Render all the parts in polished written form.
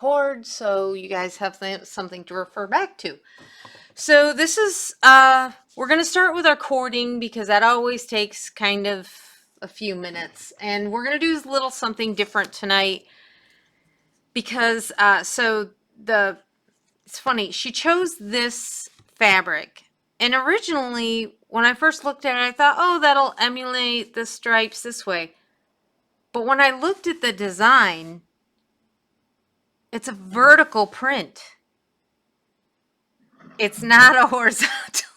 record so you guys have something to refer back to. So this is, we're going to start with our cording because that always takes kind of a few minutes. And we're going to do a little something different tonight because, it's funny, she chose this fabric. And originally, when I first looked at it, I thought, oh, that'll emulate the stripes this way. But when I looked at the design, it's a vertical print. It's not a horizontal.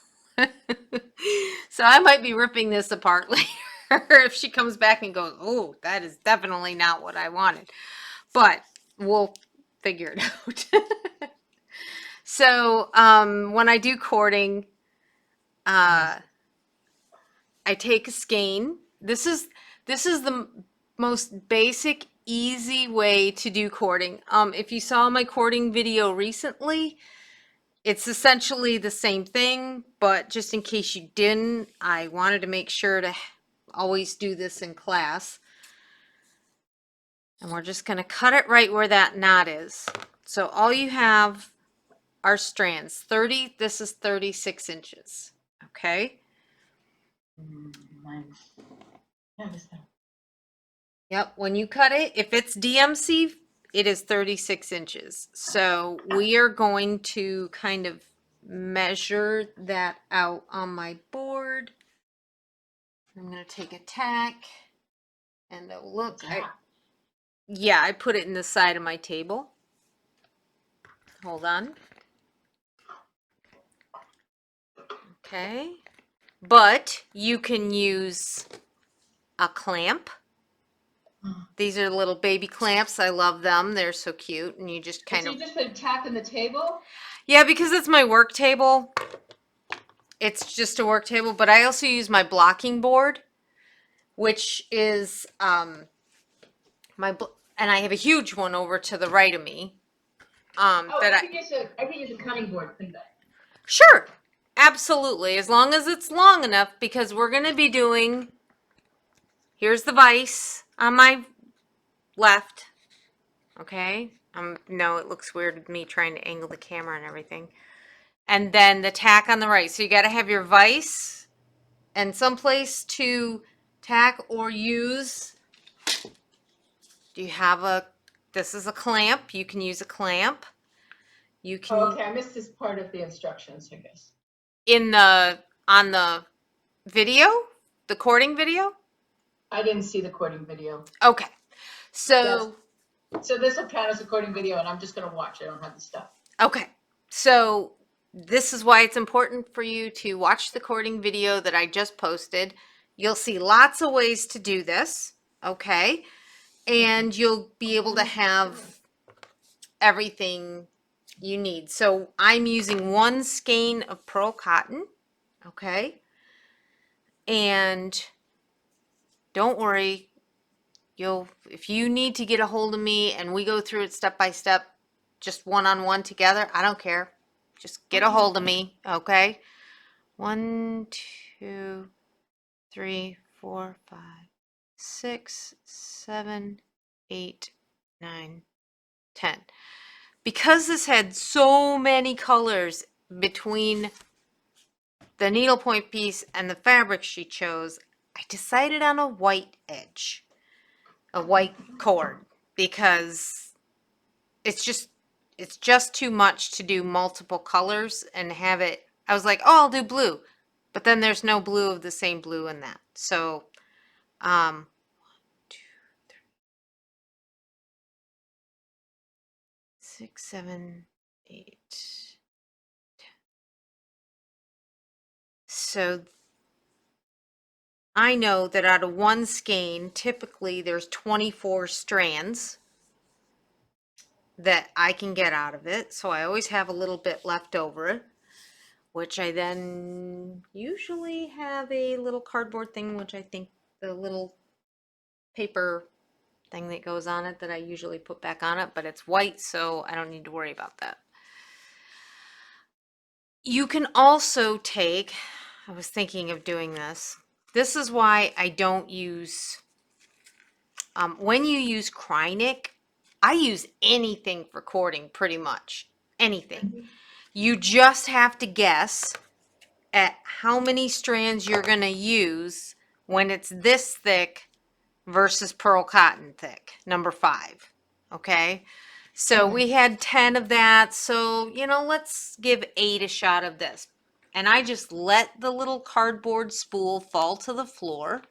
So I might be ripping this apart later if she comes back and goes, oh, that is definitely not what I wanted. But we'll figure it out. So when I do cording, I take a skein. This is the most basic, easy way to do cording. If you saw my cording video recently, it's essentially the same thing, but just in case you didn't, I wanted to make sure to always do this in class. And we're just going to cut it right where that knot is. So all you have are strands. 30, this is 36 inches. Okay? Yep, when you cut it, if it's DMC, it is 36 inches. So we are going to kind of measure that out on my board. I'm going to take a tack and look. Yeah, I put it in the side of my table. Hold on. Okay. But you can use a clamp. These are little baby clamps. I love them. They're so cute. And you just kind of... So you just put a tack on the table? Yeah, because it's my work table. It's just a work table. But I also use my blocking board, which is and I have a huge one over to the right of me. I can use a cutting board. Sure, absolutely. As long as it's long enough, because we're going to be doing, here's the vise on my left. Okay. No, it looks weird with me trying to angle the camera and everything. And then the tack on the right. So you got to have your vise and someplace to tack or use. Do you have this is a clamp. You can use a clamp. You can. Oh, okay, I missed this part of the instructions, I guess. On the video, the cording video? I didn't see the cording video. Okay. So this will count as a cording video and I'm just going to watch. I don't have the stuff. Okay. So this is why it's important for you to watch the cording video that I just posted. You'll see lots of ways to do this. Okay. And you'll be able to have everything you need. So I'm using 1 skein of pearl cotton. Okay. And don't worry, if you need to get a hold of me and we go through it step by step, just one-on-one together, I don't care. Just get a hold of me, okay? 1, 2, 3, 4, 5, 6, 7, 8, 9, 10. Because this had so many colors between the needlepoint piece and the fabric she chose, I decided on a white edge, a white cord, because it's just too much to do multiple colors and have it. I was like, oh, I'll do blue, but then there's no blue of the same blue in that. So 1, 2, 3, 6, 7, 8, 10. So I know that out of 1 skein, typically there's 24 strands that I can get out of it. So I always have a little bit left over, which I then usually have a little cardboard thing, which I think the little paper thing that goes on it that I usually put back on it, but it's white, so I don't need to worry about that. You can also take, I was thinking of doing this. This is why I don't use, when you use Krynic, I use anything for cording pretty much. Anything. Mhm. You just have to guess at how many strands you're going to use when it's this thick versus pearl cotton thick, number 5. Okay? So Okay. we had 10 of that. So, let's give 8 a shot of this. And I just let the little cardboard spool fall to the floor.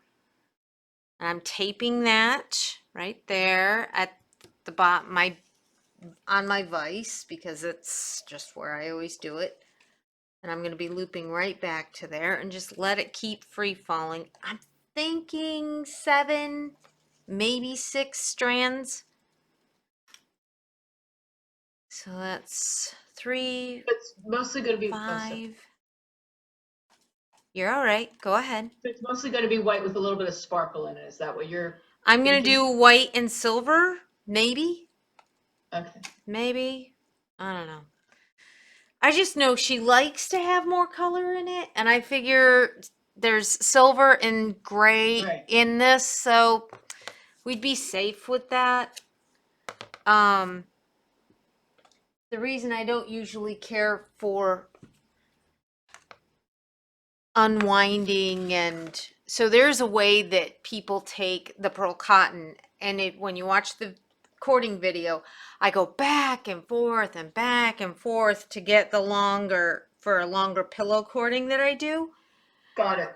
And I'm taping that right there at the bottom, on my vise, because it's just where I always do it. And I'm going to be looping right back to there and just let it keep free falling. I'm thinking 7, maybe 6 strands. So that's 3, It's mostly going to be, 5. You're all right. Go ahead. it's mostly going to be white with a little bit of sparkle in it. Is that what you're I'm going to thinking? do white and silver. Maybe. Okay. Maybe. I don't know. I just know she likes to have more color in it. And I figure there's silver and gray Right. in this. So we'd be safe with that. The reason I don't usually care for unwinding, and so there's a way that people take the pearl cotton, and when you watch the cording video, I go back and forth and back and forth to get for a longer pillow cording that I do. Got it.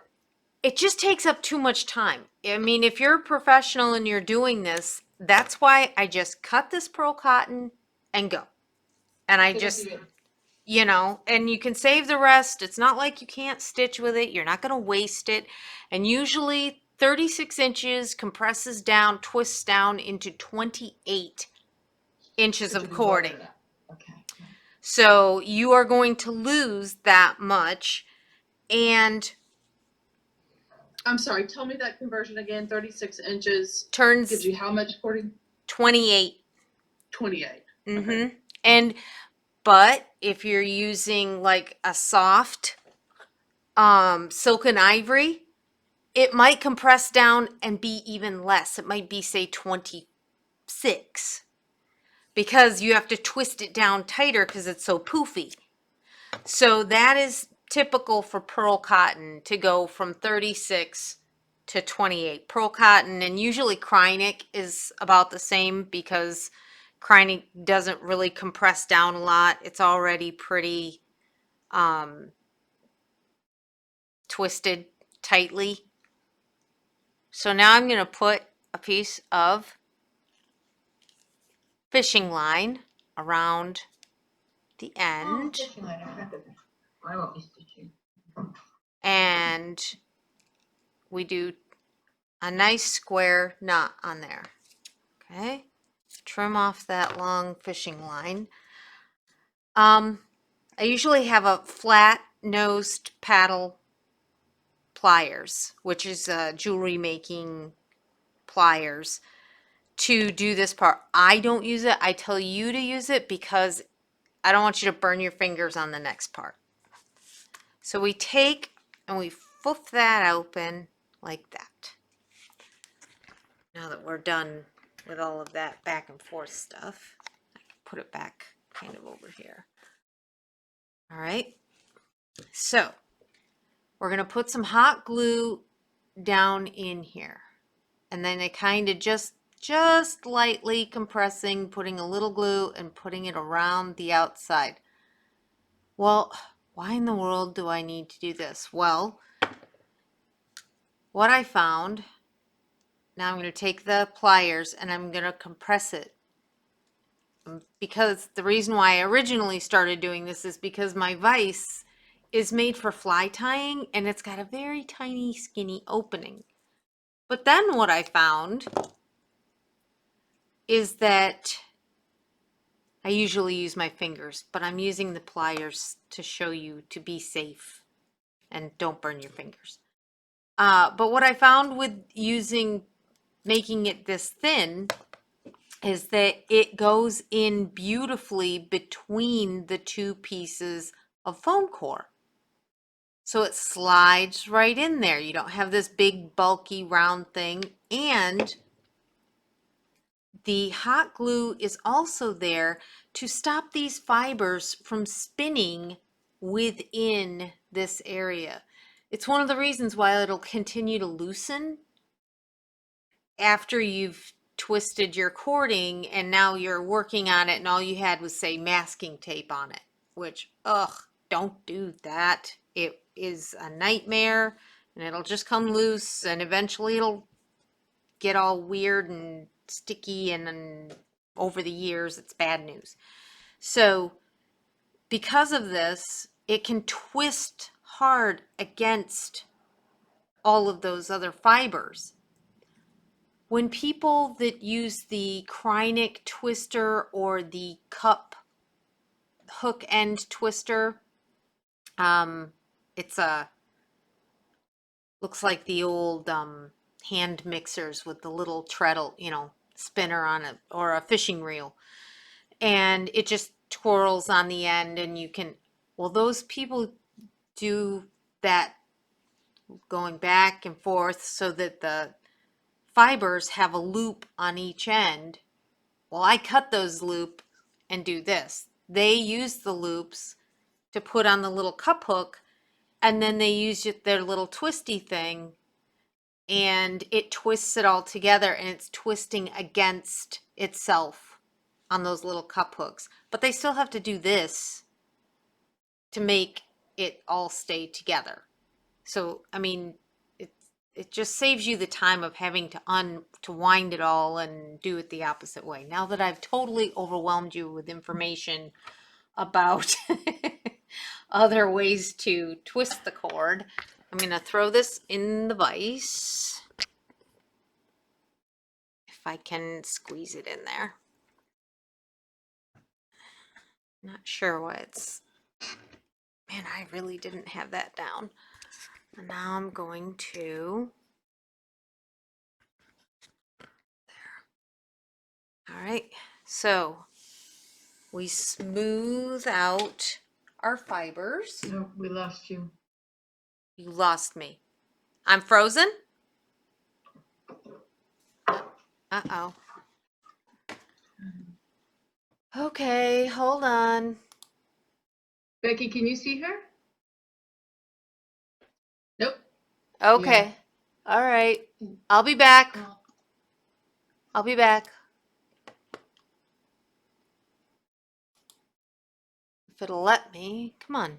It just takes up too much time. I mean, if you're a professional and you're doing this, that's why I just cut this pearl cotton and go. And I Good just, idea. and you can save the rest. It's not like you can't stitch with it. You're not going to waste it. And usually 36 inches compresses down, twists down into 28 inches It of should be more than cording. that. Okay. So you are going to lose that much. And I'm sorry, tell me that conversion again. 36 inches turns gives you how much cording? 28. 28. Mm-hmm. Okay. But if you're using like a soft silk and ivory, it might compress down and be even less. It might be, say, 26, because you have to twist it down tighter because it's so poofy. So that is typical for pearl cotton, to go from 36 to 28. Pearl cotton, and usually Krynic is about the same, because Krynic doesn't really compress down a lot. It's already pretty twisted tightly. So now I'm going to put a piece of fishing line around the Oh, end, fishing line. I won't be stitching. and we do a nice square knot on there. Okay, trim off that long fishing line. I usually have a flat nosed paddle pliers, which is jewelry making pliers, to do this part. I don't use it. I tell you to use it because I don't want you to burn your fingers on the next part. So we take and we flip that open like that. Now that we're done with all of that back and forth stuff, I can put it back kind of over here. All right. So we're going to put some hot glue down in here. And then it kind of just lightly compressing, putting a little glue and putting it around the outside. Well, why in the world do I need to do this? Well, what I found, now I'm going to take the pliers and I'm going to compress it. Because the reason why I originally started doing this is because my vise is made for fly tying, and it's got a very tiny, skinny opening. But then what I found is that I usually use my fingers, but I'm using the pliers to show you to be safe and don't burn your fingers. But what I found with making it this thin is that it goes in beautifully between the two pieces of foam core. So it slides right in there. You don't have this big bulky round thing, and the hot glue is also there to stop these fibers from spinning within this area. It's one of the reasons why it'll continue to loosen after you've twisted your cording and now you're working on it and all you had was, say, masking tape on it, which, ugh, don't do that. It is a nightmare and it'll just come loose and eventually it'll get all weird and sticky and over the years it's bad news. So because of this, it can twist hard against all of those other fibers. When people that use the Krynic twister or the cup hook end twister, it's a, looks like the old hand mixers with the little treadle, you know, spinner on it, or a fishing reel. And it just twirls on the end and you can, well, those people do that going back and forth so that the fibers have a loop on each end. Well, I cut those loop and do this. They use the loops to put on the little cup hook, and then they use their little twisty thing and it twists it all together and it's twisting against itself on those little cup hooks. But they still have to do this to make it all stay together. So, I mean, it just saves you the time of having to wind it all and do it the opposite way. Now that I've totally overwhelmed you with information about other ways to twist the cord, I'm going to throw this in the vise. If I can squeeze it in there. Not sure why it's, man, I really didn't have that down. And now I'm going to, all right, so we smooth out our fibers. No, we lost you. You lost me. I'm frozen? Uh-oh. Okay, hold on. Becky, can you see her? Nope. Okay. All right. I'll be back. I'll be back. If it'll let me. Come on.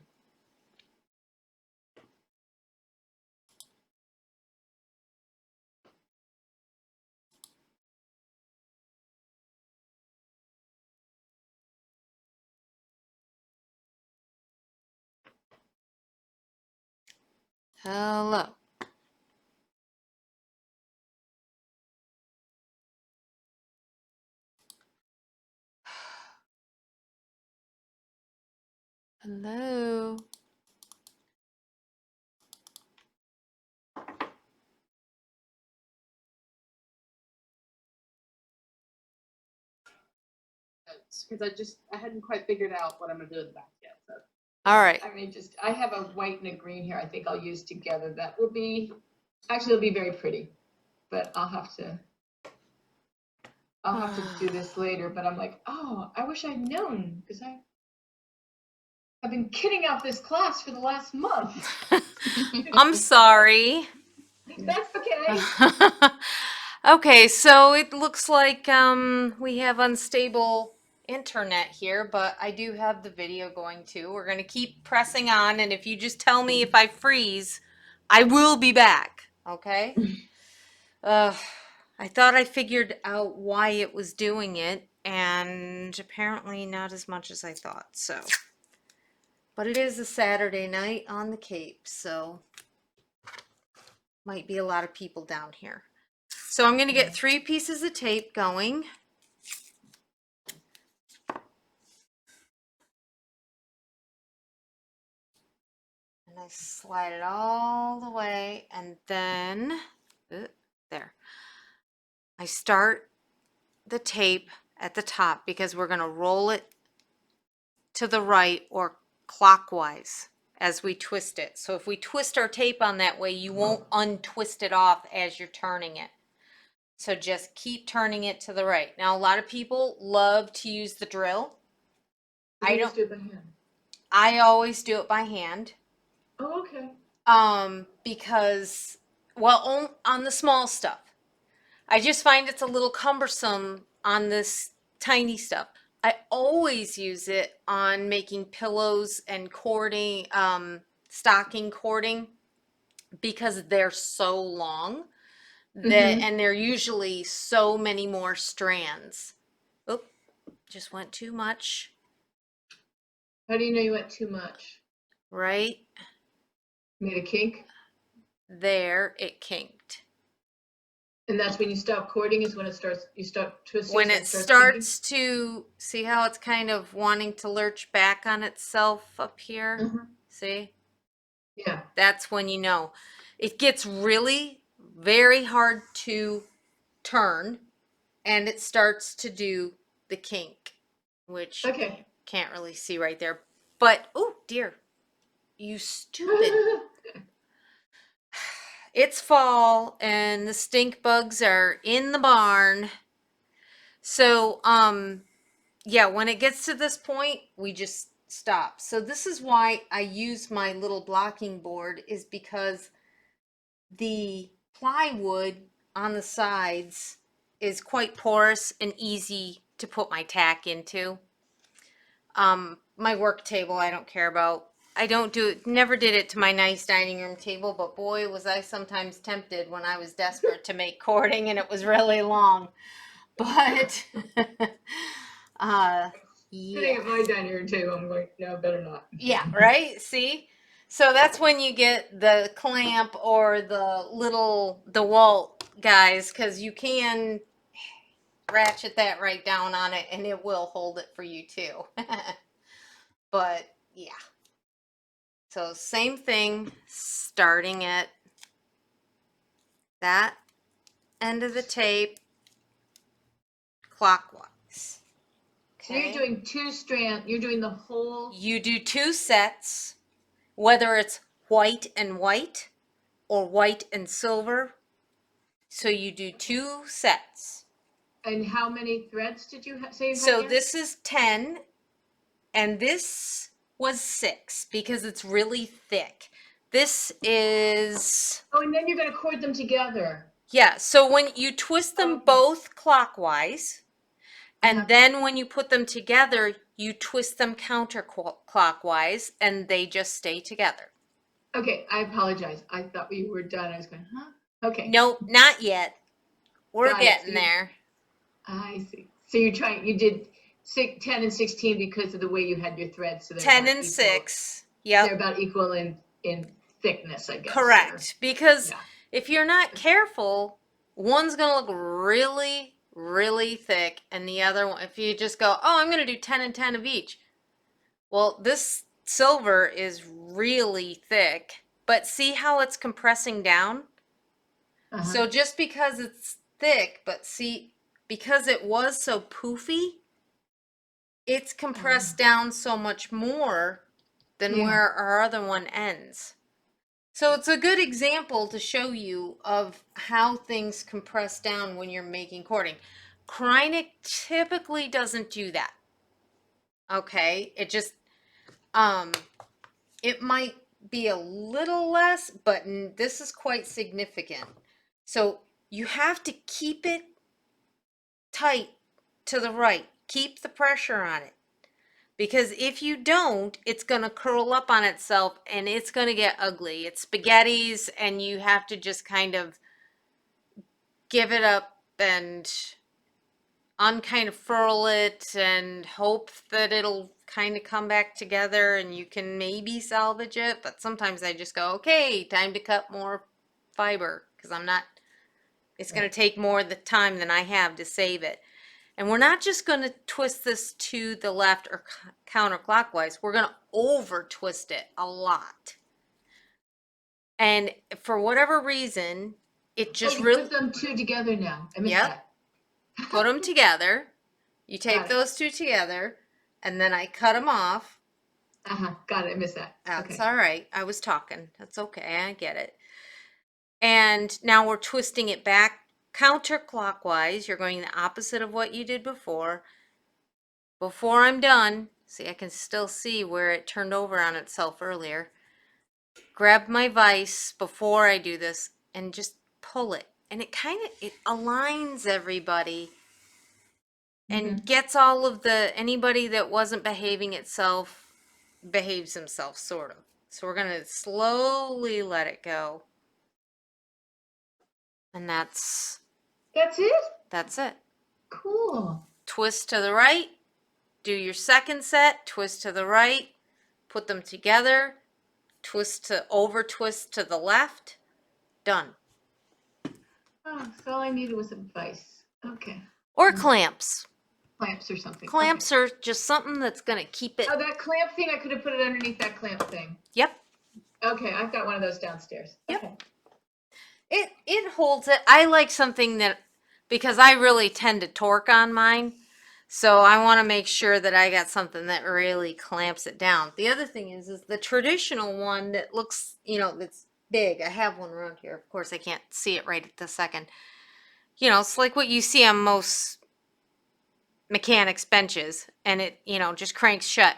Hello. Hello. Because I hadn't quite figured out what I'm gonna do with the back yet. So. All right. I mean, I have a white and a green here. I think I'll use together. That will be, actually, it'll be very pretty, but I'll have to do this later. But I'm like, oh, I wish I'd known, because I've been kidding out this class for the last month. I'm sorry. That's okay. Okay, so it looks like we have unstable internet here, but I do have the video going too. We're going to keep pressing on, and if you just tell me if I freeze, I will be back, okay? I thought I figured out why it was doing it, and apparently not as much as I thought, so. But it is a Saturday night on the Cape, so might be a lot of people down here. So I'm going to get 3 pieces of tape going. And I slide it all the way, and then, there. I start the tape at the top because we're going to roll it to the right or clockwise as we twist it. So if we twist our tape on that way, you won't untwist it off as you're turning it. So just keep turning it to the right. Now, a lot of people love to use the drill. You I just don't, do it by hand. I always do it by hand. Oh, okay. Because, well, on the small stuff. I just find it's a little cumbersome on this tiny stuff. I always use it on making pillows and cording, stocking cording, because they're so long that, and they're usually so many more strands. Oop, just went too much, How do you know you went too much? right? Made a kink? There, it kinked. And that's when you stop cording, is when it starts, you stop twisting. When so it kinking? starts to, see how it's kind of wanting to lurch back on itself up here? See? Yeah. That's when you know. It gets really very hard to turn, and it starts to do the kink, which Okay. can't really see right there. But, oh dear, you stupid. It's fall and the stink bugs are in the barn. So, yeah, when it gets to this point, we just stop. So this is why I use my little blocking board, is because the plywood on the sides is quite porous and easy to put my tack into. My work table, I don't care about. I don't do it, never did it to my nice dining room table, but boy, was I sometimes tempted when I was desperate to make cording and it was really long. But, Sitting yeah. at my dining room table, I'm like, no, better not. Yeah, right? See? So that's when you get the clamp or the little DeWalt guys, because you can ratchet that right down on it and it will hold it for you too. But yeah. So same thing, starting at that end of the tape clockwise. So you're doing two strand, you're doing the whole. You do two sets, whether it's white and white or white and silver. So you do two sets. And how many threads did you say you had So again? this is 10, and this was 6 because it's really thick. This is, Oh, and then you're going to cord them together. yeah, so when you twist them Okay. both clockwise, and Uh-huh. then when you put them together, you twist them counterclockwise, and they just stay together. Okay, I apologize. I thought we were done. I was going, huh? Okay. Nope, not yet. We're Got it. getting So there. I see. So you did 10 and 16 because of the way you had your threads. So they're 10 about and equal. 6. They're Yep. about equal in thickness, I guess. Correct. Because Yeah. if you're not careful, one's going to look really, really thick, and the other one, if you just go, oh, I'm going to do 10 and 10 of each. Well, this silver is really thick, but see how it's compressing down? Uh-huh. So just because it's thick, but see, because it was so poofy, it's compressed down so much more than Yeah. where our other one ends. So it's a good example to show you of how things compress down when you're making cording. Kreinik typically doesn't do that. Okay, it just, it might be a little less, but this is quite significant. So you have to keep it tight to the right. Keep the pressure on it. Because if you don't, it's going to curl up on itself and it's going to get ugly. It's spaghettis, and you have to just kind of give it up and unkind of furl it and hope that it'll kind of come back together and you can maybe salvage it. But sometimes I just go, okay, time to cut more fiber, because I'm not, it's going to take more of the time than I have to save it. And we're not just going to twist this to the left or counterclockwise. We're going to over twist it a lot. And for whatever reason, it just you really, put them two together now. I missed Yep. that. Put them together. You tape Got it. those two together, and then I cut them off. Uh-huh. Got it. I missed that. That's Okay. all right. I was talking. That's okay. I get it. And now we're twisting it back counterclockwise. You're going the opposite of what you did before. Before I'm done, see, I can still see where it turned over on itself earlier. Grab my vise before I do this and just pull it. And it it aligns everybody and gets all of anybody that wasn't behaving itself behaves himself, sort of. So we're going to slowly let it go. And that's it? That's it. Cool. Twist to the right, do your second set, twist to the right, put them together, over twist to the left, done. Oh, so all I needed was some vise. Okay. Or clamps. Clamps or something. Clamps are just something that's going to keep it. Oh, that clamp thing, I could have put it underneath that clamp thing. Yep. Okay, I've got one of those downstairs. Yep. Okay. It holds it. I like something that, because I really tend to torque on mine, so I want to make sure that I got something that really clamps it down. The other thing is the traditional one that looks, that's big. I have one around here. Of course, I can't see it right at the second. It's like what you see on most mechanics benches, and it, just cranks shut.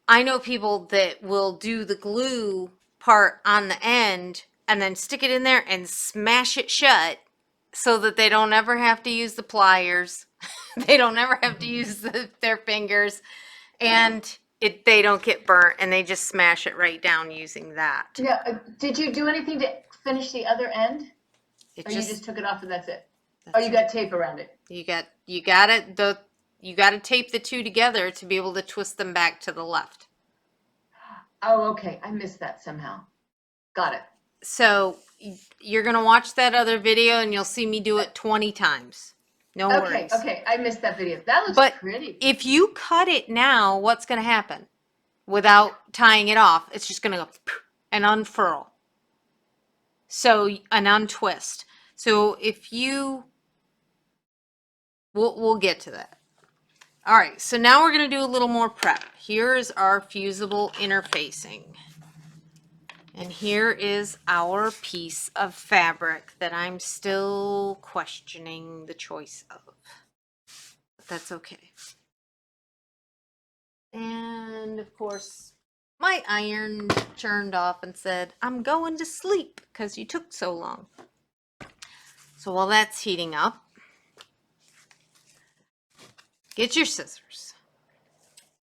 I know people that will do the glue part on the end and then stick it in there and smash it shut so that they don't ever have to use the pliers. They don't ever have to use their fingers, and they don't get burnt, and they just smash it right down using that. Yeah. Did you do anything to finish the other end? You just took it off and that's it? You got tape around it? You got to tape the two together to be able to twist them back to the left. Oh, okay. I missed that somehow. Got it. So you're going to watch that other video and you'll see me do it 20 times. No worries. Okay. I missed that video. That looks pretty. If you cut it now, what's going to happen? Without tying it off, it's just going to go and unfurl. So, an untwist. So we'll get to that. All right, so now we're going to do a little more prep. Here is our fusible interfacing. And here is our piece of fabric that I'm still questioning the choice of. But that's okay. And of course, my iron turned off and said, I'm going to sleep because you took so long. So while that's heating up, get your scissors.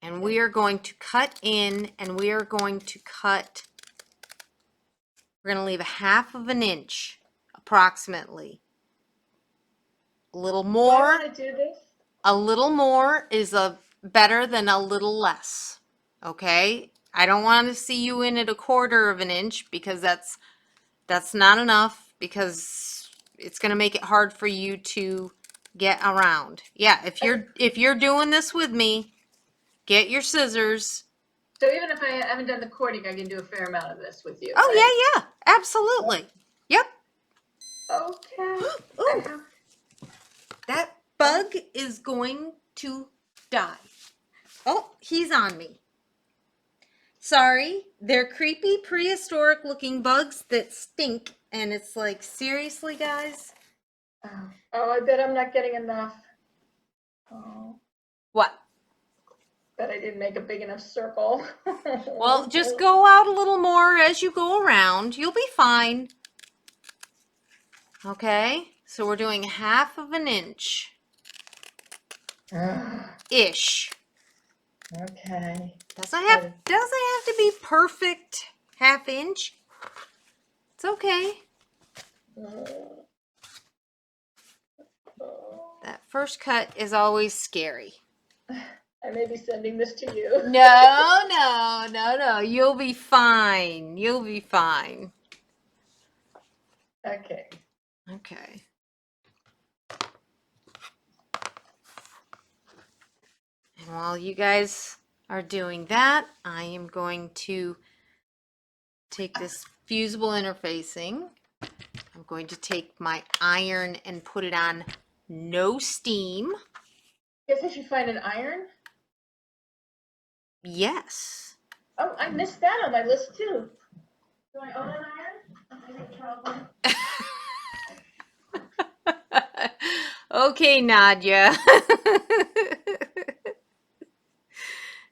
And we are going to cut in, and we are going to cut, we're going to leave a 1/2 inch approximately. A little more. Do I want to do this? A little more is better than a little less. Okay? I don't want to see you in at a 1/4 inch because that's not enough, because it's going to make it hard for you to get around. Yeah, if you're doing this with me, get your scissors. So even if I haven't done the cording, I can do a fair amount of this with you. Oh, right? yeah, absolutely. Yep. Okay. Ooh, that bug is going to die. Oh, he's on me. Sorry, they're creepy, prehistoric looking bugs that stink, and it's like, seriously, guys? Oh, I bet I'm not getting enough. Oh, What? bet I didn't make a big enough circle. Well, just go out a little more as you go around. You'll be fine. Okay, so we're doing 1/2 inch. Ish. Okay. Doesn't have to be perfect 1/2 inch. It's okay. That first cut is always scary. I may be sending this to you. No. You'll be fine. You'll be fine. Okay. Okay. And while you guys are doing that, I am going to take this fusible interfacing. I'm going to take my iron and put it on no steam. Guess I should find an iron. Yes. Oh, I missed that on my list too. Do I own an iron? I have trouble. Okay, Nadia.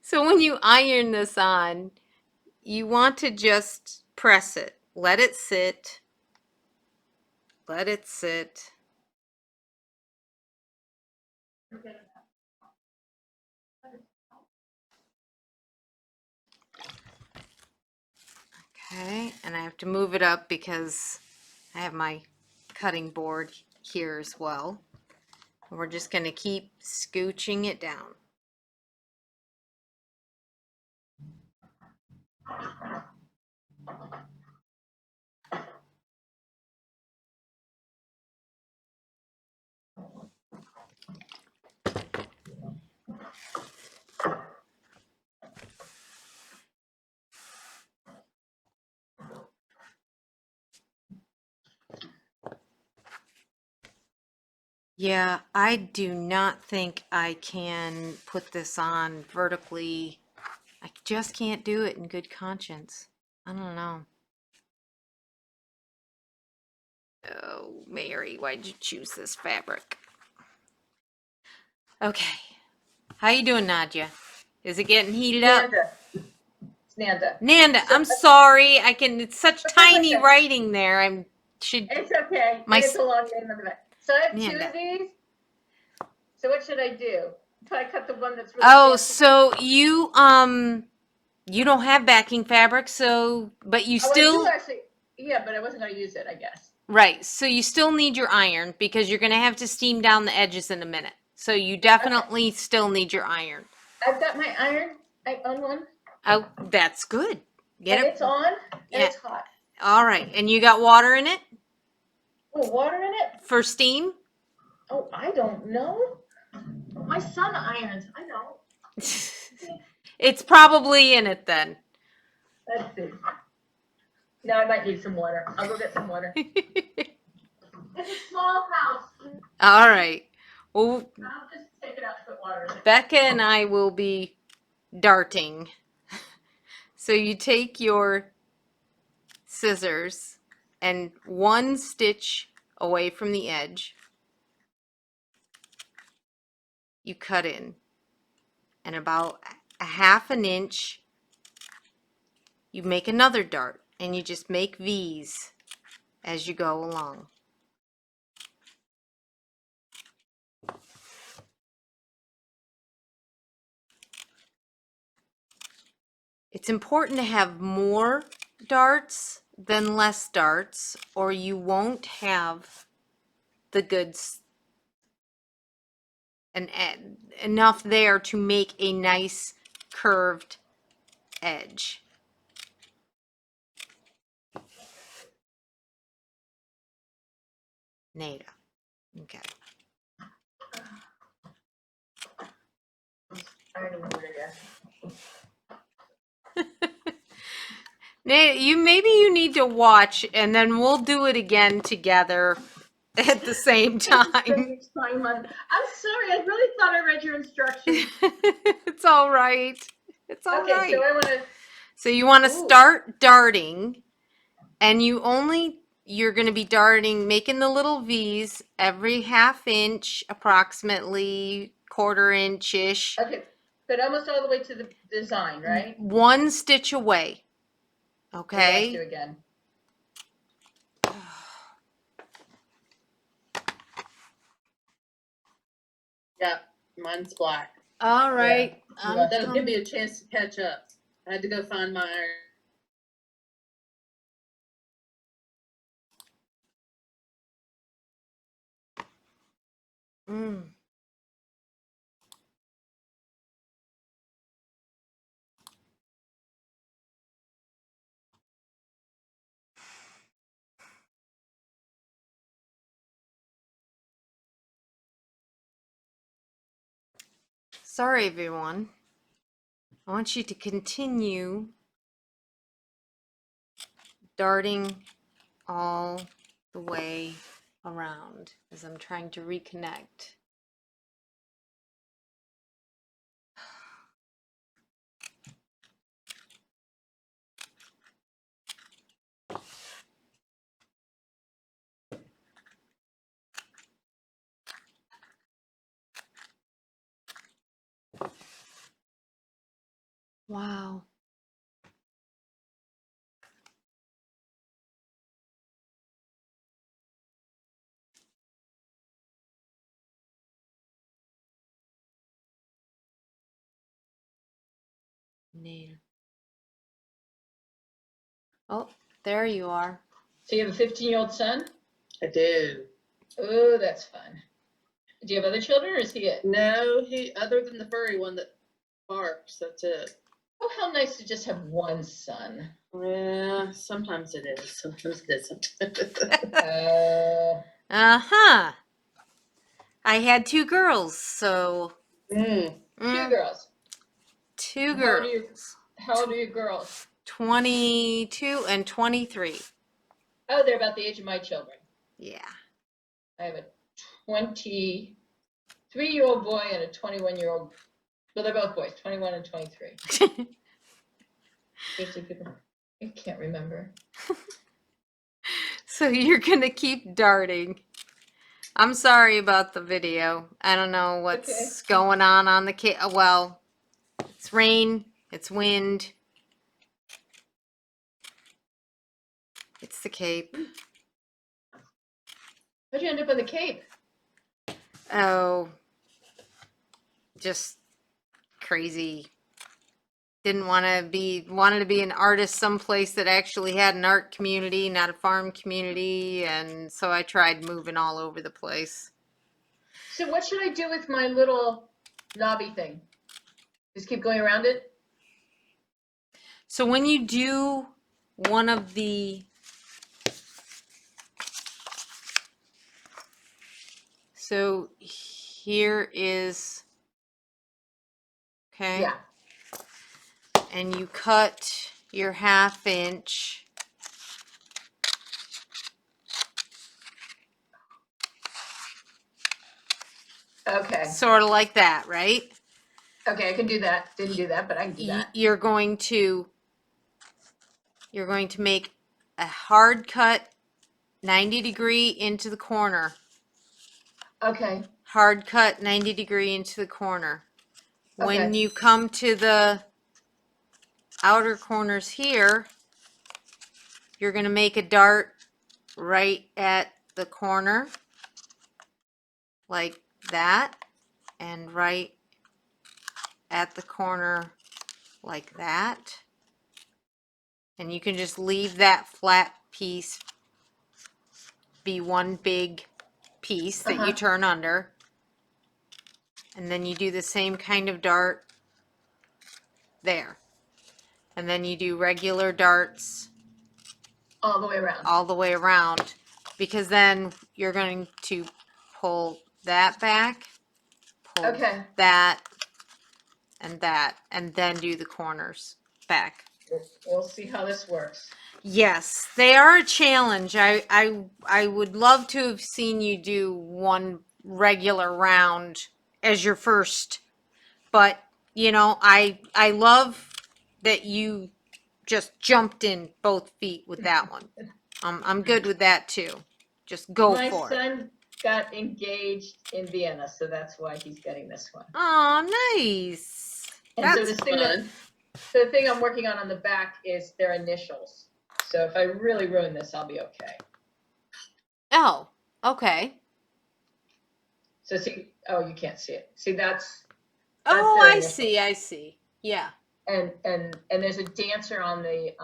So when you iron this on, you want to just press it. Let it sit. Let it sit. Okay, and I have to move it up because I have my cutting board here as well. We're just going to keep scooching it down. Yeah, I do not think I can put this on vertically. I just can't do it in good conscience. I don't know. Oh, Mary, why'd you choose this fabric? Okay. How you doing, Nadia? Is it getting heated up? Nanda. It's Nanda. Nanda, So, I'm sorry. It's such That's tiny okay. writing there. Should It's okay. My And it's a long name of it. So I have two Nanda. of these. So what should I do? Try to cut the one that's really Oh, fancy. so you don't have backing fabric, but you Oh, I do still actually. Yeah, but I wasn't going to use it, I guess. right. So you still need your iron because you're going to have to steam down the edges in a minute. So you definitely still need your iron. I've got my iron. I own one. Oh, that's good. Get And it? it's on, and Yeah. it's hot. All right. And you got water in it Oh, water in it? for steam? Oh, I don't know. My son irons. I know. It's probably in it then. Let's see. Now I might need some water. I'll go get some water. It's a small house. All right. Well, I'll just take it out and put water in it. Becca and I will be darting. So you take your scissors and one stitch away from the edge, you cut in, and about a half an inch, you make another dart, and you just make V's as you go along. It's important to have more darts than less darts, or you won't have the goods and enough there to make a nice curved edge. Nada. Okay. Ironing board, I guess. Maybe you need to watch and then we'll do it again together at the same time. I'm sorry. I really thought I read your instructions. It's all right. It's all Okay, right. so I want to. So you want to Ooh. start darting, and you're going to be darting, making the little V's every half inch, approximately quarter inch-ish, Okay, but almost all the way to the design, right? one stitch away. What do I have to do Okay? again? Yeah, mine's black. All right. Yeah. That'll give me a chance to catch up. I had to go find my iron. Mm. Sorry, everyone. I want you to continue darting all the way around as I'm trying to reconnect. Wow. Nail. Oh, there you are. So you have a 15-year-old son? I do. Oh, that's fun. Do you have other children, or is he it? No, he, other than the furry one that barks, that's it. Oh, how nice to just have one son. Yeah, sometimes it is, sometimes it isn't. Uh-huh. I had two girls, so Mm. Two girls. two How old are you? girls. How old are your girls? 22 and 23. Oh, they're about the age of my children. Yeah. I have a 23-year-old boy and a 21-year-old. Well, they're both boys, 21 and 23. Seriously, people, I can't remember. So you're gonna keep darting. I'm sorry about the video. I don't know what's going on the well, it's rain, it's wind. It's the Cape. How'd you end up on the Cape? Oh, just crazy. Wanted to be an artist someplace that actually had an art community, not a farm community, and so I tried moving all over the place. So what should I do with my little knobby thing? Just keep going around it? So when you do one of the so here is okay. Yeah. And you cut your 1/2 inch. Okay. Sort of like that, right? Okay, I can do that. Didn't do that, but I can do that. You're going to make a hard cut 90-degree into the corner. Okay. Hard cut 90-degree into the corner. When Okay. you come to the outer corners here, you're going to make a dart right at the corner like that, and right at the corner like that. And you can just leave that flat piece be one big piece that you turn under. And then you do the same kind of dart there. And then you do regular darts All the way around. all the way around, because then you're going to pull that back, pull that, and then do the corners back. We'll see how this works. Yes, they are a challenge. I would love to have seen you do one regular round as your first, but you know, I love that you just jumped in both feet with that one. I'm good with that too. Just go My for it. son got engaged in Vienna, so that's why he's getting this one. Oh, nice. And so That's the thing I'm working on the back is their initials. So if I really ruin this, I'll be okay. Oh, okay. So see, oh, you can't see it. See, that's Oh, their I initials. see. Yeah. And there's a dancer on the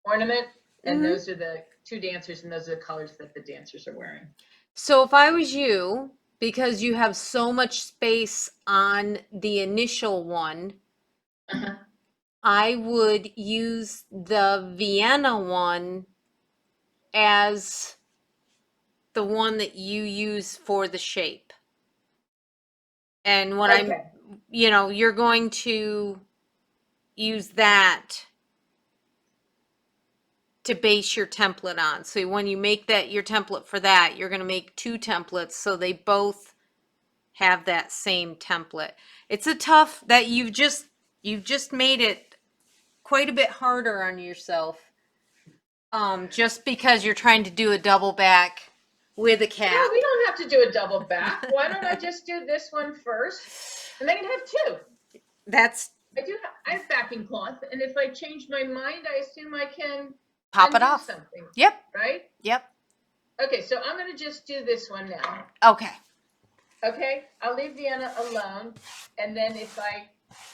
ornament, and those are the two dancers, and those are the colors that the dancers are wearing. So if I was you, because you have so much space on the initial one, I would use the Vienna one as the one that you use for the shape. And what you're going to use that to base your template on. So when you make that your template for that, you're going to make 2 templates so they both have that same template. It's a tough that you've just made it quite a bit harder on yourself. Just because you're trying to do a double back with a cap. No, we don't have to do a double back. Why don't I just do this one first, and then I can have 2? I have backing cloth, and if I change my mind, I assume I can Pop it undo off. something, Yep. right? Yep. Okay, so I'm gonna just do this one now. Okay. Okay, I'll leave Vienna alone, and then if I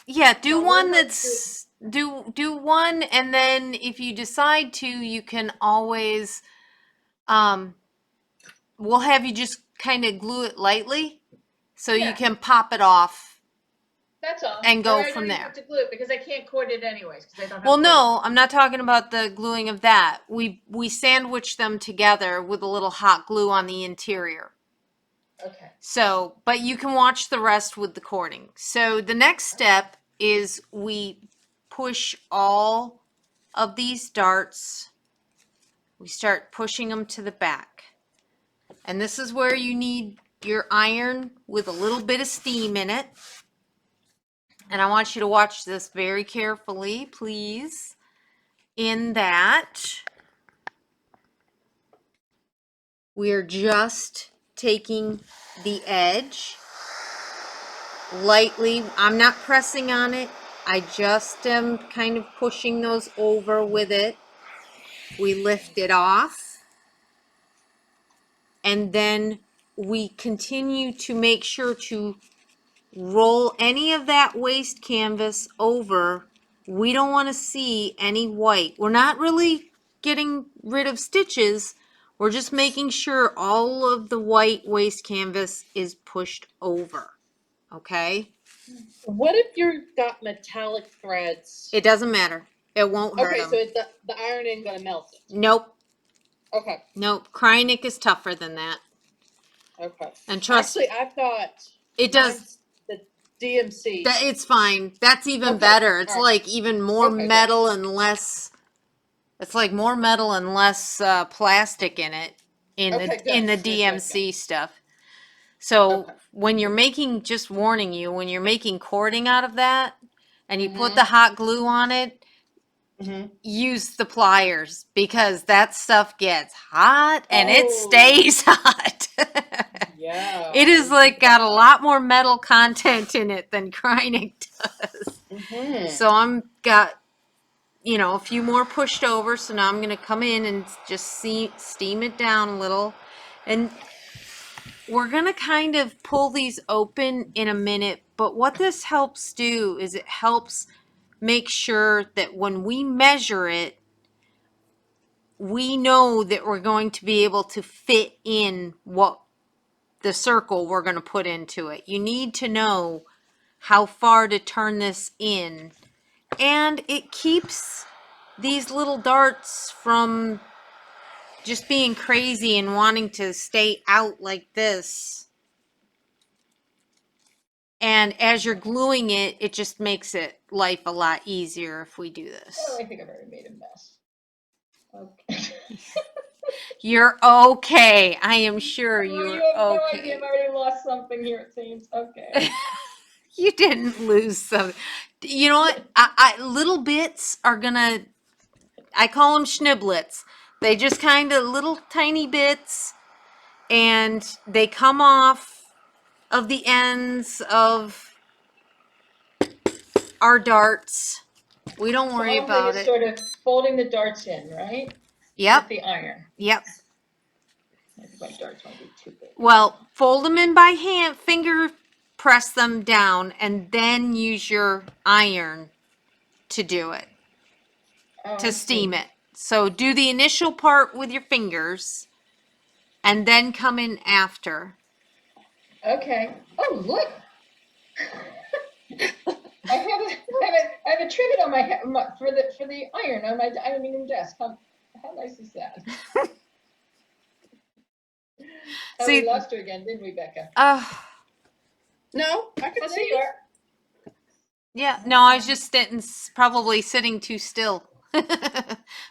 Yeah, do Don't one learn how to that's do one, and then if you decide to, you can always we'll have you just kind of glue it lightly so you Yeah. can pop it off that's all, and go or I from don't even there. have to glue it because I can't cord it anyways because I don't have. Well, cord. no, I'm not talking about the gluing of that. We sandwich them together with a little hot glue on the interior. Okay. So, but you can watch the rest with the cording. So the next step is we push all of these darts. We start pushing them to the back. And this is where you need your iron with a little bit of steam in it. And I want you to watch this very carefully, please. In that, we're just taking the edge lightly. I'm not pressing on it. I just am kind of pushing those over with it. We lift it off. And then we continue to make sure to roll any of that waste canvas over. We don't want to see any white. We're not really getting rid of stitches. We're just making sure all of the white waste canvas is pushed over. Okay? What if you've got metallic threads? It doesn't matter. It won't hurt Okay, them. so the iron ain't gonna melt it. Nope. Okay, Nope. Krynic is tougher than that. okay. And trust Actually, I've got it does. mine's the DMC. That it's fine. That's even Okay, better. It's all right. like even more Okay, good. metal and less. It's like more metal and less plastic in it in Okay, the in the good, good, DMC stuff. So Okay. when you're making, just warning you, when you're making cording out of that, and you put Mhm. the hot glue on it, Mhm. use the pliers because that stuff gets hot and it Oh. stays hot. Yeah. It is like got a lot more metal content in it than Krynic does. Mhm. So I'm got, a few more pushed over. So now I'm going to come in and just steam it down a little. And we're going to kind of pull these open in a minute. But what this helps do is it helps make sure that when we measure it, we know that we're going to be able to fit in what the circle we're going to put into it. You need to know how far to turn this in. And it keeps these little darts from just being crazy and wanting to stay out like this. And as you're gluing it, it just makes it life a lot easier if we do this. Oh, I think I've already made a mess. Okay. You're okay. I am sure Oh, you're you have no okay. idea. I've already lost something here. It seems okay. You didn't lose something. You know what? I little bits are gonna. I call them schniblets. They just kind of little tiny bits, and they come off of the ends of our darts. We don't So worry all I'm doing about is it. sort of folding the darts in, right? Yep. With the iron. Yep. I think my darts might be too big. Well, fold them in by hand, finger press them down, and then use your iron to do it, Oh, to I steam see. it. So do the initial part with your fingers, and then come in after. Okay. Oh, look. I have a trivet on for the iron on my dining room desk. How nice is that? Oh, See, we lost her again, didn't we, Becca? No, I can Oh, there see you you. are. yeah, no, I was just probably sitting too still.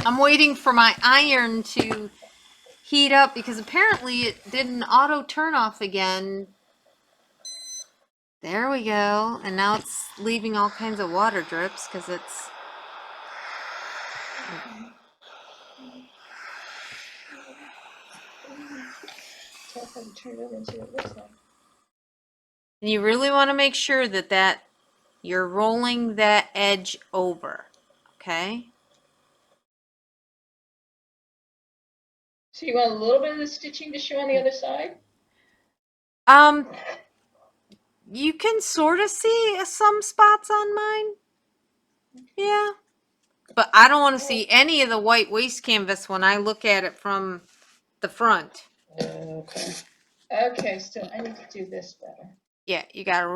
I'm waiting for my iron to heat up because apparently it did an auto turn off again. There we go. And now it's leaving all kinds of water drips because it's. Tell her to turn it over and see what it looks like. And you really want to make sure that you're rolling that edge over, okay? So you want a little bit of the stitching to show on the other side? You can sort of see some spots on mine. Yeah. But I don't want to see any of the white waste canvas when I look at it from the front. Okay. Okay, so I need to do this better. Yeah, you gotta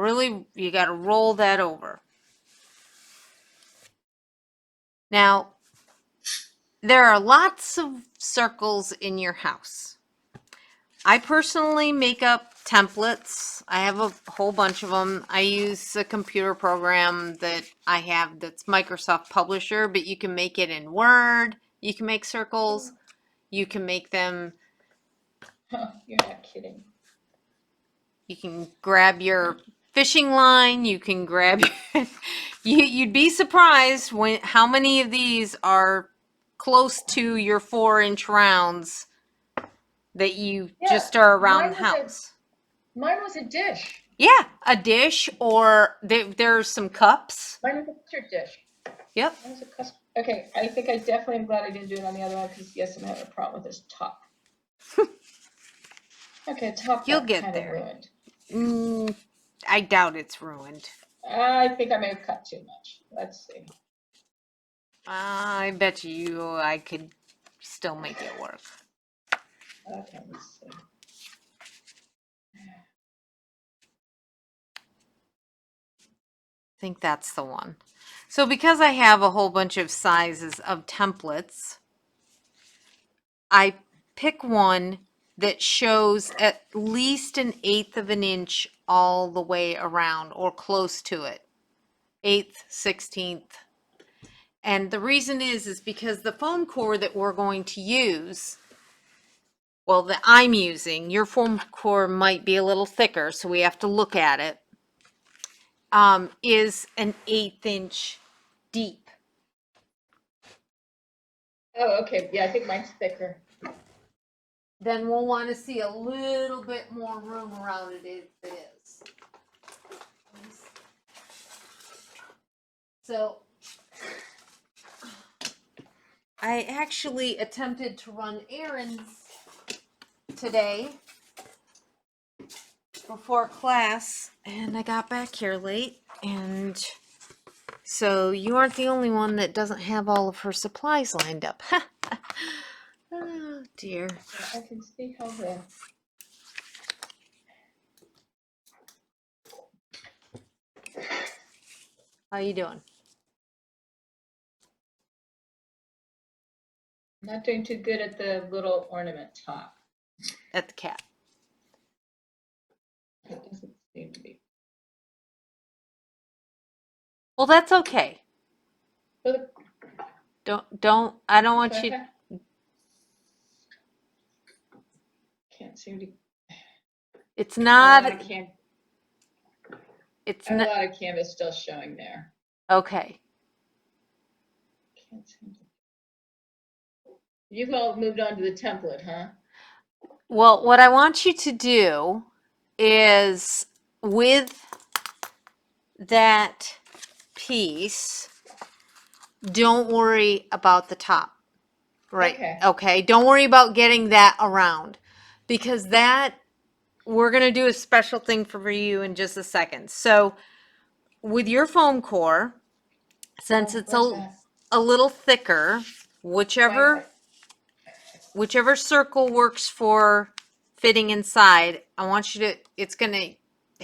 roll that over. Now, there are lots of circles in your house. I personally make up templates. I have a whole bunch of them. I use a computer program that I have that's Microsoft Publisher, but you can make it in Word. You can make circles. You can make them, Huh, you're not kidding. you can grab your fishing line. You can grab, you'd be surprised how many of these are close to your 4-inch rounds that you Yeah, just are around mine the was a- house. Mine was a dish. Yeah, a dish, or there's some cups. Mine was a custard dish. Yep. Mine was a custard. Okay, I think I definitely am glad I didn't do it on the other one because yes, I'm having a problem with this top. Okay, top You'll got get kind of there. ruined. I doubt it's ruined. I think I may have cut too much. Let's see. I bet I could still make it work. Okay, let's see. I think that's the one. So because I have a whole bunch of sizes of templates, I pick one that shows at least 1/8 of an inch all the way around or close to it. 1/8, 1/16. And the reason is because the foam core that we're going to use, well, that I'm using, your foam core might be a little thicker, so we have to look at it, is an 1/8 inch deep. Oh, okay. Yeah, I think mine's thicker. Then we'll want to see a little bit more room around it if it is. So I actually attempted to run errands today before class, and I got back here late, and so you aren't the only one that doesn't have all of her supplies lined up. Oh dear. I can see how the How you doing? not doing too good at the little ornament top. At the cat. It doesn't seem to be. Well, that's okay. But I don't want you. Can't seem to. It's I not. have It's a not. lot of canvas still showing there. Okay. Can't seem to. You've all moved on to the template, huh? Well, what I want you to do is with that piece, don't worry about the top. Right. Okay. Okay. Don't worry about getting that around, because we're going to do a special thing for you in just a second. So with your foam core, since Oh, it's where's that? a little thicker, whichever circle works for fitting inside, I want you to, it's going to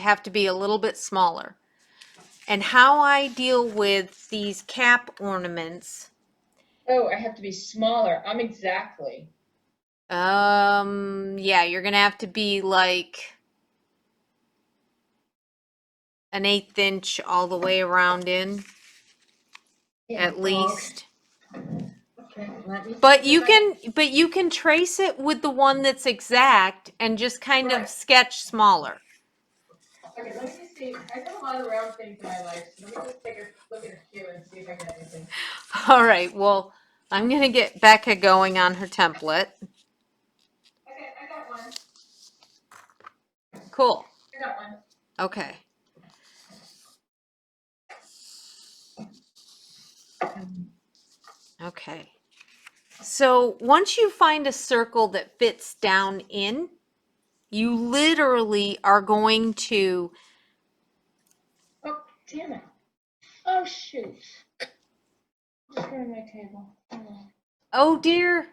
have to be a little bit smaller. And how I deal with these cap ornaments, Oh, I have to be smaller. I'm exactly. yeah, you're going to have to be like an 1/8 inch all the way around in, Yeah, at least. Okay, let me. But you can trace it with the one that's exact and just kind of Right. sketch smaller. Okay, let me just see. I have a lot of round things in my life, so let me just take a look at a few and see if I get anything. All right, well, I'm going to get Becca going on her template. Okay, I got one. Cool. I got one. Okay. Okay. So once you find a circle that fits down in, you literally are going to, Oh, damn it. Oh, shoot. Just ruined my table. Oh. oh dear,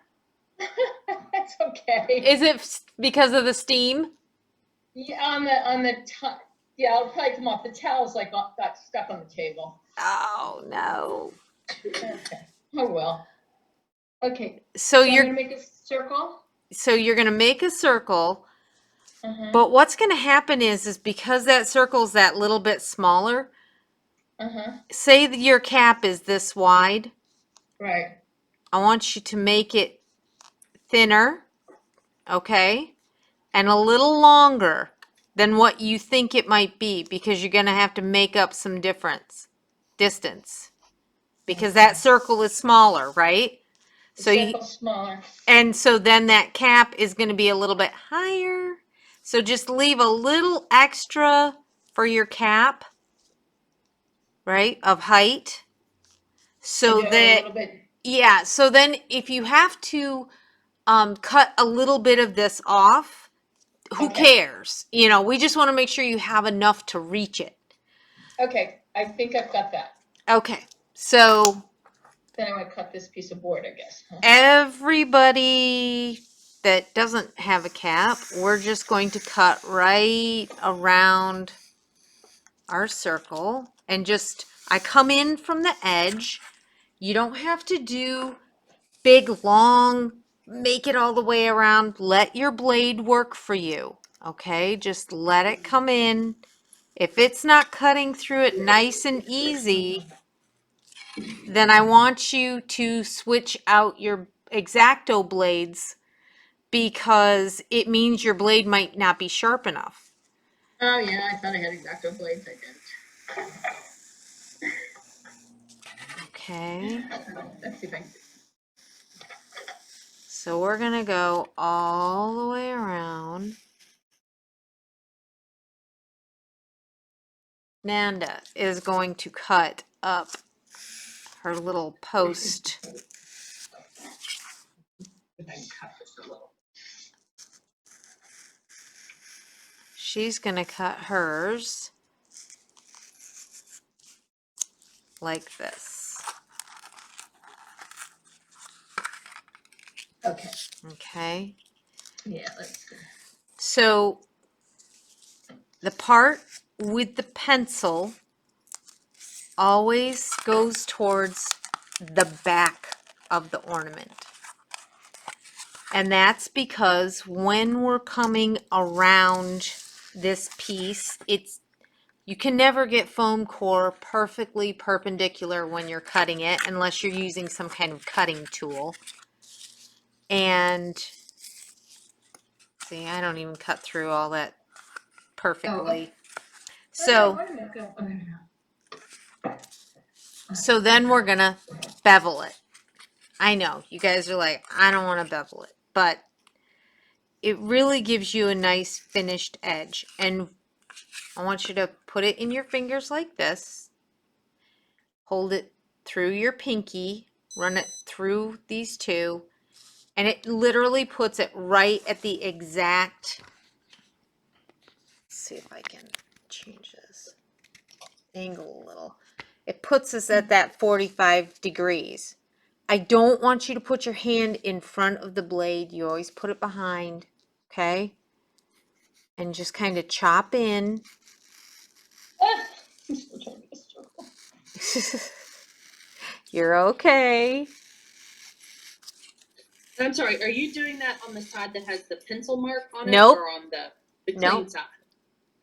That's okay. is it because of the steam? Yeah, on the top. Yeah, I'll probably come off. The towels got stuck on the table. Oh no. Okay. Oh well. Okay. So I'm you're gonna make a circle. going to make a circle, Uh-huh. but what's going to happen is because that circle's that little bit smaller, Uh-huh. say that your cap is this wide, Right. I want you to make it thinner, okay? And a little longer than what you think it might be because you're going to have to make up some distance because that circle is smaller, right? The So you, circle's smaller. and so then that cap is going to be a little bit higher. So just leave a little extra for your cap, right, of height. So A that, little bit. yeah, so then if you have to cut a little bit of this off, who Okay. cares? You know, we just want to make sure you have enough to reach it. Okay. I think I've got that. Okay, so Then I would cut this piece of board, I guess. Huh? everybody that doesn't have a cap, we're just going to cut right around our circle and just, I come in from the edge. You don't have to do big, long, make it all the way around. Let your blade work for you, okay? Just let it come in. If it's not cutting through it nice and easy, then I want you to switch out your X-Acto blades because it means your blade might not be sharp enough. Oh yeah, I thought I had X-Acto blades. I Okay, didn't. Let's see if I can. so we're gonna go all the way around. Nanda is going to cut up her little post. If I can cut this a little. She's gonna cut hers like this. Okay. Okay, Yeah, let's see. so the part with the pencil always goes towards the back of the ornament. And that's because when we're coming around this piece, you can never get foam core perfectly perpendicular when you're cutting it unless you're using some kind of cutting tool. And see, I don't even cut through all that perfectly. So Wait a minute, go. Oh, there we go. so then we're gonna bevel it. I know you guys are like, I don't want to bevel it, but it really gives you a nice finished edge. And I want you to put it in your fingers like this. Hold it through your pinky, run it through these two, and it literally puts it right at the exact, let's see if I can change this angle a little. It puts us at that 45 degrees. I don't want you to put your hand in front of the blade. You always put it behind, okay? And just kind of chop in. Ah, I'm still trying to get a circle. You're okay. I'm sorry, are you doing that on the side that has the pencil mark on it? Nope. Or on the clean Nope. side?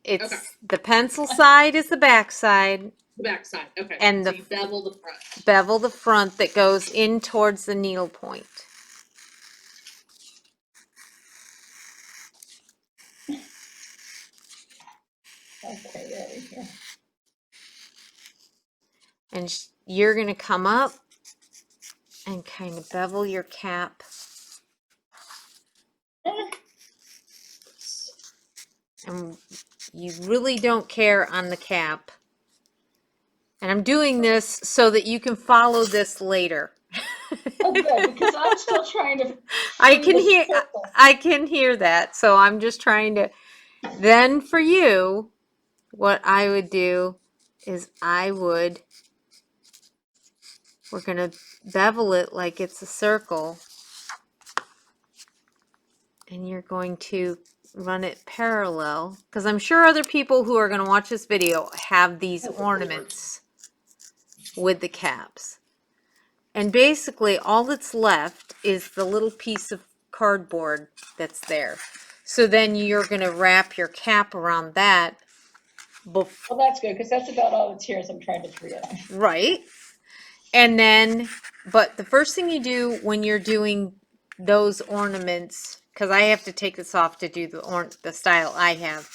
It's Okay. the pencil side is the back side, The back side, okay. And so the- you bevel the front. bevel the front that goes in towards the needle point. Okay, there we go. And you're going to come up and kind of bevel your cap. And you really don't care on the cap And I'm doing this so that you can follow this later. Oh, good, because I'm still trying to I free can the hear circle. I can hear that. So I'm just trying to then for you what I would do is we're going to bevel it like it's a circle, and you're going to run it parallel, because I'm sure other people who are going to watch this video have these ornaments with the caps. And basically all that's left is the little piece of cardboard that's there. So then you're going to wrap your cap around that. Well, that's good, because that's about all the tears I'm trying to free up. Right. And then, but the first thing you do when you're doing those ornaments, because I have to take this off to do the style I have.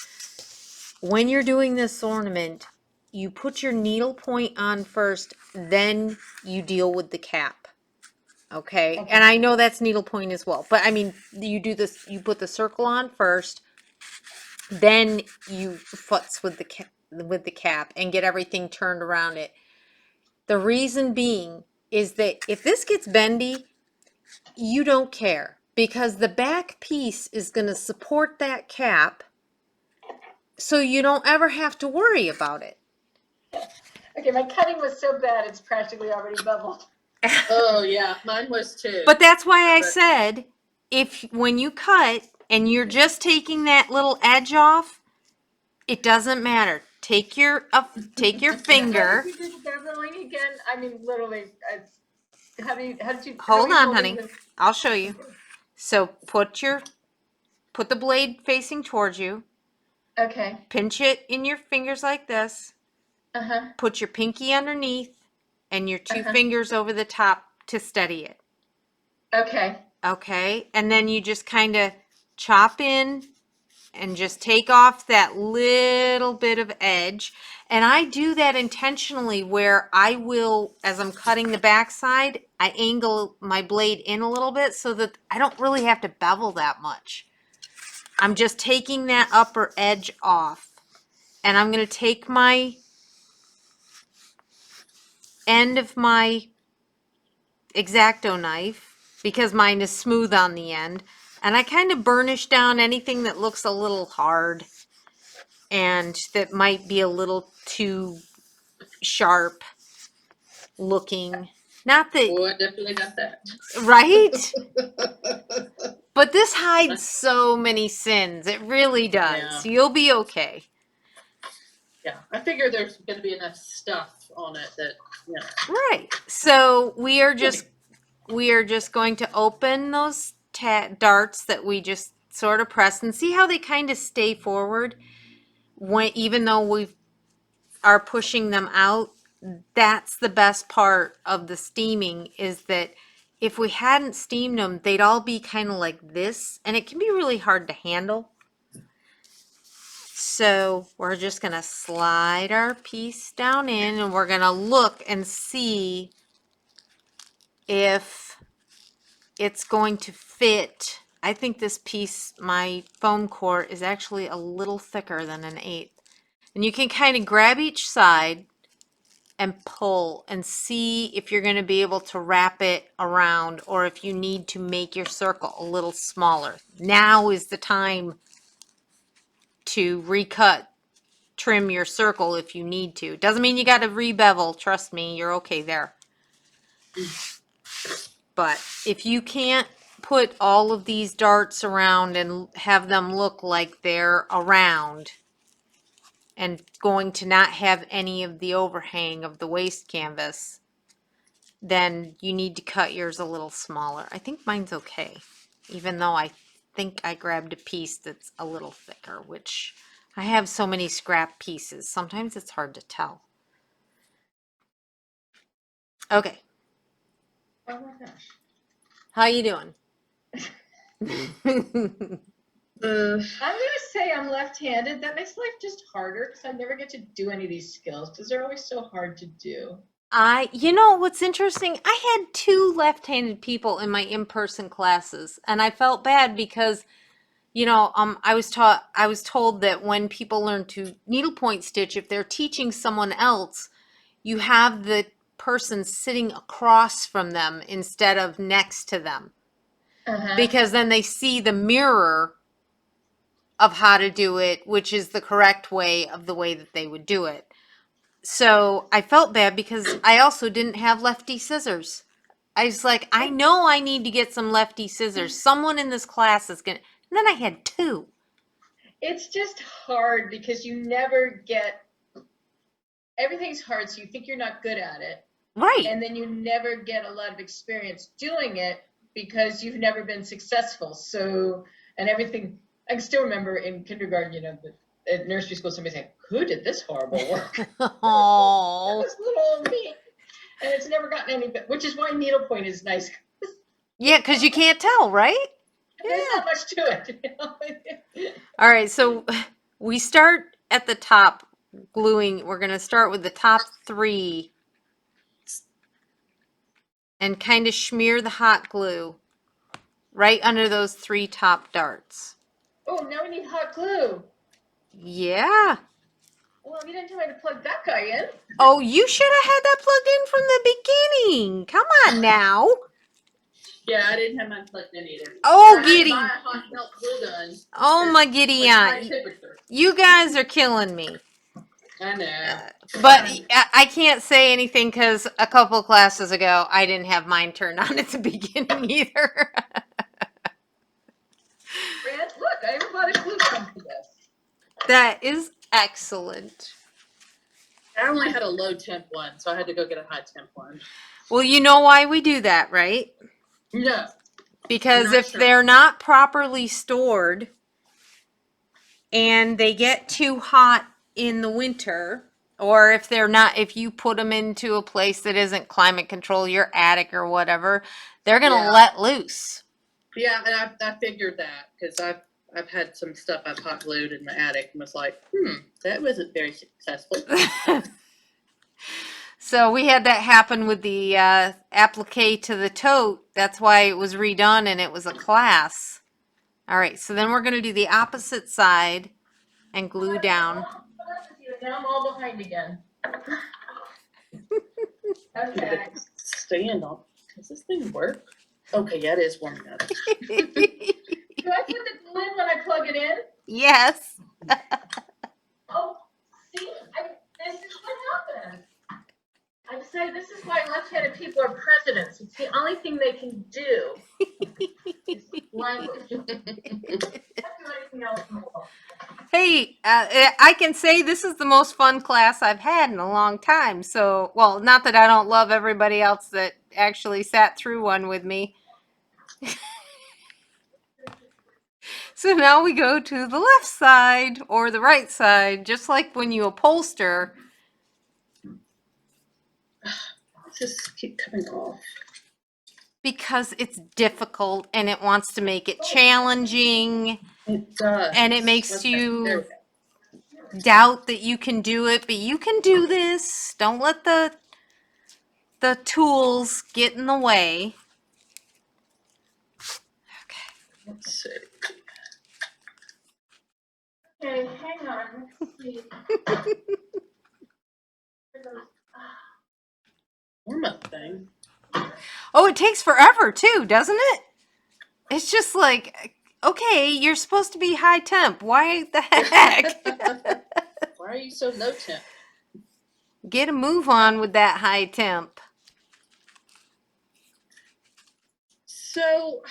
When you're doing this ornament, you put your needle point on first, then you deal with the cap. Okay. And I know that's needle point as well, but I mean, you do this, you put the circle on first, then you futz with the cap and get everything turned around it. The reason being is that if this gets bendy, you don't care, because the back piece is going to support that cap, so you don't ever have to worry about it. Okay, my cutting was so bad, it's practically already beveled. Oh, yeah, mine was too. But that's why I said, when you cut and you're just taking that little edge off, it doesn't matter. Take your finger. How did you do the beveling again? I mean, literally, how did you? Hold on, honey. I'll show you. So put the blade facing towards you. Okay. Pinch it in your fingers like this. Uh-huh. Put your pinky underneath and your two fingers over the top to steady it. Okay. Okay. And then you just kind of chop in and just take off that little bit of edge. And I do that intentionally, where I will, as I'm cutting the backside, I angle my blade in a little bit so that I don't really have to bevel that much. I'm just taking that upper edge off. And I'm going to take my end of my X-Acto knife, because mine is smooth on the end, and I kind of burnish down anything that looks a little hard and that might be a little too sharp looking. Not that, Oh, I definitely got that. right? But this hides so many sins. It really does. Yeah. You'll be okay. Yeah, I figure there's going to be enough stuff on it that, you know. Right. So we are just going to open those darts that we just sort of press, and see how they kind of stay forward even though we are pushing them out. That's the best part of the steaming, is that if we hadn't steamed them, they'd all be kind of like this, and it can be really hard to handle. So we're just going to slide our piece down in, and we're going to look and see if it's going to fit. I think this piece, my foam core, is actually a little thicker than an 1/8. And you can kind of grab each side and pull and see if you're going to be able to wrap it around, or if you need to make your circle a little smaller. Now is the time to recut, trim your circle if you need to. Doesn't mean you got to re-bevel. Trust me, you're okay there. But if you can't put all of these darts around and have them look like they're around and going to not have any of the overhang of the waste canvas, then you need to cut yours a little smaller. I think mine's okay, even though I think I grabbed a piece that's a little thicker, which I have so many scrap pieces. Sometimes it's hard to tell. Okay. Oh my gosh. How you doing? I'm gonna say I'm left-handed. That makes life just harder, because I never get to do any of these skills because they're always so hard to do. You know what's interesting? I had 2 left-handed people in my in-person classes, and I felt bad because, I was told that when people learn to needlepoint stitch, if they're teaching someone else, you have the person sitting across from them instead of next to them. Uh-huh. Because then they see the mirror of how to do it, which is the correct way of the way that they would do it. So I felt bad because I also didn't have lefty scissors. I was like, I know I need to get some lefty scissors. Someone in this class is going to, and then I had two. It's just hard because you never get, everything's hard, so you think you're not good at it. Right. And then you never get a lot of experience doing it because you've never been successful. So, and everything, I can still remember in kindergarten, you know, at nursery school, somebody saying, who did this horrible work? Oh. That was little old me. And it's never gotten any better, which is why needlepoint is nice. Yeah, because you can't tell, right? There's not much to it. You know? All right, so we start at the top gluing. We're going to start with the top three and kind of smear the hot glue right under those three top darts. Oh, now we need hot glue. Yeah. Well, you didn't tell me to plug that guy in. Oh, you should have had that plugged in from the beginning. Come on now. Yeah, I didn't have mine plugged in either. Oh, I had to giddy. buy a hot melt glue gun. Oh, my giddy Like high aunt. temperature. You guys are killing me. I know. But I can't say anything because a couple of classes ago, I didn't have mine turned on at the beginning either. Brad, look, I even bought a glue gun for this. That is excellent. I only had a low temp one, so I had to go get a high temp one. Well, you know why we do that, right? No. Because Not if sure. they're not properly stored and they get too hot in the winter, or if they're not, if you put them into a place that isn't climate control, your attic or whatever, they're going to Yeah. let loose. Yeah, and I figured that because I've had some stuff I've hot glued in my attic and was like, that wasn't very successful. So we had that happen with the applique to the tote. That's why it was redone and it was a class. All right, so then we're going to do the opposite side and glue down. Now I'm all behind again. Okay. Stand on. Does this thing work? Okay, yeah, it is warming up. Do I put the glue in when I plug it in? Yes. Oh, see, this is what happens. I decided this is why left-handed people are presidents. It's the only thing they can do. Is language. Can't do anything else more. Hey, I can say this is the most fun class I've had in a long time. So, well, not that I don't love everybody else that actually sat through one with me. So now we go to the left side or the right side, just like when you upholster. Just keep coming off. Because it's difficult and it wants to make it challenging. It does. And it makes Okay, you there we go. doubt that you can do it, but you can do this. Don't let the tools get in the way. Okay. Let's see. Okay, hang on. Let's see. Warm up thing. Oh, it takes forever too, doesn't it? It's just like, okay, you're supposed to be high temp. Why the heck? Why are you so low temp? Get a move on with that high temp. So,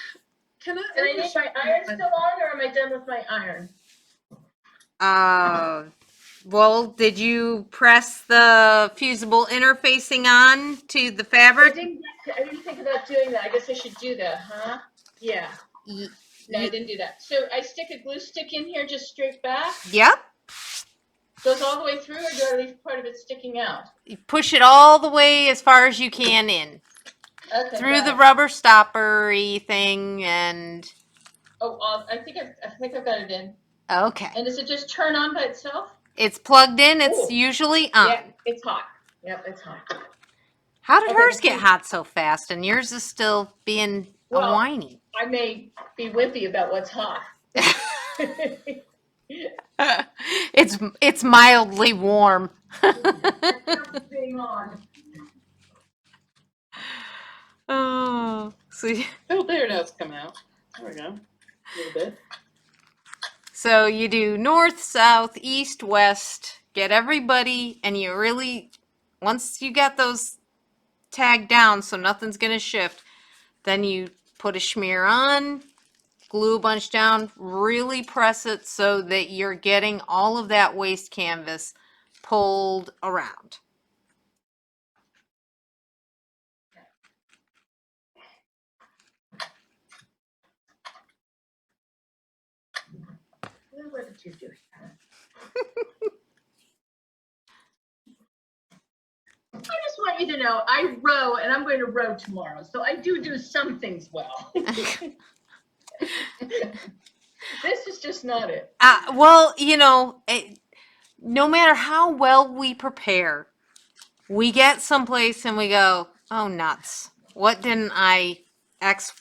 can I? Do I need my iron still on, or am I done with my iron? Well, did you press the fusible interfacing on to the fabric? I didn't think about doing that. I guess I should do that, huh? Yeah. No, I didn't do that. So I stick a glue stick in here just straight back? Yep. Goes all the way through, or do I leave part of it sticking out? You push it all the way as far as you can in. Okay. Through got the it. rubber stopper-y thing and... Oh, I think I've got it in. Okay. And does it just turn on by itself? It's plugged in. It's Ooh. usually on. Yeah, it's hot. Yep, it's hot. How did Okay, hers the get heat- hot so fast and yours is still being a Well- whiny? I may be wimpy about what's hot. It's mildly warm. Being on. Oh, see. Oh, there it has come out. There we go. A little bit. So you do north, south, east, west, get everybody, and you really, once you got those tagged down so nothing's going to shift, then you put a smear on, glue a bunch down, really press it so that you're getting all of that waste canvas pulled around. What did you do? I just want you to know I row, and I'm going to row tomorrow, so I do some things well. This is just not it. Well, you know, no matter how well we prepare, we get someplace and we go, oh, nuts. What didn't I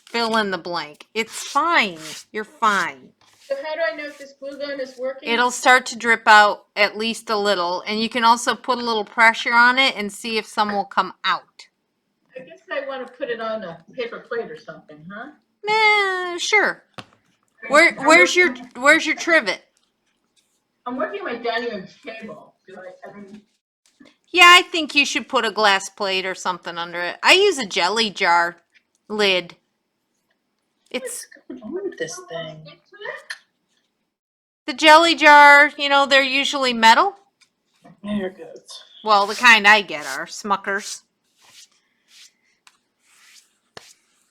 fill in the blank? It's fine. You're fine. So how do I know if this glue gun is working? It'll start to drip out at least a little, and you can also put a little pressure on it and see if some will come out. I guess I want to put it on a paper plate or something, huh? Sure. Where's your trivet? I'm working on my dining room table. I mean, Yeah, I think you should put a glass plate or something under it. I use a jelly jar lid. It's What's going on with this thing? the jelly jar, you know, they're usually metal. There it goes. Well, the kind I get are Smuckers.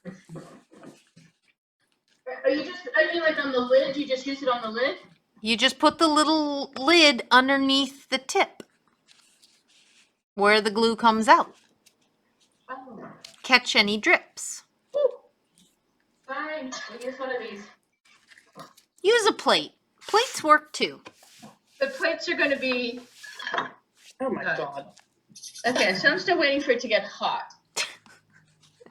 I mean, like on the lid, you just use it on the lid? You just put the little lid underneath the tip where the glue comes out. Oh. Catch any drips. Fine, we'll use one of these. Use a plate. Plates work too. The plates are going to be. Oh my God. Okay, so I'm still waiting for it to get hot.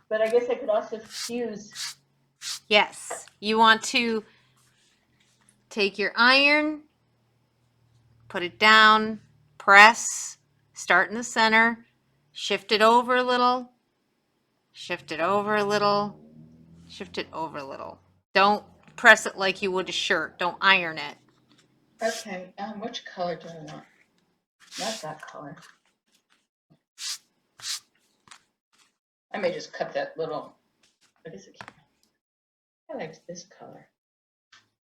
But I guess I could also fuse. Yes. You want to take your iron, put it down, press, start in the center, shift it over a little, shift it over a little, shift it over a little. Don't press it like you would a shirt. Don't iron it. Okay, which color do I want? Not that color. I may just cut that little. I guess I like this color.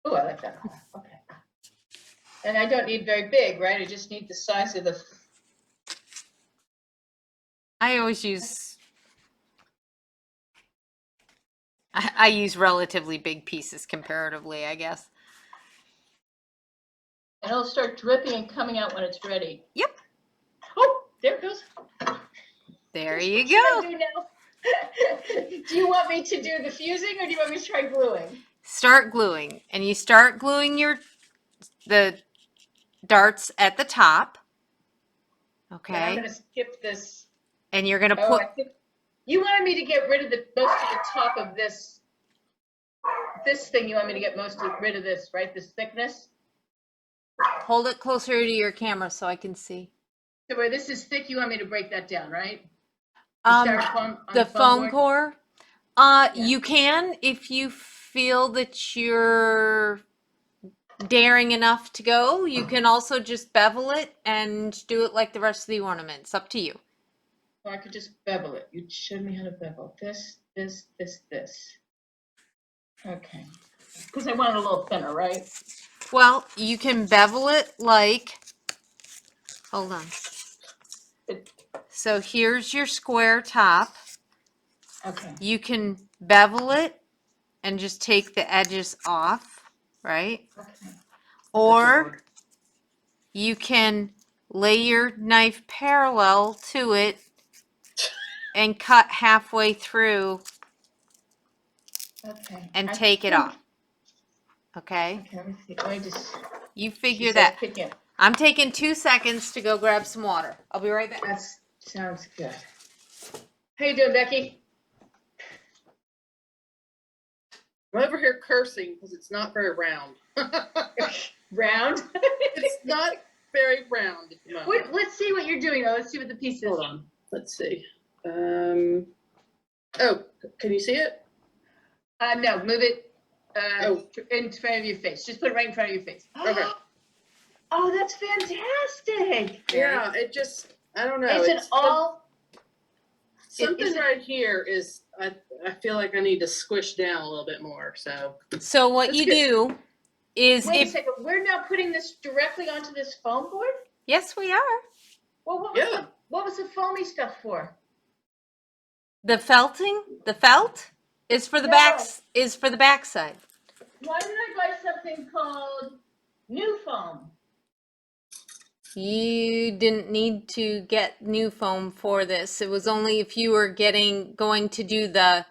Oh, I like that color. Okay. And I don't need very big, right? I just need the size of the. I always use. I use relatively big pieces comparatively, I guess. And it'll start dripping and coming out when it's ready. Yep. Oh, there it goes. There you What should I go. do now? Do you want me to do the fusing or do you want me to try gluing? Start gluing. And you start gluing the darts at the top. Okay. Yeah, I'm going to skip this. And you're going to Oh, put. I think you wanted me to get rid of most of the top of this. This thing, you want me to get rid of this, right? This thickness? Hold it closer to your camera so I can see. So where this is thick, you want me to break that down, right? The foam core. Yeah. You can if you feel that you're daring enough to go. You can also just bevel it and do it like the rest of the ornaments. Up to you. Well, I could just bevel it. You showed me how to bevel. This. Okay. Because I want it a little thinner, right? Well, you can bevel it like, hold on. So here's your square top. Okay. You can bevel it and just take the edges off, right? Okay. Or you can lay your knife parallel to it and cut halfway through Okay. and take it off. Okay? Okay, let me see. Let me just. You figure that. I'm taking 2 seconds to go grab some water. I'll be right back. That sounds good. How you doing, Becky? I'm over here cursing because it's not very round. Round? It's not very round at the moment. Let's see what you're doing though. Let's see what the piece is. Hold on. Let's see. Oh, can you see it? No, move it Oh. in front of your face. Just put it right in front of your face. Okay. Oh, that's fantastic. Yeah, it just, I don't know. Is it all? Something is it- right here is, I feel like I need to squish down a little bit more, so. So what That's you good. do is Wait a if second. We're now putting this directly onto this foam board? yes, we are. Well, Yeah. what was the foamy stuff for? The felt is for the backside. Why did I buy something called new foam? You didn't need to get new foam for this. It was only if you were going to do the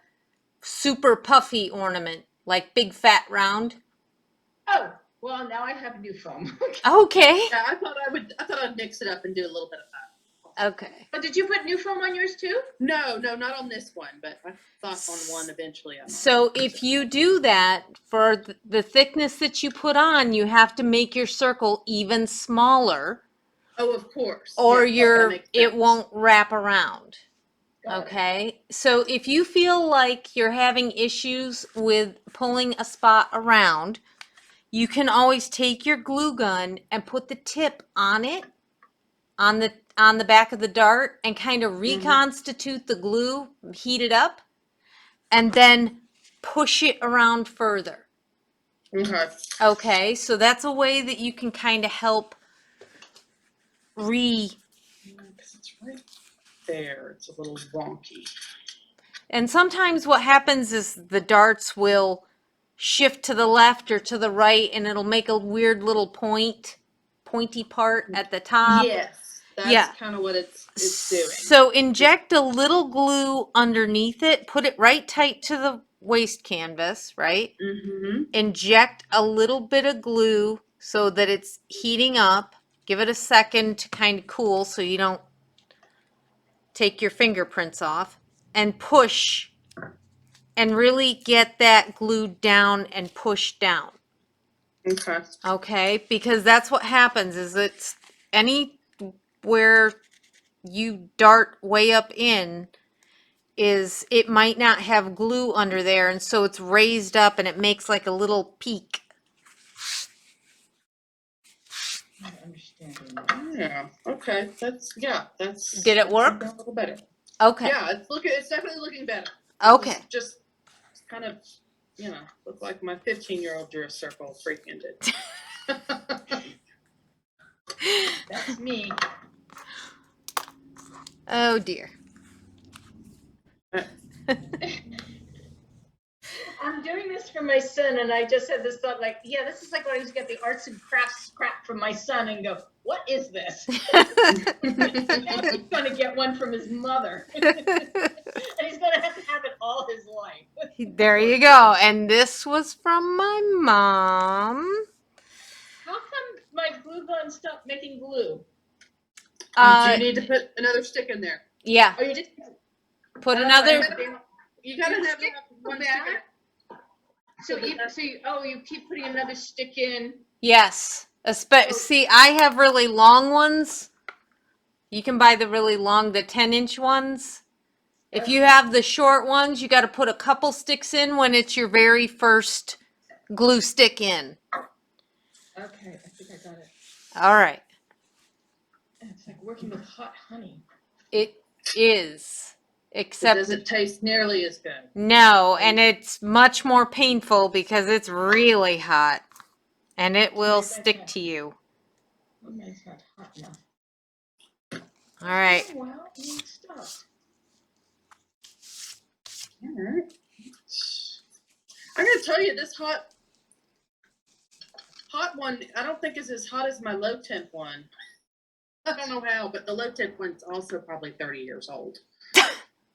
super puffy ornament, like big fat round. Oh, well, now I have new foam. Okay. Yeah, I thought I'd mix it up and do a little bit of that. Okay. But did you put new foam on yours too? No, not on this one, but I thought on one eventually. So if you do that, for the thickness that you put on, you have to make your circle even smaller, Oh, of course. or Yeah, that makes it sense. won't wrap around. Got it. Okay. So if you feel like you're having issues with pulling a spot around, you can always take your glue gun and put the tip on it, on the back of the dart, and kind of reconstitute the glue, heat it up, and then push it around further. Okay. Okay, so that's a way that you can kind of help Because it's right there. It's a little wonky. and sometimes what happens is the darts will shift to the left or to the right, and it'll make a weird little pointy part at the top. Yes. That's Yeah. kind of what it's doing. So inject a little glue underneath it, put it right tight to the waste canvas, right? Mm-hmm. Inject a little bit of glue so that it's heating up. Give it a second to kind of cool so you don't take your fingerprints off, and push and really get that glued down and pushed down. Okay. Okay, because that's what happens is it's anywhere you dart way up in is it might not have glue under there, and so it's raised up and it makes like a little peak. I understand. Yeah. Okay. That's. Did it work? A little better. Okay. Yeah. It's definitely looking better. Okay. It's just kind of, look like my 15-year-old drew a circle freaking did. That's me. Oh dear. I'm doing this for my son, and I just had this thought, like, yeah, this is like when I used to get the arts and crafts scrap from my son and go, what is this? And now he's going to get one from his mother. And he's going to have it all his life. There you go. And this was from my mom. How come my glue gun stopped making glue? Do you need to put another stick in there? Yeah. Oh, you just Put another. You gotta have stick one back? stick. You keep putting another stick in. Yes. See, I have really long ones. You can buy the really long, the 10-inch ones. If you have the short ones, you got to put a couple sticks in when it's your very first glue stick in. Okay, I think I got it. All right. It's like working with hot honey. It is. It Except doesn't taste nearly as good. no, and it's much more painful because it's really hot. And it will stick to you. It's not hot enough. All right. Oh, well, it stopped. All right. I'm gonna tell you, this hot one, I don't think is as hot as my low temp one. I don't know how, but the low temp one's also probably 30 years old.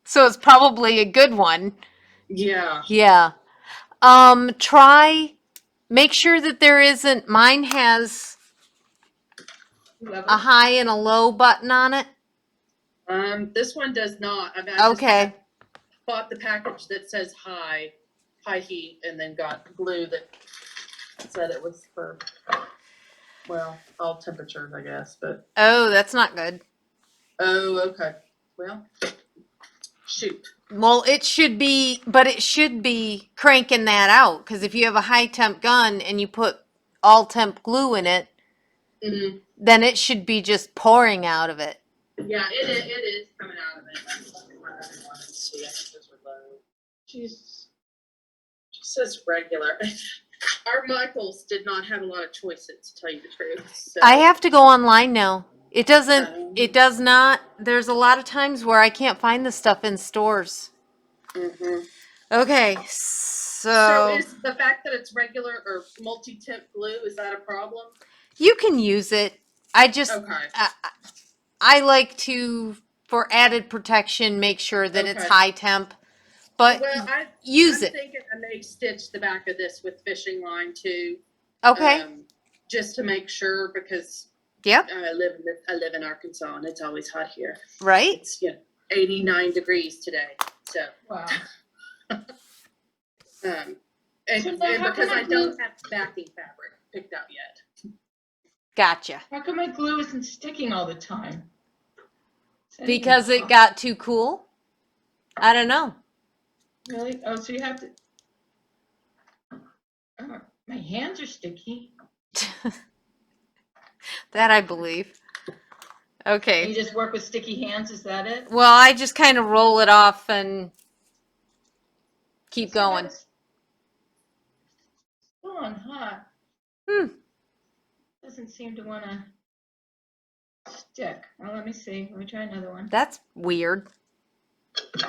So it's probably a good one. Yeah. Yeah. Make sure that there isn't, mine has a high and a low button on it. This one does not. I just Okay. bought the package that says high heat, and then got glue that said it was for Well, all temperatures, I guess, but. Oh, that's not good. Oh, okay. Well, shoot. Well, it should be, but it should be cranking that out. Because if you have a high temp gun and you put all temp glue in it, Mm-hmm. then it should be just pouring out of it. Yeah, it is coming out of it. That's what I wanted to see. I think those were low. Jesus. Just says regular. Our Michaels did not have a lot of choices, to tell you the truth. So. I have to go online now. It doesn't, Um, it does not, there's a lot of times where I can't find the stuff in stores. Mm-hmm. Okay, So is the fact that it's regular or multi-tip glue, is that a problem? you can use it. I just, Okay. I like to, for added protection, make sure that it's Okay. high temp. But Well, use I'm it. thinking I may stitch the back of this with fishing line too. Okay. Just to make sure, because Yep. I live in Arkansas and it's always hot here. Right. It's 89 degrees today. So Wow. and So now how because come I don't have backing fabric picked out yet. Gotcha. How come my glue isn't sticking all the time? Is that Because even it got too cool? I don't know. Really? Oh, so you have to. Oh, my hands are sticky. That I believe. You Okay. just work with sticky hands, is that it? Well, I just kind of roll it off and keep See, going. that's still on hot. Hmm. Doesn't seem to want to stick. Well, let me see. Let me try another one. That's weird.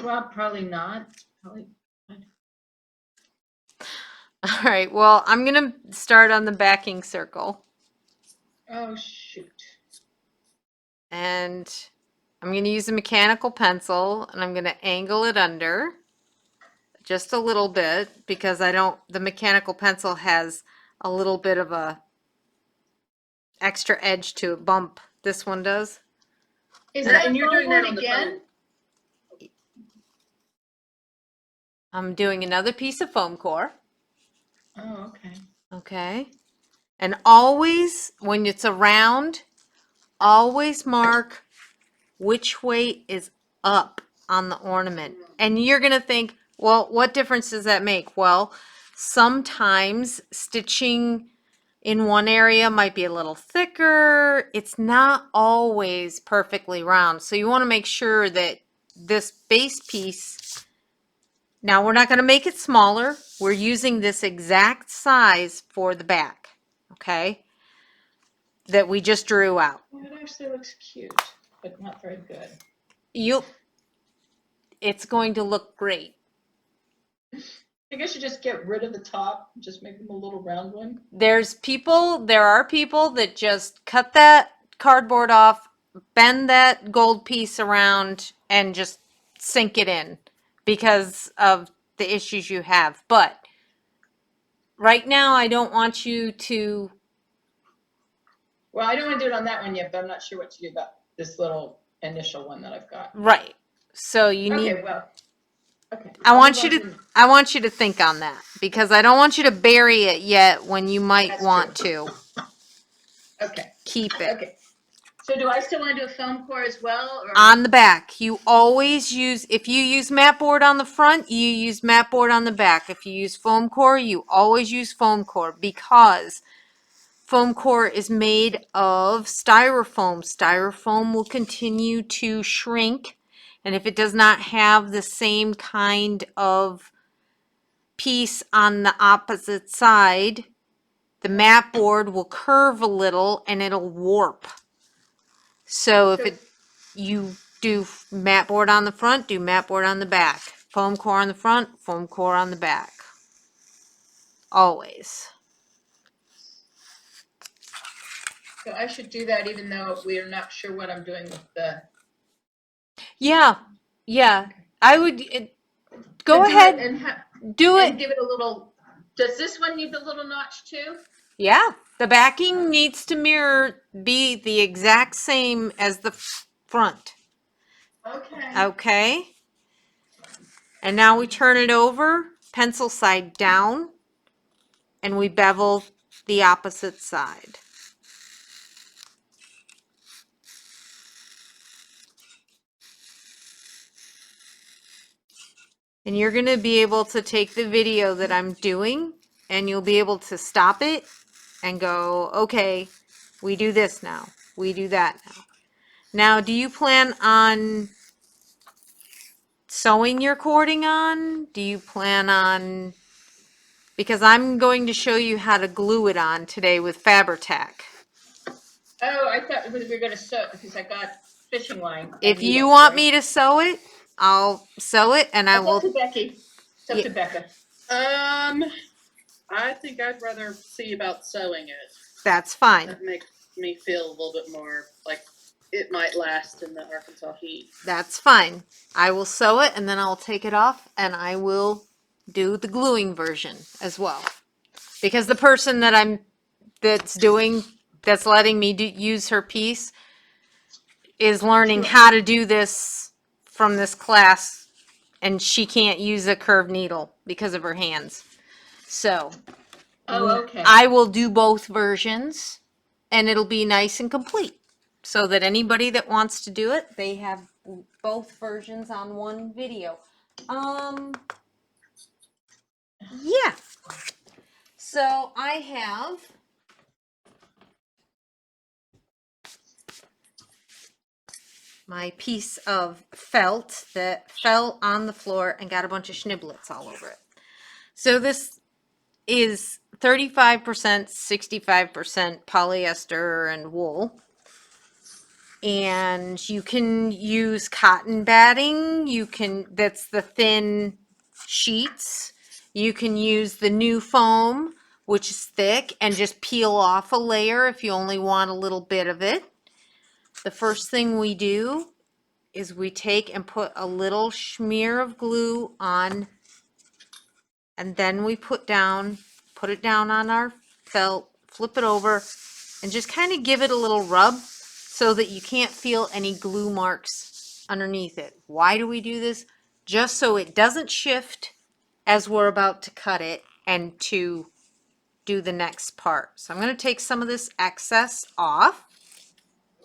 Well, probably not. Probably. All right. Well, I'm going to start on the backing circle. Oh, shoot. And I'm going to use a mechanical pencil and I'm going to angle it under just a little bit because the mechanical pencil has a little bit of a extra edge to it, bump. This one does. Is And that you're doing that on the again? phone. I'm doing another piece of foam core. Oh, okay. Okay. And always, when it's around, always mark which way is up on the ornament. And you're going to think, well, what difference does that make? Well, sometimes stitching in one area might be a little thicker. It's not always perfectly round. So you want to make sure that this base piece, now we're not going to make it smaller. We're using this exact size for the back, okay, that we just drew out. Well, it actually looks cute, but not very good. It's going to look great. I guess you just get rid of the top, just make them a little round one. There are people that just cut that cardboard off, bend that gold piece around, and just sink it in because of the issues you have. But right now, I don't want you to. Well, I don't want to do it on that one yet, but I'm not sure what to do about this little initial one that I've got. Right. So you need. Okay, well, okay. I want you to think on that because I don't want you to bury it yet when you might That's want true. to Okay, keep it. okay. So do I still want to do a foam core as well? Or? On the back, you always use, if you use mat board on the front, you use mat board on the back. If you use foam core, you always use foam core because foam core is made of styrofoam. Styrofoam will continue to shrink, and if it does not have the same kind of piece on the opposite side, the mat board will curve a little and it'll warp. So if you do mat board on the front, do mat board on the back. Foam core on the front, foam core on the back. Always. So I should do that even though we are not sure what I'm doing with the. Yeah. I would go do ahead. it Do and it. give it a little. Does this one need the little notch too? Yeah. The backing needs to be the exact same as the front. Okay. Okay. And now we turn it over, pencil side down, and we bevel the opposite side. And you're going to be able to take the video that I'm doing and you'll be able to stop it and go, okay, we do this now. We do that now. Now, do you plan on sewing your cording on? Do you plan on, because I'm going to show you how to glue it on today with Fabritac. Oh, I thought we were gonna sew it because I got fishing line. and If you needles, want right? me to sew it, I'll sew it and I It's up will, to Becky. It's up Yeah. to Becca. I think I'd rather see about sewing it. that's fine. That makes me feel a little bit more like it might last in the Arkansas heat. That's fine. I will sew it and then I'll take it off and I will do the gluing version as well. Because the person that's letting me use her piece is learning how to do this from this class and she can't use a curved needle because of her hands. So Oh, okay. I will do both versions and it'll be nice and complete so that anybody that wants to do it, they have both versions on one video. Yeah. So I have my piece of felt that fell on the floor and got a bunch of schniblets all over it. So this is 35%, 65% polyester and wool. And you can use cotton batting. That's the thin sheets. You can use the new foam, which is thick, and just peel off a layer if you only want a little bit of it. The first thing we do is we take and put a little smear of glue on, and then we put it down on our felt, flip it over, and just kind of give it a little rub so that you can't feel any glue marks underneath it. Why do we do this? Just so it doesn't shift as we're about to cut it and to do the next part. So I'm going to take some of this excess off.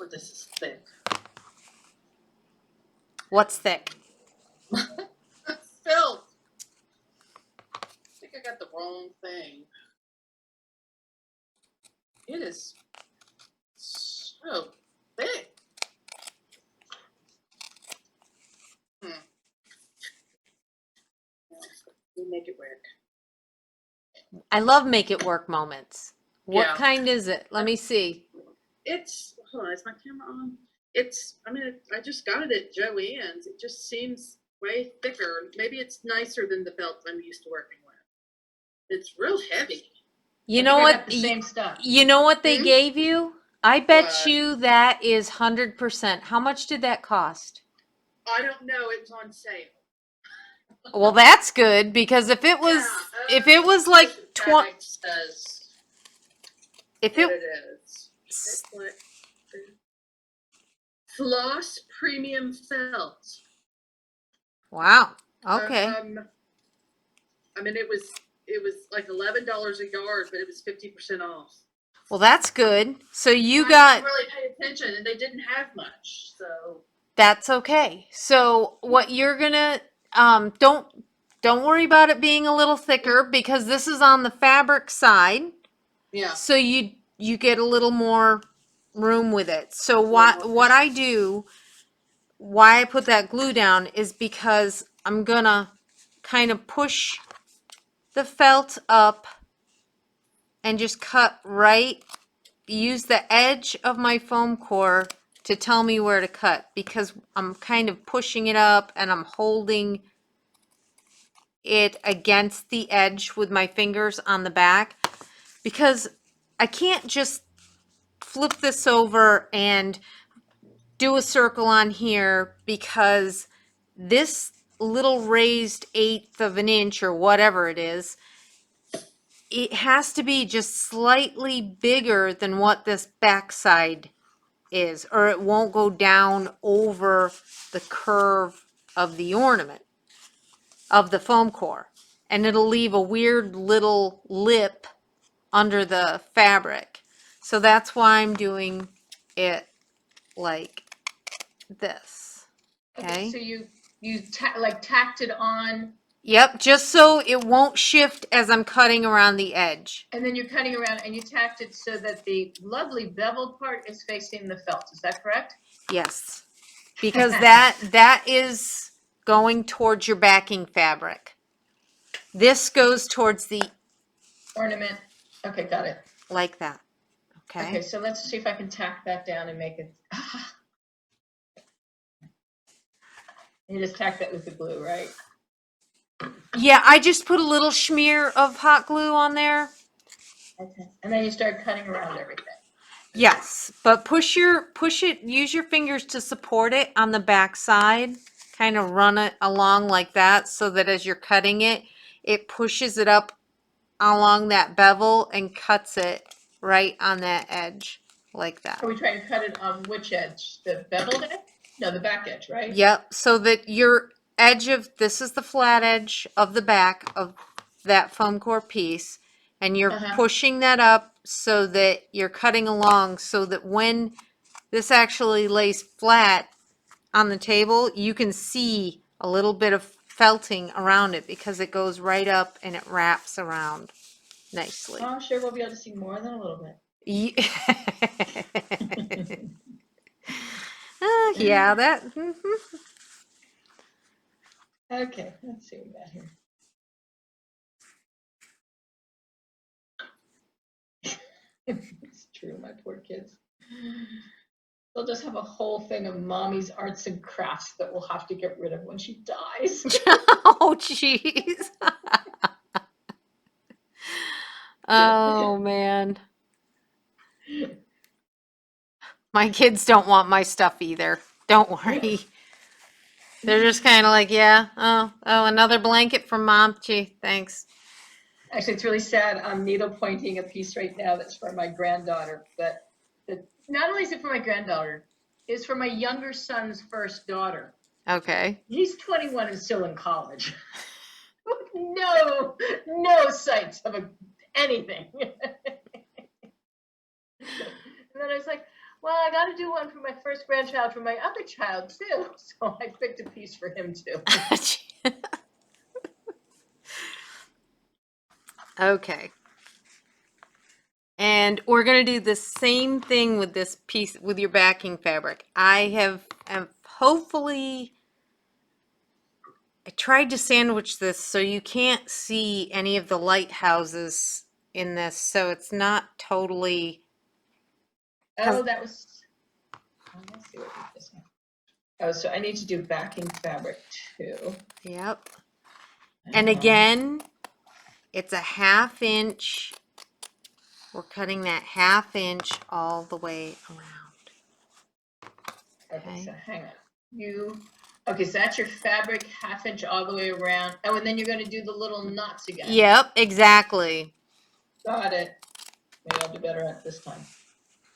Oh, this is thick. What's thick? Felt. I think I got the wrong thing. It is so thick. We make it work. I love make it work moments. What Yeah. kind is it? Let me see. It's, hold on, is my camera on? I just got it at Joann's. It just seems way thicker. Maybe it's nicer than the belt I'm used to working with. It's real heavy. You I know think I what? got the same stuff. You know what they Hmm? gave you? I bet What? you that is 100%. How much did that cost? I don't know. It was on sale. Well, that's good because if it was like This 20, tag says if what it it is. It's like Floss Premium Felt. wow, okay. I mean, it was like $11 a yard, but it was 50% off. Well, that's good. So you I got, didn't really pay attention, and they didn't have much, so that's okay. So what you're gonna don't worry about it being a little thicker because this is on the fabric side. yeah. So you get a little more room with it. So more what I do, why I put that glue down is because I'm gonna kind of push the felt up and just cut right, use the edge of my foam core to tell me where to cut because I'm kind of pushing it up and I'm holding it against the edge with my fingers on the back because I can't just flip this over and do a circle on here because this little raised 1/8 of an inch or whatever it is, it has to be just slightly bigger than what this backside is, or it won't go down over the curve of the ornament of the foam core, and it'll leave a weird little lip under the fabric. So that's why I'm doing it like this. Okay. So you tacked it on Yep, just so it won't shift as I'm cutting around the edge. And then you're cutting around and you tacked it so that the lovely beveled part is facing the felt. Is that correct? Yes, because that is going towards your backing fabric. This goes towards the, Ornament. Okay, got it. like that. Okay, Okay. so let's see if I can tack that down and make it. You just tack that with the glue, right? Yeah, I just put a little smear of hot glue on there. Okay. And then you start cutting around everything. Yes, but push it, use your fingers to support it on the back side. Kind of run it along like that so that as you're cutting it, it pushes it up along that bevel and cuts it right on that edge like that. Are we trying to cut it on which edge? The beveled edge? No, the back edge, right? Yep, so that your edge of, this is the flat edge of the back of that foam core piece, and you're pushing that up so that you're cutting along so that when this actually lays flat on the table, you can see a little bit of felting around it because it goes right up and it wraps around nicely. Oh, I'm sure we'll be able to see more than a little bit. Yeah, that. Okay, let's see what we got here. It's true, my poor kids. They'll just have a whole thing of mommy's arts and crafts that we'll have to get rid of when she dies. Oh, jeez. Oh, man. My kids don't want my stuff either. Don't worry. They're just kind of like, yeah, oh, another blanket from mom. Gee, thanks. Actually, it's really sad. I'm needle pointing a piece right now that's for my granddaughter, but not only is it for my granddaughter, it's for my younger son's first daughter. Okay. He's 21 and still in college. No sights of anything. And then I was like, well, I got to do one for my first grandchild for my other child too. So I picked a piece for him too. Okay. And we're going to do the same thing with this piece, with your backing fabric. I have hopefully, I tried to sandwich this so you can't see any of the lighthouses in this, so it's not totally. Oh, that was, let's see what we just have. Oh, so I need to do backing fabric too. Yep. And again, it's a 1/2 inch. We're cutting that 1/2 inch all the way around. Okay, so hang on. Okay, so that's your fabric 1/2 inch all the way around. Oh, and then you're going to do the little knots again. Yep, exactly. Got it. Maybe I'll do better at this time.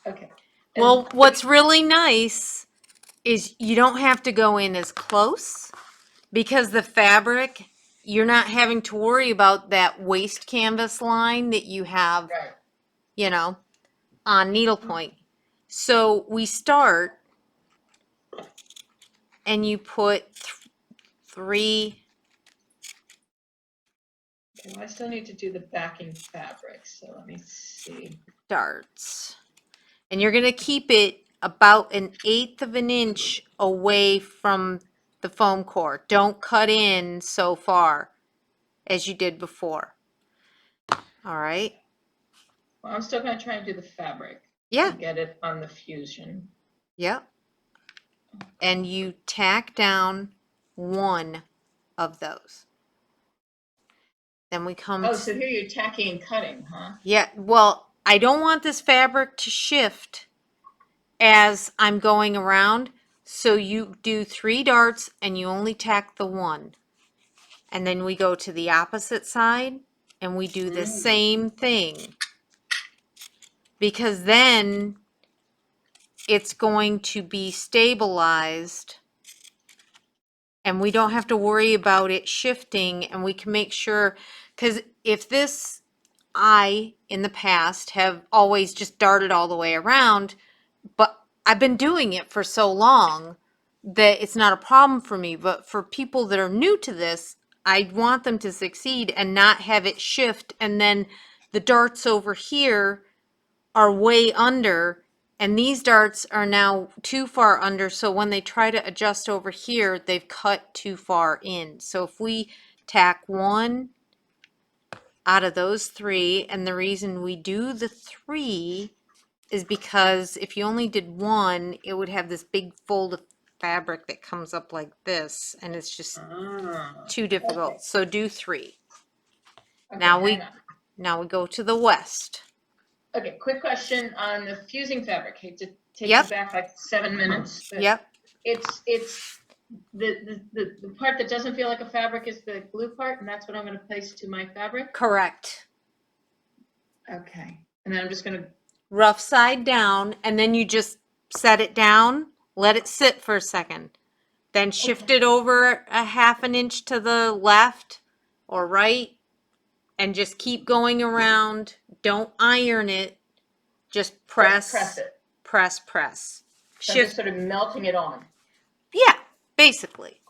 Okay. Well, what's really nice is you don't have to go in as close because the fabric, you're not having to worry about that waist canvas line that you have, right, you know, on needlepoint. So we start and you put 3. Okay, well, I still need to do the backing fabric, so let me see. Darts. And you're going to keep it about 1/8 of an inch away from the foam core. Don't cut in so far as you did before. All right. Well, I'm still going to try and do the fabric. Yeah. To get it on the fusion. Yep. And you tack down 1 of those. Then we come. Oh, so here you're tacking and cutting, huh? Yeah. Well, I don't want this fabric to shift as I'm going around. So you do 3 darts and you only tack the 1. And then we go to the opposite side and we do the same thing. Because then it's going to be stabilized and we don't have to worry about it shifting, and we can make sure, because if this, I in the past have always just darted all the way around, but I've been doing it for so long that it's not a problem for me. But for people that are new to this, I want them to succeed and not have it shift, and then the darts over here are way under, and these darts are now too far under, so when they try to adjust over here, they've cut too far in. So if we tack one out of those three, and the reason we do the three is because if you only did one, it would have this big fold of fabric that comes up like this, and it's just too difficult. Okay. So do three. Okay, Now hang on. Now we go to the west. Okay, quick question on the fusing fabric. Hate to take Yep. you back like 7 minutes. But Yep. It's the part that doesn't feel like a fabric is the glue part, and that's what I'm going to place to my fabric. Correct. Okay, and then I'm just going to. Rough side down, and then you just set it down, let it sit for a second. Then shift it over a half an inch to the left or right, and just keep going around. Don't iron it. Just press it. press. So I'm just sort of melting it on. Yeah, basically.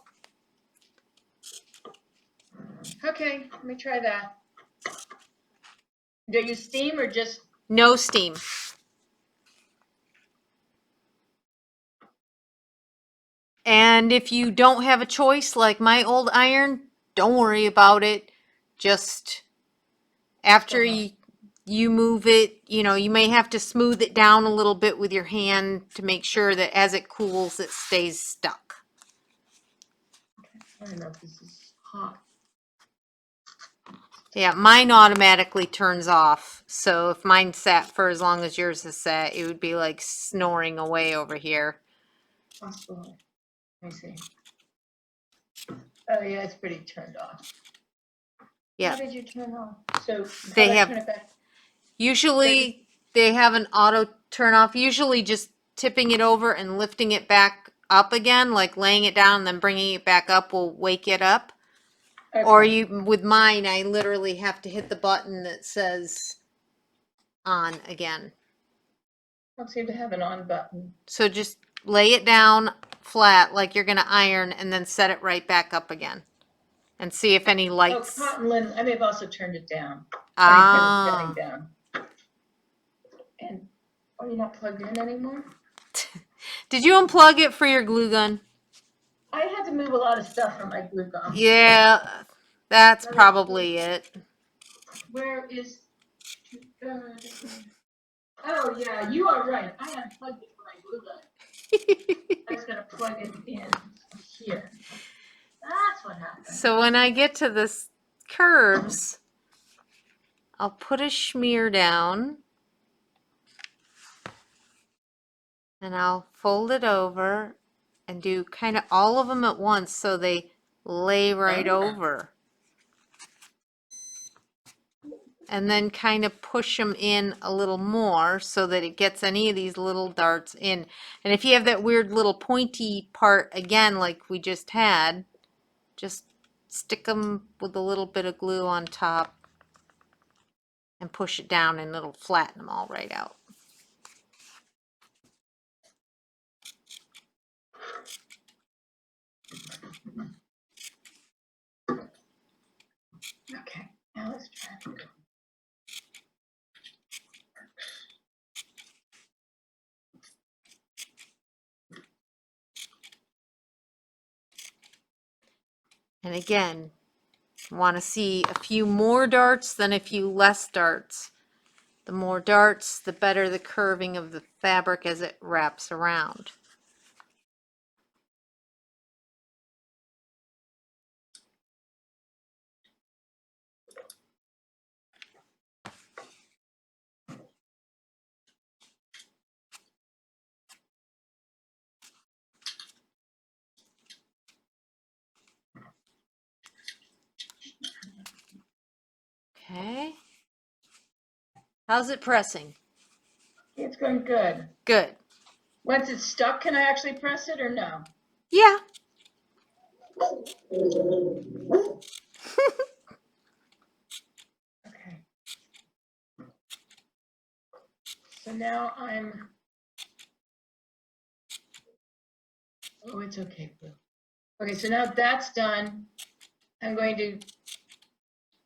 Okay, let me try that. Do you steam or just? No steam. And if you don't have a choice, like my old iron, don't worry about it. Just after you move it, you may have to smooth it down a little bit with your hand to make sure that as it cools, it stays stuck. I don't know if this is hot. Yeah, mine automatically turns off. So if mine sat for as long as yours has sat, it would be like snoring away over here. Possible. Let me see. Oh yeah, it's pretty turned off. Yeah. How did you turn off? So They how do I have- turn it back? Usually they have an auto turn off, usually just tipping it over and lifting it back up again, like laying it down and then bringing it back up will wake it up. Okay. Or with mine, I literally have to hit the button that says on again. I don't seem to have an on button. So just lay it down flat like you're going to iron and then set it right back up again. And see if any lights. Oh, cotton linen. I may have also turned it down. Ah. Turn the setting down. And are you not plugged in anymore? Did you unplug it for your glue gun? I had to move a lot of stuff from my glue gun. Yeah, that's probably it. Where is? Oh yeah, you are right. I unplugged it from my glue gun. I was gonna plug it in here. That's what happened. So when I get to this curves, I'll put a smear down and I'll fold it over and do kind of all of them at once so they lay right over. And then kind of push them in a little more so that it gets any of these little darts in. And if you have that weird little pointy part again like we just had, just stick them with a little bit of glue on top and push it down and it'll flatten them all right out. Okay, now let's try it. And again, want to see a few more darts than a few less darts. The more darts, the better the curving of the fabric as it wraps around. Okay. How's it pressing? It's going good. Good. Once it's stuck, can I actually press it or no? Yeah. Okay. So now I'm. Oh, it's okay, Blue. Okay, so now that's done. I'm going to,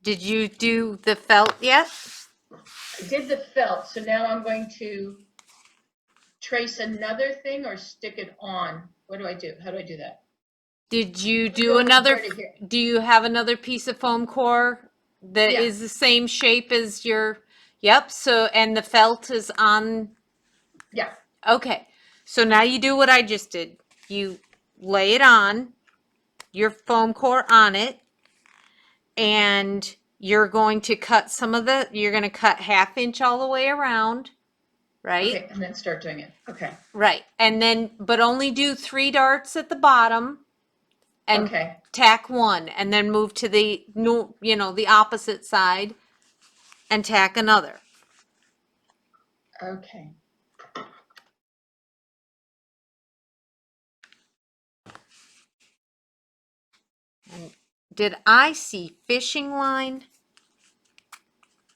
Did you do the felt yet? I did the felt, so now I'm going to trace another thing or stick it on. What do I do? How do I do that? Did you Let's do go another? right here. Do you have another piece of foam core that Yeah. is the same shape as your? Yep. So, and the felt is on. Yeah. Okay. So now you do what I just did. You lay it on, your foam core on it, and you're going to cut you're going to cut 1/2 inch all the way around, right? Okay, and then start doing it. Okay. Right. And then, but only do 3 darts at the bottom and Okay. tack 1, and then move to the, the opposite side and tack another. Okay. And did I see fishing line?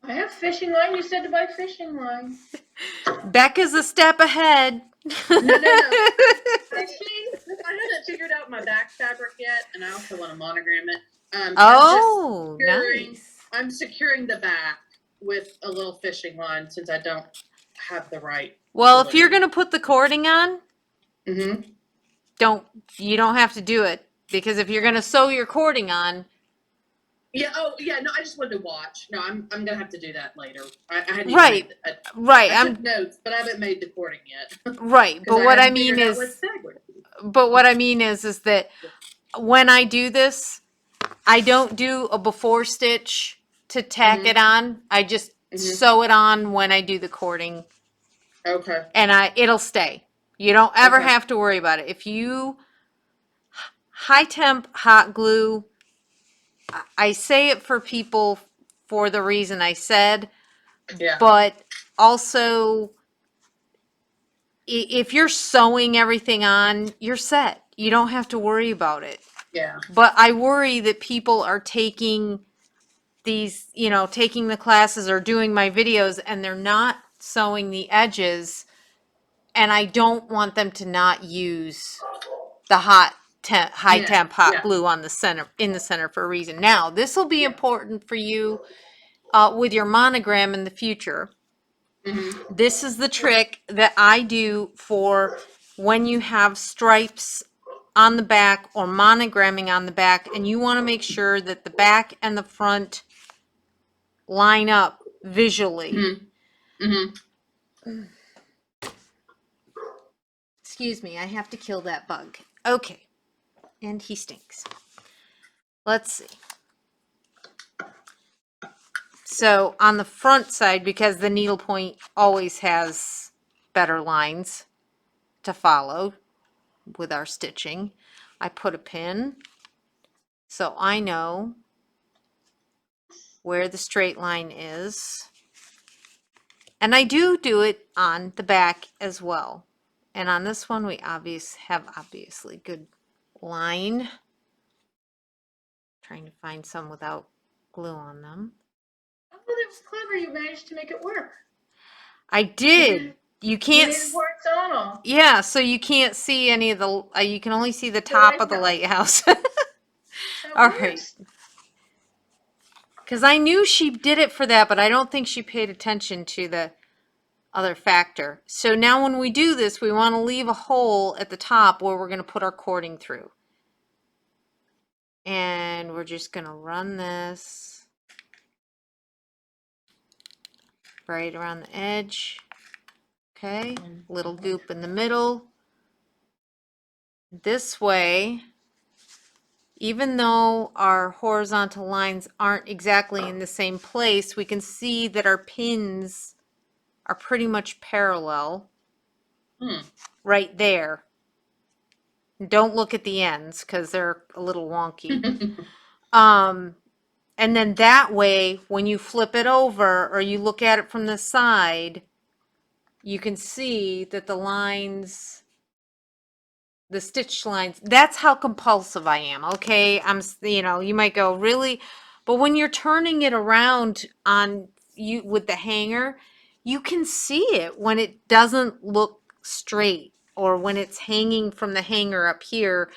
I have fishing line. You said to buy fishing line. Becca's a step ahead. No. Actually, I haven't figured out my back fabric yet, and I also want to monogram it. Oh, nice. I'm securing the back with a little fishing line since I don't have the right. Well, if you're going to put the cording on, Mm-hmm. you don't have to do it, because if you're going to sew your cording on, Yeah. Oh, yeah. No, I just wanted to watch. No, I'm gonna have to do that later. I hadn't Right. even right, I took notes, but I haven't made the cording yet. right, but what I mean is, is that when I do this, I don't do a before stitch to tack it on. I just sew it on when I do the cording, okay. and it'll stay. You don't ever Okay. have to worry about it. If you high temp hot glue, I say it for people for the reason I said, Yeah. but also if you're sewing everything on, you're set. You don't have to worry about it. Yeah. But I worry that people are taking taking the classes or doing my videos, and they're not sewing the edges, and I don't want them to not use the high temp hot glue on in the center for a reason. Now, this will be important for you with your monogram in the future. Mm-hmm. This is the trick that I do for when you have stripes on the back or monogramming on the back, and you want to make sure that the back and the front line up visually. Mm-hmm. Mm-hmm. Excuse me, I have to kill that bug. Okay, and he stinks. Let's see. So on the front side, because the needlepoint always has better lines to follow with our stitching, I put a pin so I know where the straight line is. And I do it on the back as well. And on this one, we have obviously good line. Trying to find some without glue on them. Oh, that was clever. You managed to make it work. I did. You can't. You made it horizontal. Yeah, so you can't see any of the. You can only see the top of the lighthouse. All right. Because I knew she did it for that, but I don't think she paid attention to the other factor. So now when we do this, we want to leave a hole at the top where we're going to put our cording through. And we're just going to run this right around the edge. Okay, little goop in the middle. This way, even though our horizontal lines aren't exactly in the same place, we can see that our pins are pretty much parallel right there. Don't look at the ends because they're a little wonky. And then that way, when you flip it over or you look at it from the side, you can see that the lines, the stitch lines, that's how compulsive I am. Okay. You might go, really? But when you're turning it around on you with the hanger, you can see it when it doesn't look straight or when it's hanging from the hanger up here.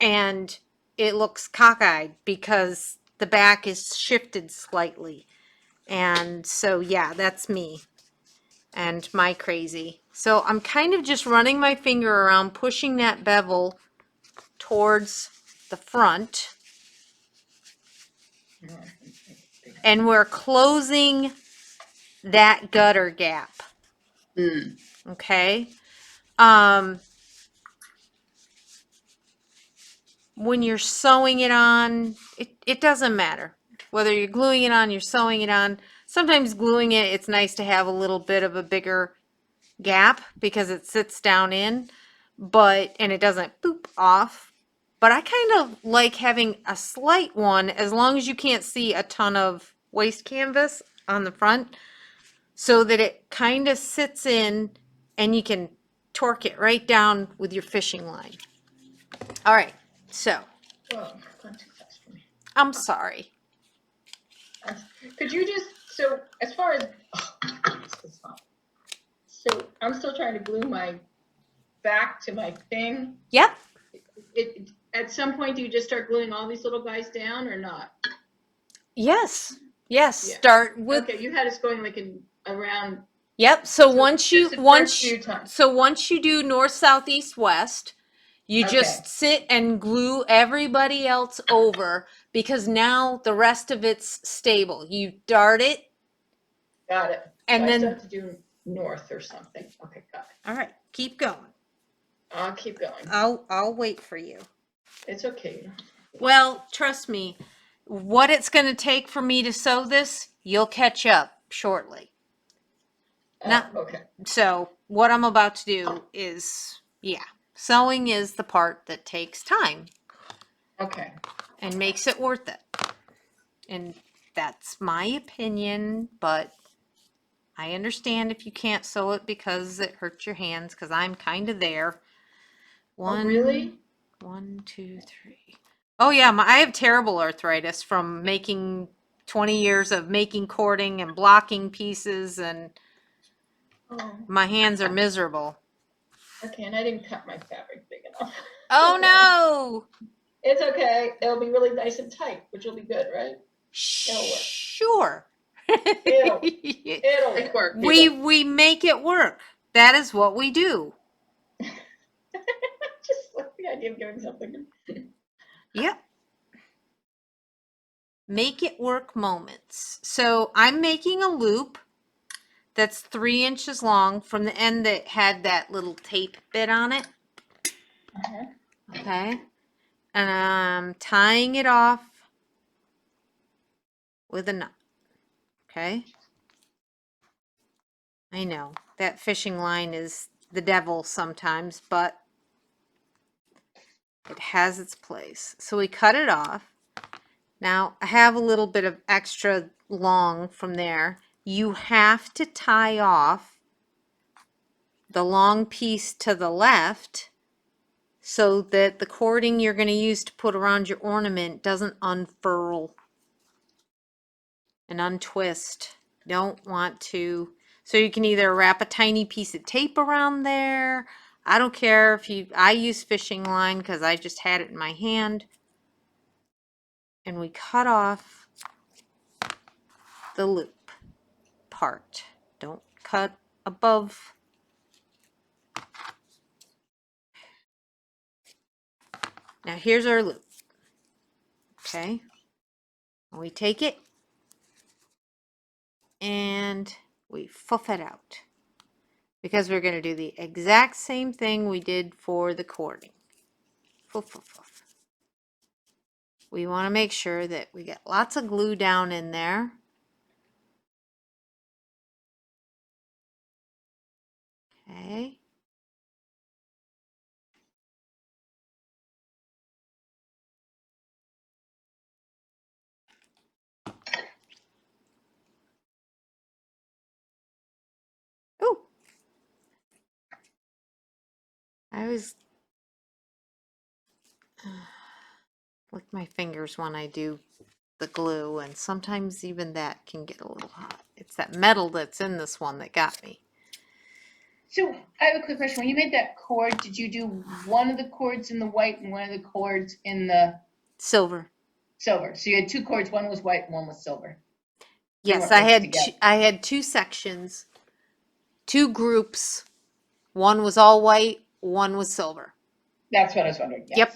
And it looks cockeyed because the back is shifted slightly. And so, yeah, that's me and my crazy. So I'm kind of just running my finger around, pushing that bevel towards the front. And we're closing that gutter gap. Okay. When you're sewing it on, it doesn't matter. Whether you're gluing it on, you're sewing it on. Sometimes gluing it, it's nice to have a little bit of a bigger gap because it sits down in, and it doesn't boop off. But I kind of like having a slight one as long as you can't see a ton of waste canvas on the front so that it kind of sits in and you can torque it right down with your fishing line. All right, so Whoa, gone too fast for me. I'm sorry. Could you just, so as far as, so I'm still trying to glue my back to my thing. Yep. At some point, do you just start gluing all these little guys down or not? Yes. Yes. Yeah. Start with. Okay, you had us going like around. Yep. So Just the first few times. once you do north, south, east, west, you just sit and glue everybody else over because now the rest of it's stable. You dart it. Got it. And so then I still have to do north or something. Okay, got it. All right, keep going. I'll keep going. I'll wait for you. It's okay. Well, trust me, what it's going to take for me to sew this, you'll catch up shortly. Okay. So what I'm about to do is, sewing is the part that takes time. Okay. And makes it worth it. And that's my opinion, but I understand if you can't sew it because it hurts your hands, because I'm kind of there. Really? 1, 2, 3. Oh yeah, I have terrible arthritis from making 20 years of making cording and blocking pieces, and my hands are miserable. Okay, and I didn't cut my fabric big enough. Oh no! It's okay. It'll be really nice and tight, which will be good, right? Sure. It'll work. We make it work. That is what we do. Just like the idea of giving something. Yep. Make it work moments. So I'm making a loop that's 3 inches long from the end that had that little tape bit on it. Okay. And I'm tying it off with a knot. Okay. I know that fishing line is the devil sometimes, but it has its place. So we cut it off. Now I have a little bit of extra long from there. You have to tie off the long piece to the left so that the cording you're going to use to put around your ornament doesn't unfurl and untwist. You don't want to. So you can either wrap a tiny piece of tape around there. I don't care if I use fishing line because I just had it in my hand. And we cut off the loop part. Don't cut above. Now here's our loop. Okay. We take it and we fluff it out because we're going to do the exact same thing we did for the cording. Fluff, fluff, fluff. We want to make sure that we get lots of glue down in there. Okay. Oh, I always lick my fingers when I do the glue, and sometimes even that can get a little hot. It's that metal that's in this one that got me. So I have a quick question. When you made that cord, did you do one of the cords in the white and one of the cords in the Silver. Silver. So you had 2 cords. One was white, one was silver. Yes, weren't I mixed had together. I had 2 sections, 2 groups. One was all white, one was silver. That's what I was wondering. Yes. Yep.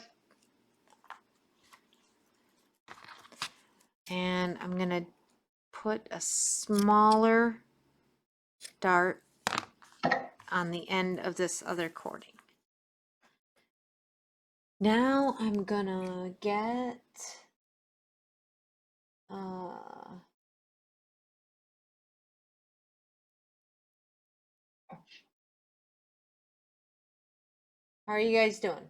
And I'm going to put a smaller dart on the end of this other cording. Now I'm gonna get how are you guys doing?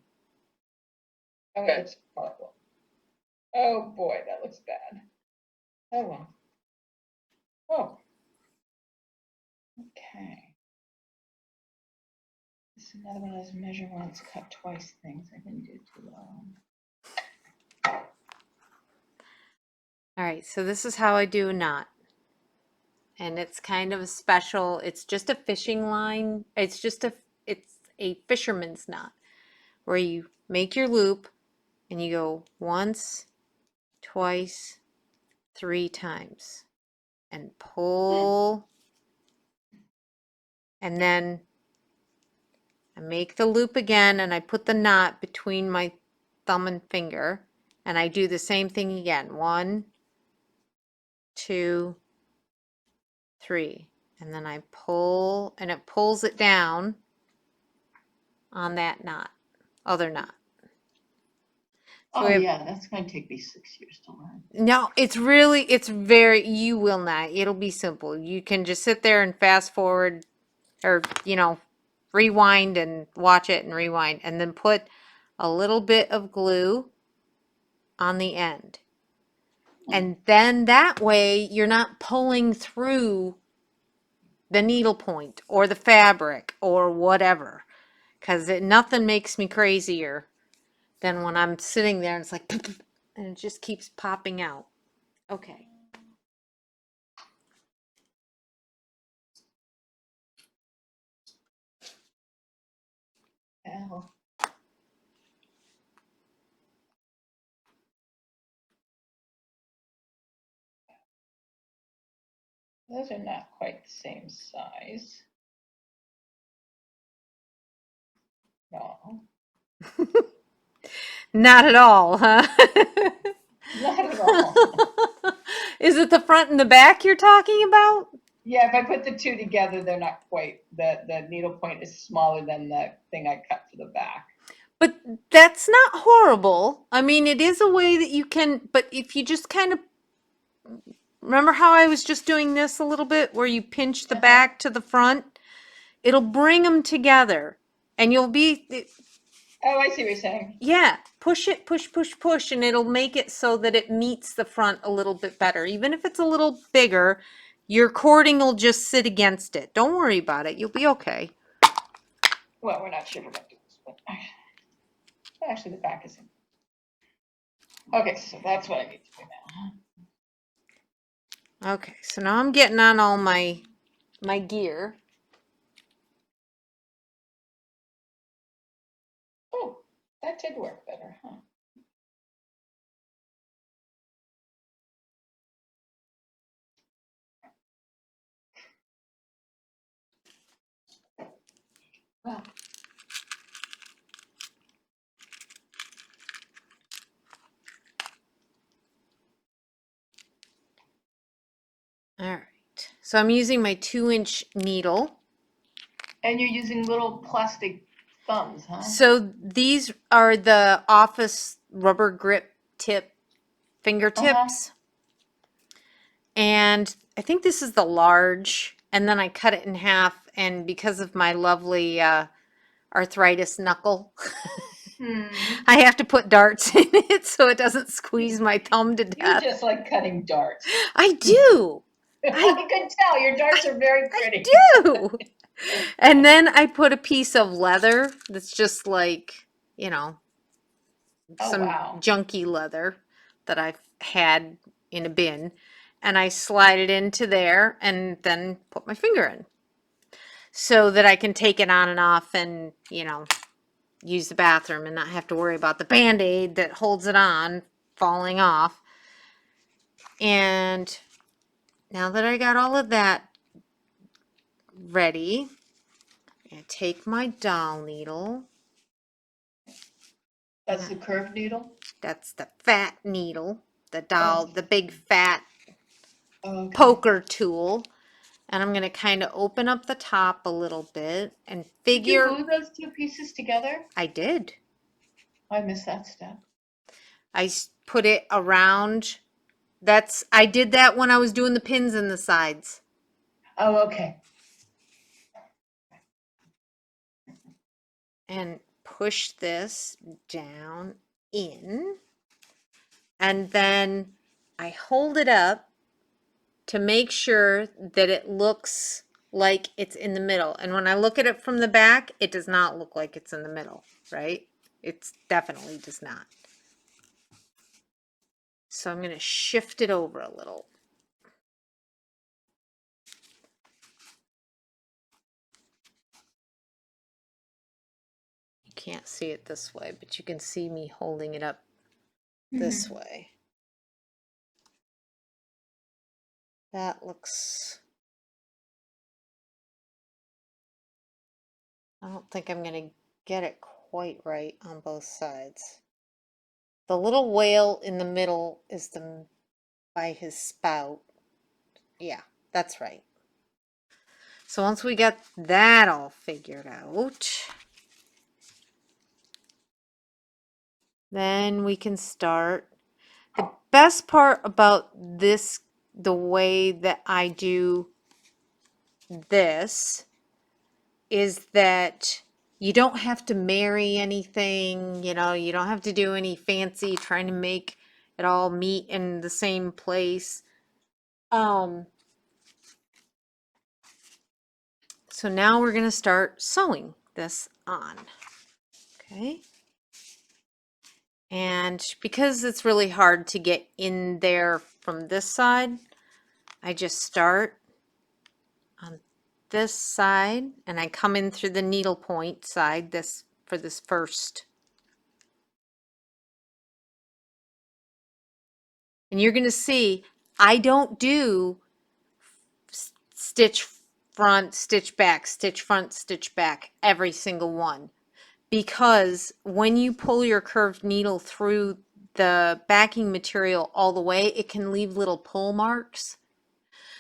Oh, that's horrible. Oh boy, that looks bad. Oh well. Oh. Okay. This is another one of those measure once, cut twice things. I didn't do too well. All right, so this is how I do a knot. And it's kind of a special, it's just a fishing line. It's a fisherman's knot where you make your loop and you go once, twice, 3 times and pull, and then I make the loop again and I put the knot between my thumb and finger, and I do the same thing again. 1, 2, 3, and then I pull, and it pulls it down on that knot, other knot. So Oh yeah, that's going to take me 6 years to learn. No, you will not. It'll be simple. You can just sit there and fast forward or, rewind and watch it and rewind, and then put a little bit of glue on the end. And then that way you're not pulling through the needle point or the fabric or whatever. Because nothing makes me crazier than when I'm sitting there and it's like, and it just keeps popping out. Okay. Ow. Those are not quite the same size. No. Not at all, huh? Not at all. Is it the front and the back you're talking about? Yeah, if I put the 2 together, they're not quite. The needle point is smaller than the thing I cut for the back. But that's not horrible. I mean, it is a way that you can, but if you just kind of remember how I was just doing this a little bit where you pinch the back to the front, it'll bring them together and you'll be, Oh, I see what you're saying. yeah, push it, push, and it'll make it so that it meets the front a little bit better. Even if it's a little bigger, your cording will just sit against it. Don't worry about it. You'll be okay. Well, we're not sure we're going to do this, but actually the back is in. Okay, so that's what I need to do now. Okay, so now I'm getting on all my gear. Oh, that did work better, huh? Well, All right, so I'm using my 2-inch needle. and you're using little plastic thumbs, huh? So these are the office rubber grip tip fingertips. And I think this is the large, and then I cut it in half, and because of my lovely arthritis knuckle, I have to put darts in it so it doesn't squeeze my thumb to You death. just like cutting darts. I do. I could tell your darts are very pretty. I do. And then I put a piece of leather that's just like, Oh, some wow. junky leather that I've had in a bin, and I slide it into there and then put my finger in so that I can take it on and off and, use the bathroom and not have to worry about the Band-Aid that holds it on falling off. And now that I got all of that ready, I'm going to take my dowel needle. That's the curved needle? That's the fat needle, the dowel, the big fat Okay. poker tool. And I'm going to kind of open up the top a little bit and Did you figure. glue those two pieces together? I did. I missed that step. I put it around. I did that when I was doing the pins in the sides. Oh, okay. And push this down in. And then I hold it up to make sure that it looks like it's in the middle. And when I look at it from the back, it does not look like it's in the middle, right? It definitely does not. So I'm going to shift it over a little. You can't see it this way, but you can see me holding it up this way. That looks... I don't think I'm going to get it quite right on both sides. The little whale in the middle is by his spout. Yeah, that's right. So once we get that all figured out, then we can start. The best part about this, the way that I do this, is that you don't have to marry anything, you know, you don't have to do any fancy trying to make it all meet in the same place. So now we're going to start sewing this on. Okay. And because it's really hard to get in there from this side, I just start on this side and I come in through the needle point side for this first. And you're going to see I don't do stitch front, stitch back, stitch front, stitch back every single one, because when you pull your curved needle through the backing material all the way, it can leave little pull marks.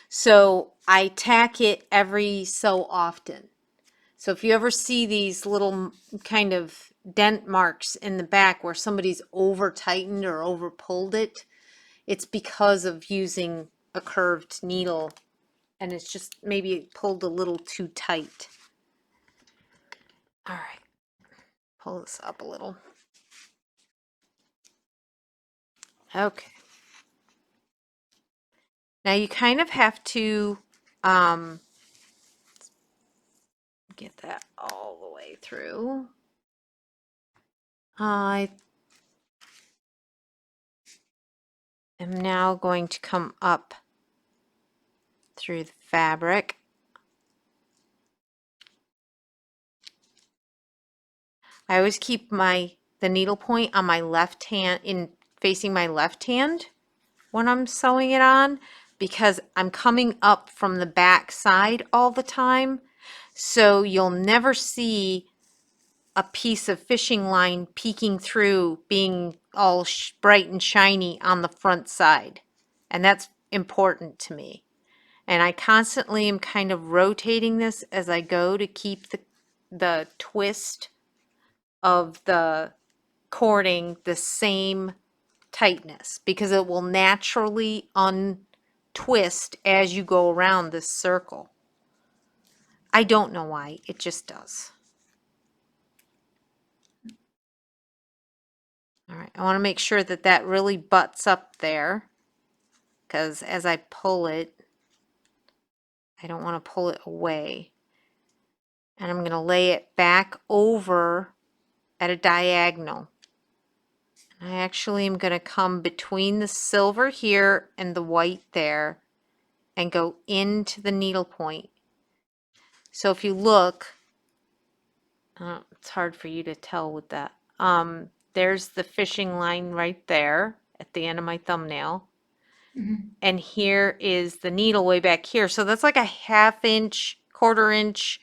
So I tack it every so often. So if you ever see these little kind of dent marks in the back where somebody's over tightened or over pulled it, it's because of using a curved needle and it's just maybe pulled a little too tight. All right, pull this up a little. Okay. Now you kind of have to get that all the way through. I am now going to come up through the fabric. I always keep the needle point on my left hand, facing my left hand when I'm sewing it on, because I'm coming up from the back side all the time. So you'll never see a piece of fishing line peeking through, being all bright and shiny on the front side. And that's important to me. And I constantly am kind of rotating this as I go to keep the twist of the cording the same tightness, because it will naturally untwist as you go around this circle. I don't know why, it just does. All right, I want to make sure that that really butts up there, because as I pull it, I don't want to pull it away. And I'm going to lay it back over at a diagonal. I actually am going to come between the silver here and the white there and go into the needle point. So if you look, it's hard for you to tell with that. There's the fishing line right there at the end of my thumbnail. Mhm. And here is the needle way back here. So that's like a half inch, quarter inch,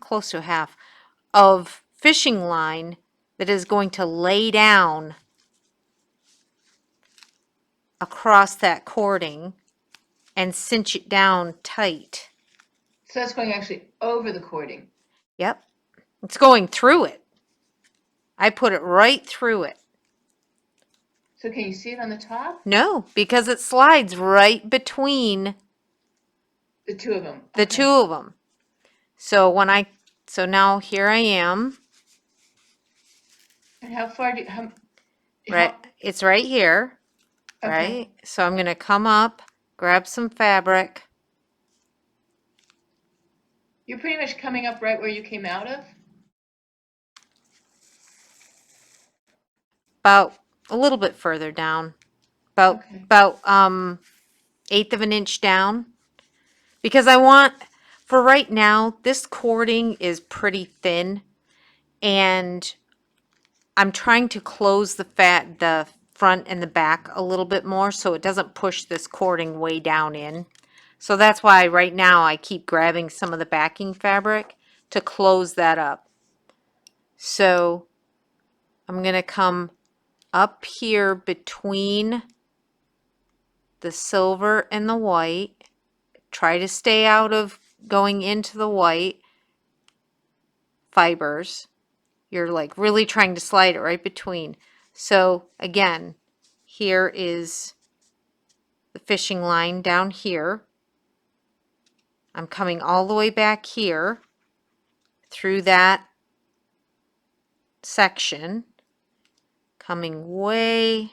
close to a half of fishing line that is going to lay down across that cording and cinch it down tight. So that's going actually over the cording. Yep. It's going through it. I put it right through it. So can you see it on the top? No, because it slides right between The two of them. the two of them. So so now here I am, And how far right? It's right here, Okay. right? So I'm going to come up, grab some fabric. You're pretty much coming up right where you came out of? About a little bit further down, about Okay. about 1/8 of an inch down, because I want, for right now, this cording is pretty thin, and I'm trying to close the front and the back a little bit more so it doesn't push this cording way down in. So that's why right now I keep grabbing some of the backing fabric to close that up. So I'm going to come up here between the silver and the white. Try to stay out of going into the white fibers. You're like really trying to slide it right between. So again, here is the fishing line down here. I'm coming all the way back here through that section, coming way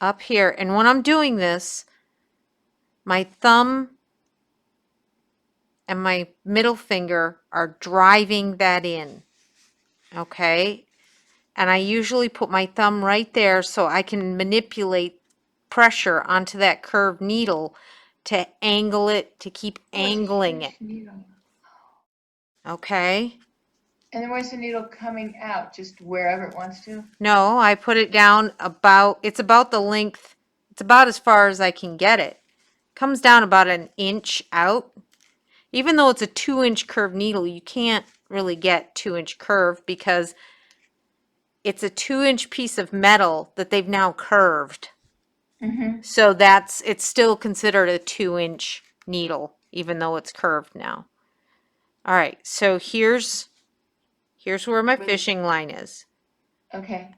up here. And when I'm doing this, my thumb and my middle finger are driving that in, okay? And I usually put my thumb right there so I can manipulate pressure onto that curved needle to angle it, to keep angling it, Needle. okay? And then where's the needle coming out? Just wherever it wants to? No, I put it down it's about the length, it's about as far as I can get it. Comes down about an inch out. Even though it's a 2-inch curved needle, you can't really get 2-inch curve because it's a 2-inch piece of metal that they've now curved. Mm-hmm. So it's still considered a 2-inch needle, even though it's curved now. All right, so here's where my fishing line is. Okay.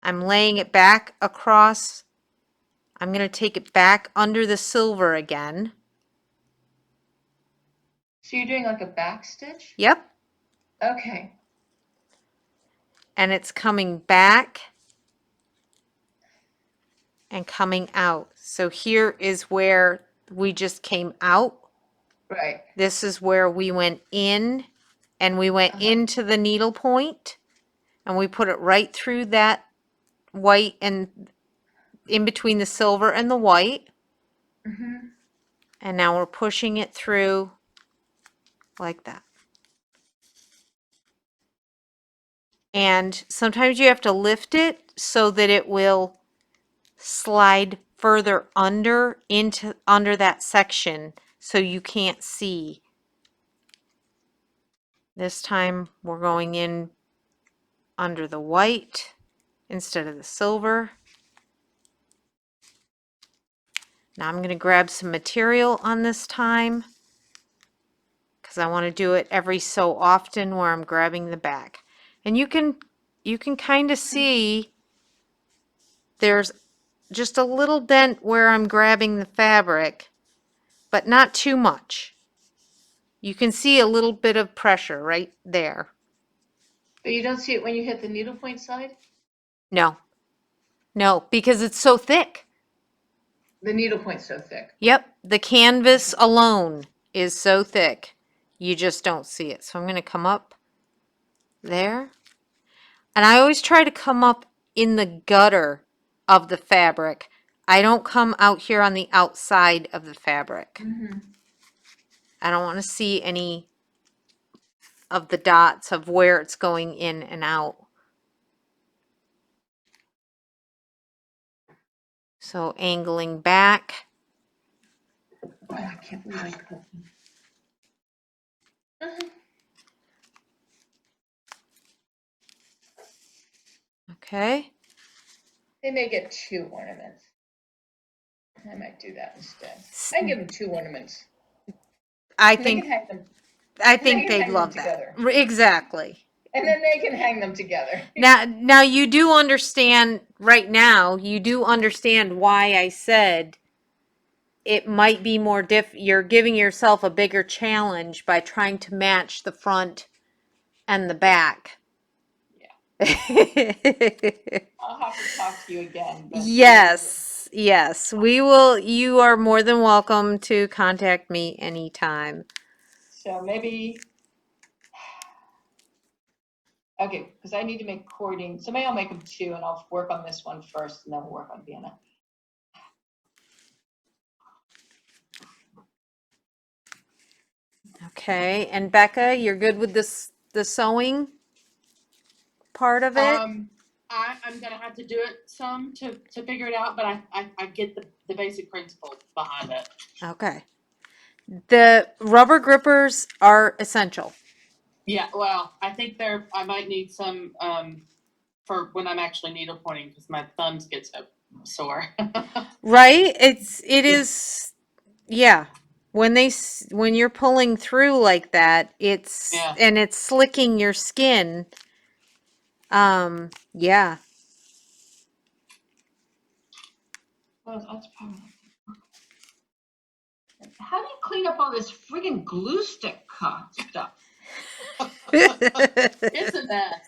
I'm laying it back across. I'm going to take it back under the silver again. So you're doing like a back stitch? Yep. Okay. And it's coming back and coming out. So here is where we just came out. Right. This is where we went in, and we went into the needle point, and we put it right through that white and in between the silver and the white. Mm-hmm. And now we're pushing it through like that. And sometimes you have to lift it so that it will slide further under that section so you can't see. This time we're going in under the white instead of the silver. Now I'm going to grab some material on this time because I want to do it every so often where I'm grabbing the back. And you can kind of see there's just a little dent where I'm grabbing the fabric, but not too much. You can see a little bit of pressure right there. But you don't see it when you hit the needlepoint side? No, because it's so thick. The needlepoint's so thick. Yep, the canvas alone is so thick, you just don't see it. So I'm going to come up there. And I always try to come up in the gutter of the fabric. I don't come out here on the outside of the fabric. Mm-hmm. I don't want to see any of the dots of where it's going in and out. So angling back. Oh, I can't believe I cut them. Okay. They may get 2 ornaments. I might do that instead. I can give them 2 ornaments. I And they can think hang them, I they think can they'd hang them love that. together. Exactly. and then they can hang them together. Now you do understand right now, you do understand why I said it might be more you're giving yourself a bigger challenge by trying to match the front and the back. I'll have to talk to you again. But Yes, we will. You are more than welcome to contact me anytime. So maybe, okay, because I need to make cording. So maybe I'll make them 2 and I'll work on this one first and then we'll work on Vienna. Okay, and Becca, you're good with the sewing part of it? I'm gonna have to do it some to figure it out, but I get the basic principle behind it. Okay. The rubber grippers are essential. Yeah, well, I think I might need some for when I'm actually needle pointing because my thumbs get so sore. Right? It is, yeah. When you're pulling through like that, Yeah. and it's slicking your skin. Yeah. Well, that's probably. How do you clean up all this friggin' glue stick stuff? It's a mess.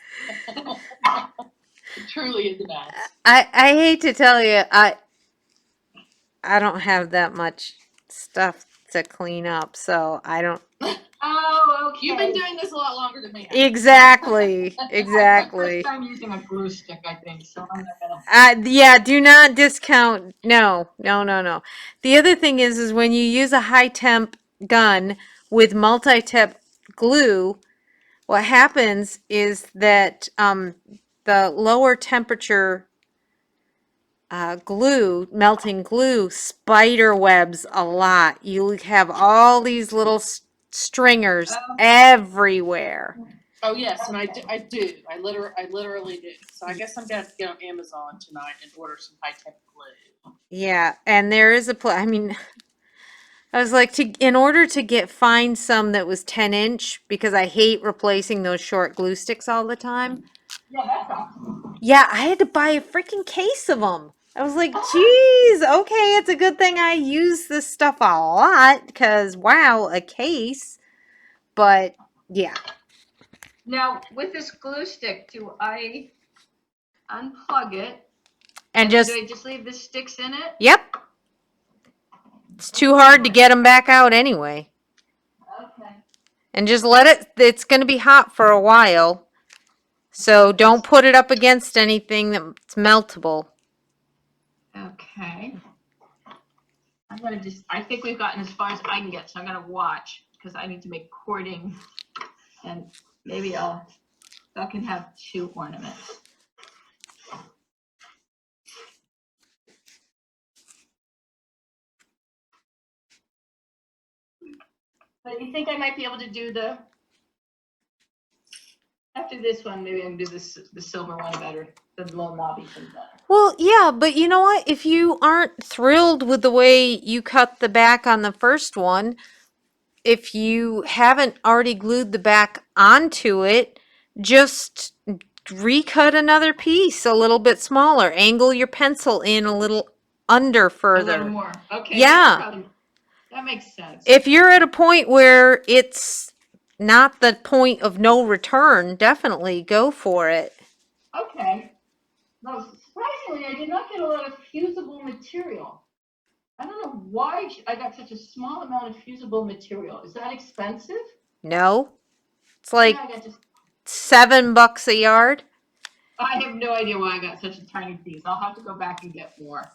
It truly is a mess. I hate to tell you, I don't have that much stuff to clean up, so I don't. Oh, okay. You've been doing this a lot longer than me. Exactly. First time using a glue stick, I think, so I'm not gonna. Yeah, do not discount. No. The other thing is when you use a high temp gun with multi-tip glue, what happens is that the lower temperature melting glue, spider webs a lot. You have all these little stringers everywhere. Oh yes, and I do. I literally do. So I guess I'm gonna have to get on Amazon tonight and order some high temp glue. Yeah, and there is I mean, I was like, in order to find some that was 10-inch, because I hate replacing those short glue sticks all the time. Yeah, that's awesome. Yeah, I had to buy a freaking case of them. I was like, geez, okay, it's a good thing I use this stuff a lot, because wow, a case. But yeah. Now, with this glue stick, do I unplug it? And do just, I just leave the sticks in it? yep. It's too hard to get them back out anyway. Okay. And just it's going to be hot for a while. So don't put it up against anything that's meltable. Okay. I think we've gotten as far as I can get, so I'm gonna watch, because I need to make cording, and maybe I can have 2 ornaments. But you think I might be able to do after this one, maybe I can do the silver one better, the little knobby thing better. Well, yeah, but you know what? If you aren't thrilled with the way you cut the back on the first one, if you haven't already glued the back onto it, just recut another piece a little bit smaller. Angle your pencil in a little under further. A little more. Okay. Yeah. That makes sense. If you're at a point where it's not the point of no return, definitely go for it. Okay. Now, surprisingly, I did not get a lot of fusible material. I don't know why I got such a small amount of fusible material. Is that expensive? No. It's like Yeah, I got just $7 a yard. I have no idea why I got such a tiny piece. I'll have to go back and get more.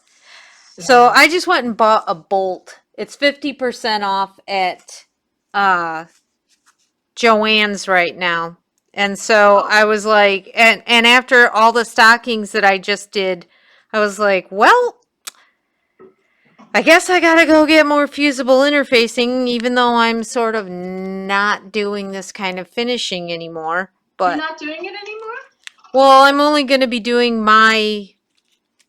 So I just went and bought a bolt. It's 50% off at Joann's right now. And so I was like, and after all the stockings that I just did, I was like, well, I guess I gotta go get more fusible interfacing, even though I'm sort of not doing this kind of finishing anymore. You're But, not doing it anymore? well, I'm only gonna be doing my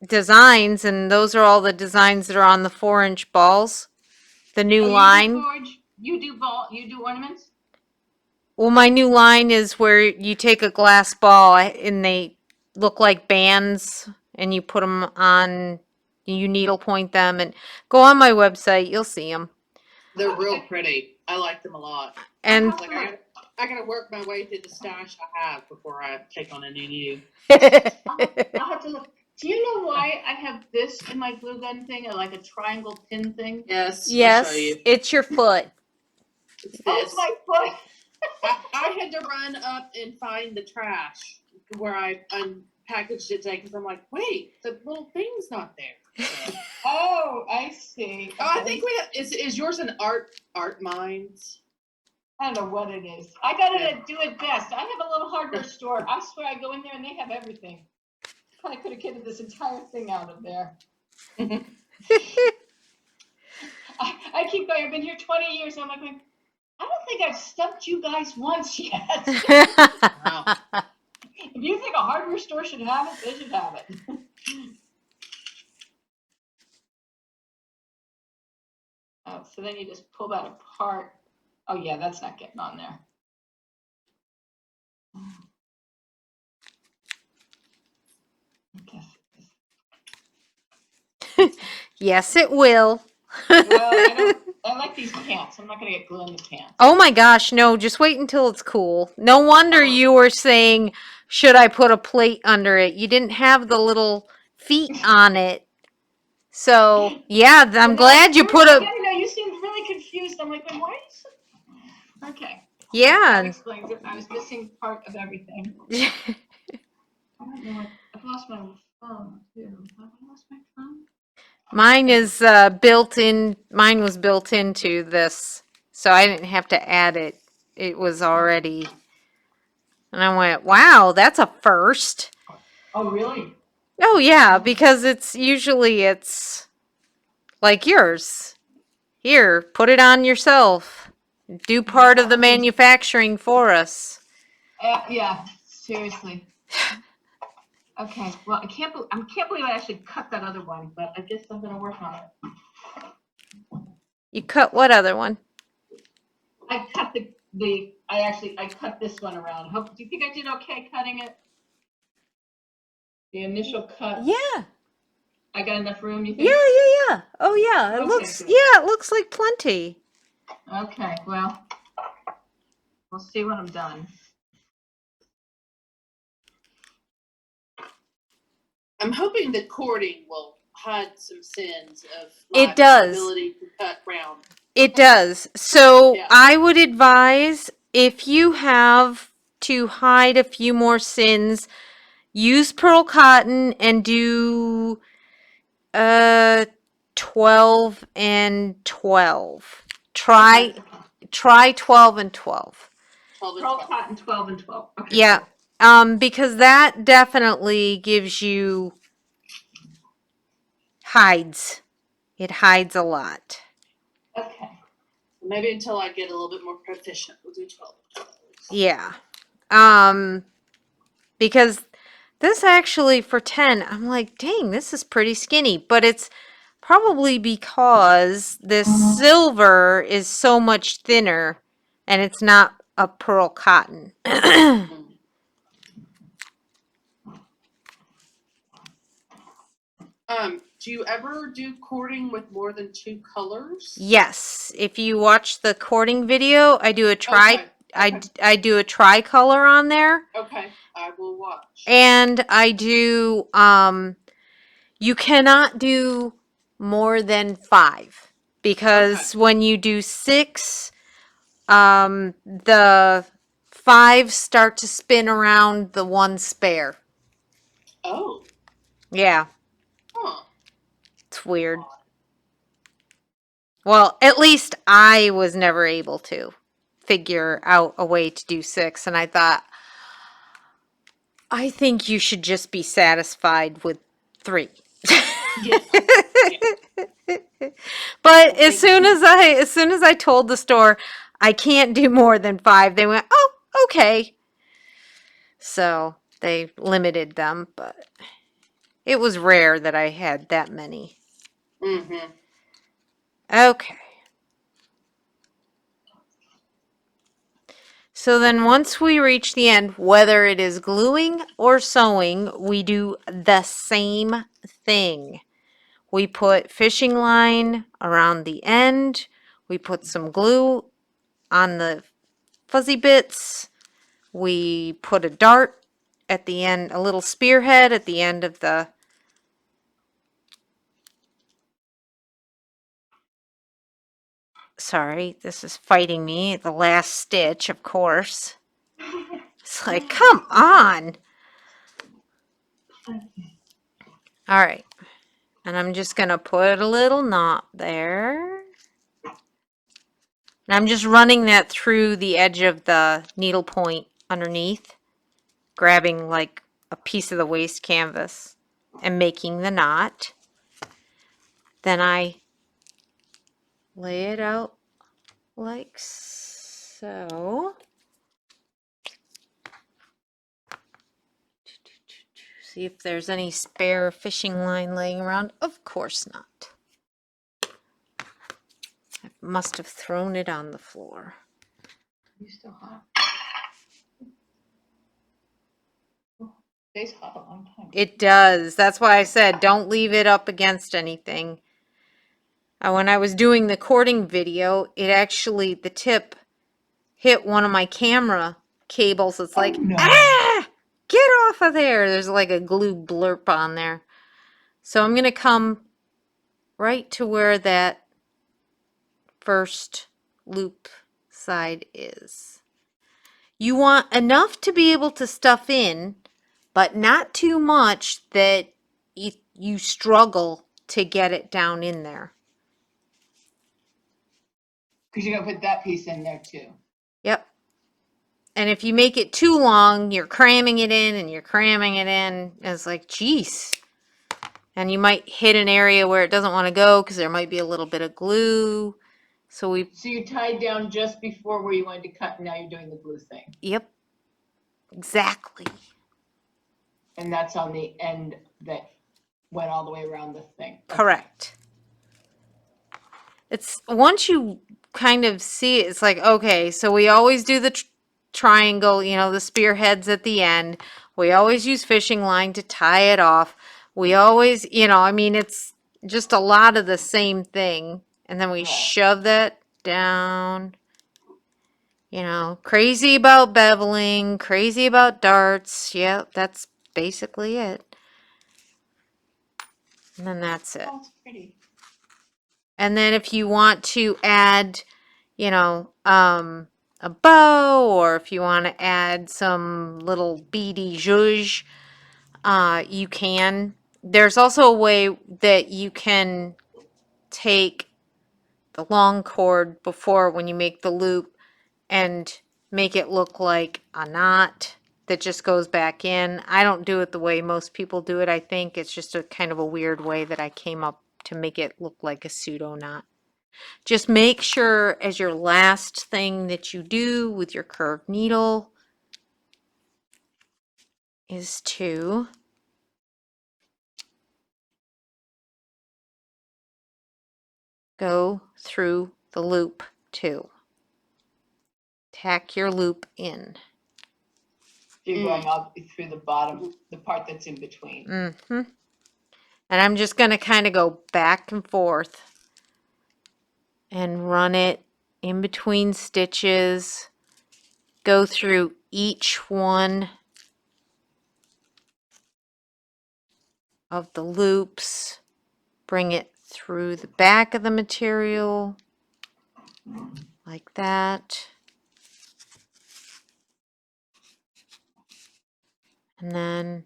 designs, and those are all the designs that are on the 4-inch balls. The new Oh, line. You do ornaments? Well, my new line is where you take a glass ball and they look like bands, and you put them on, you needle point them, and go on my website, you'll see them. They're real pretty. I like them a lot. And Like I gotta work my way through the stash I have before I take on a new. I'll have to look. Do you know why I have this in my glue gun thing, or like a triangle pin thing? Yes. I'll yes, show you. it's your foot. It's Oh, this. it's my foot. I had to run up and find the trash where I unpackaged it today because I'm like, wait, the little thing's not there. So, Oh, I see. I think we have, is yours an art minds? I don't know what it is. I gotta do it best. I have a little hardware store. I swear I go in there and they have everything. I could have kitted this entire thing out of there. I keep going. I've been here 20 years. And I'm like, I don't think I've stumped you guys once yet. Wow. If you think a hardware store should have it, they should have it. Oh, so then you just pull that apart. Oh yeah, that's not getting on there. Yes, it will. Well, I like these pants. I'm not gonna get glue in the pants. Oh my gosh, no, just wait until it's cool. No wonder you were saying, should I put a plate under it? You didn't have the little feet on it. So, yeah, I'm glad you put Yeah, a, no, you seemed really confused. I'm like, why are you so... Okay. That yeah. explains it. I was missing part of everything. I don't know. I've lost my phone too. Have I lost my phone? Mine is mine was built into this, so I didn't have to add it. It was already, and I went, wow, that's a first. Oh, really? Oh yeah, because it's like yours. Here, put it on yourself. Do part of the manufacturing for us. Yeah, seriously. Okay, well, I can't believe I actually cut that other one, but I guess I'm gonna work on it. You cut what other one? I cut I cut this one around. Do you think I did okay cutting it? The initial cut. Yeah. I got enough room, you think? Yeah. Oh yeah, Okay, good. it looks like plenty. Okay, well, we'll see when I'm done. I'm hoping the cording will hide some sins of It my does. ability to cut round. It does. So Yeah. I would advise, if you have to hide a few more sins, use pearl cotton and do 12 and 12. Try 12 and 12. 12 and Pearl 12. cotton 12 and 12. Okay. Yeah. Because that definitely gives you hides. It hides a lot. Okay. Maybe until I get a little bit more proficient, we'll do 12 and 12. Yeah. Because this actually for 10, I'm like, dang, this is pretty skinny, but it's probably because this silver is so much thinner and it's not a pearl cotton. Do you ever do cording with more than 2 colors? Yes, if you watch the cording video, I do a Okay. I do a tricolor on there. Okay, I will watch. And I do you cannot do more than 5 because when you do 6, the 5 start to spin around the one spare. Oh. Yeah, Huh. it's weird. Well, at least I was never able to figure out a way to do 6, and I thought, I think you should just be satisfied with 3. Yeah. But as soon as I told the store I can't do more than 5, they went, "Oh, okay." So they limited them, but it was rare that I had that many. Mm-hmm. Okay. So then once we reach the end, whether it is gluing or sewing, we do the same thing. We put fishing line around the end. We put some glue on the fuzzy bits. We put a dart at the end, a little spearhead at the end of the sorry, this is fighting me. The last stitch, of course. It's like, come on. All right. And I'm just going to put a little knot there. And I'm just running that through the edge of the needle point underneath, grabbing like a piece of the waste canvas and making the knot. Then I lay it out like so. See if there's any spare fishing line laying around. Of course not. I must have thrown it on the floor. You still hot? Stays hot a long time. It does. That's why I said don't leave it up against anything. When I was doing the cording video, it actually, the tip hit one of my camera cables. It's like, no. ah, get off of there. There's like a glue blurb on there. So I'm going to come right to where that first loop side is. You want enough to be able to stuff in, but not too much that you struggle to get it down in there. Because you're gonna put that piece in there too. Yep. And if you make it too long, you're cramming it in and you're cramming it in. And it's like, geez. And you might hit an area where it doesn't want to go because there might be a little bit of glue. So you tied down just before where you wanted to cut, and now you're doing the glue thing. Yep. Exactly. And that's on the end that went all the way around the thing. Okay. Correct. It's once you kind of see it, it's like, okay, so we always do the triangle, the spearheads at the end. We always use fishing line to tie it off. We always, it's just a lot of the same thing. And then we Right. shove that down. Crazy about beveling, crazy about darts. Yeah, that's basically it. And then that's it. Oh, it's pretty. And then if you want to add, a bow, or if you want to add some little beady zhuzh, you can. There's also a way that you can take the long cord before when you make the loop and make it look like a knot that just goes back in. I don't do it the way most people do it. I think it's just a kind of a weird way that I came up to make it look like a pseudo knot. Just make sure as your last thing that you do with your curved needle is to go through the loop too. Tack your loop in. You're going up through the bottom, the part that's in between. Mm-hmm. And I'm just going to kind of go back and forth and run it in between stitches. Go through each one of the loops. Bring it through the back of the material like that. And then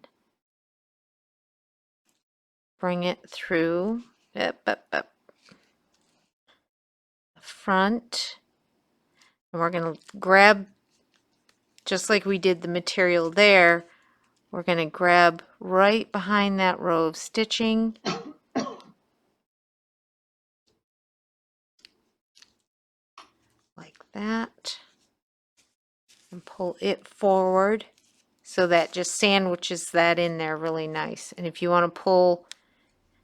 bring it through the front. And we're going to grab, just like we did the material there, we're going to grab right behind that row of stitching that and pull it forward so that just sandwiches that in there really nice. And if you want to pull,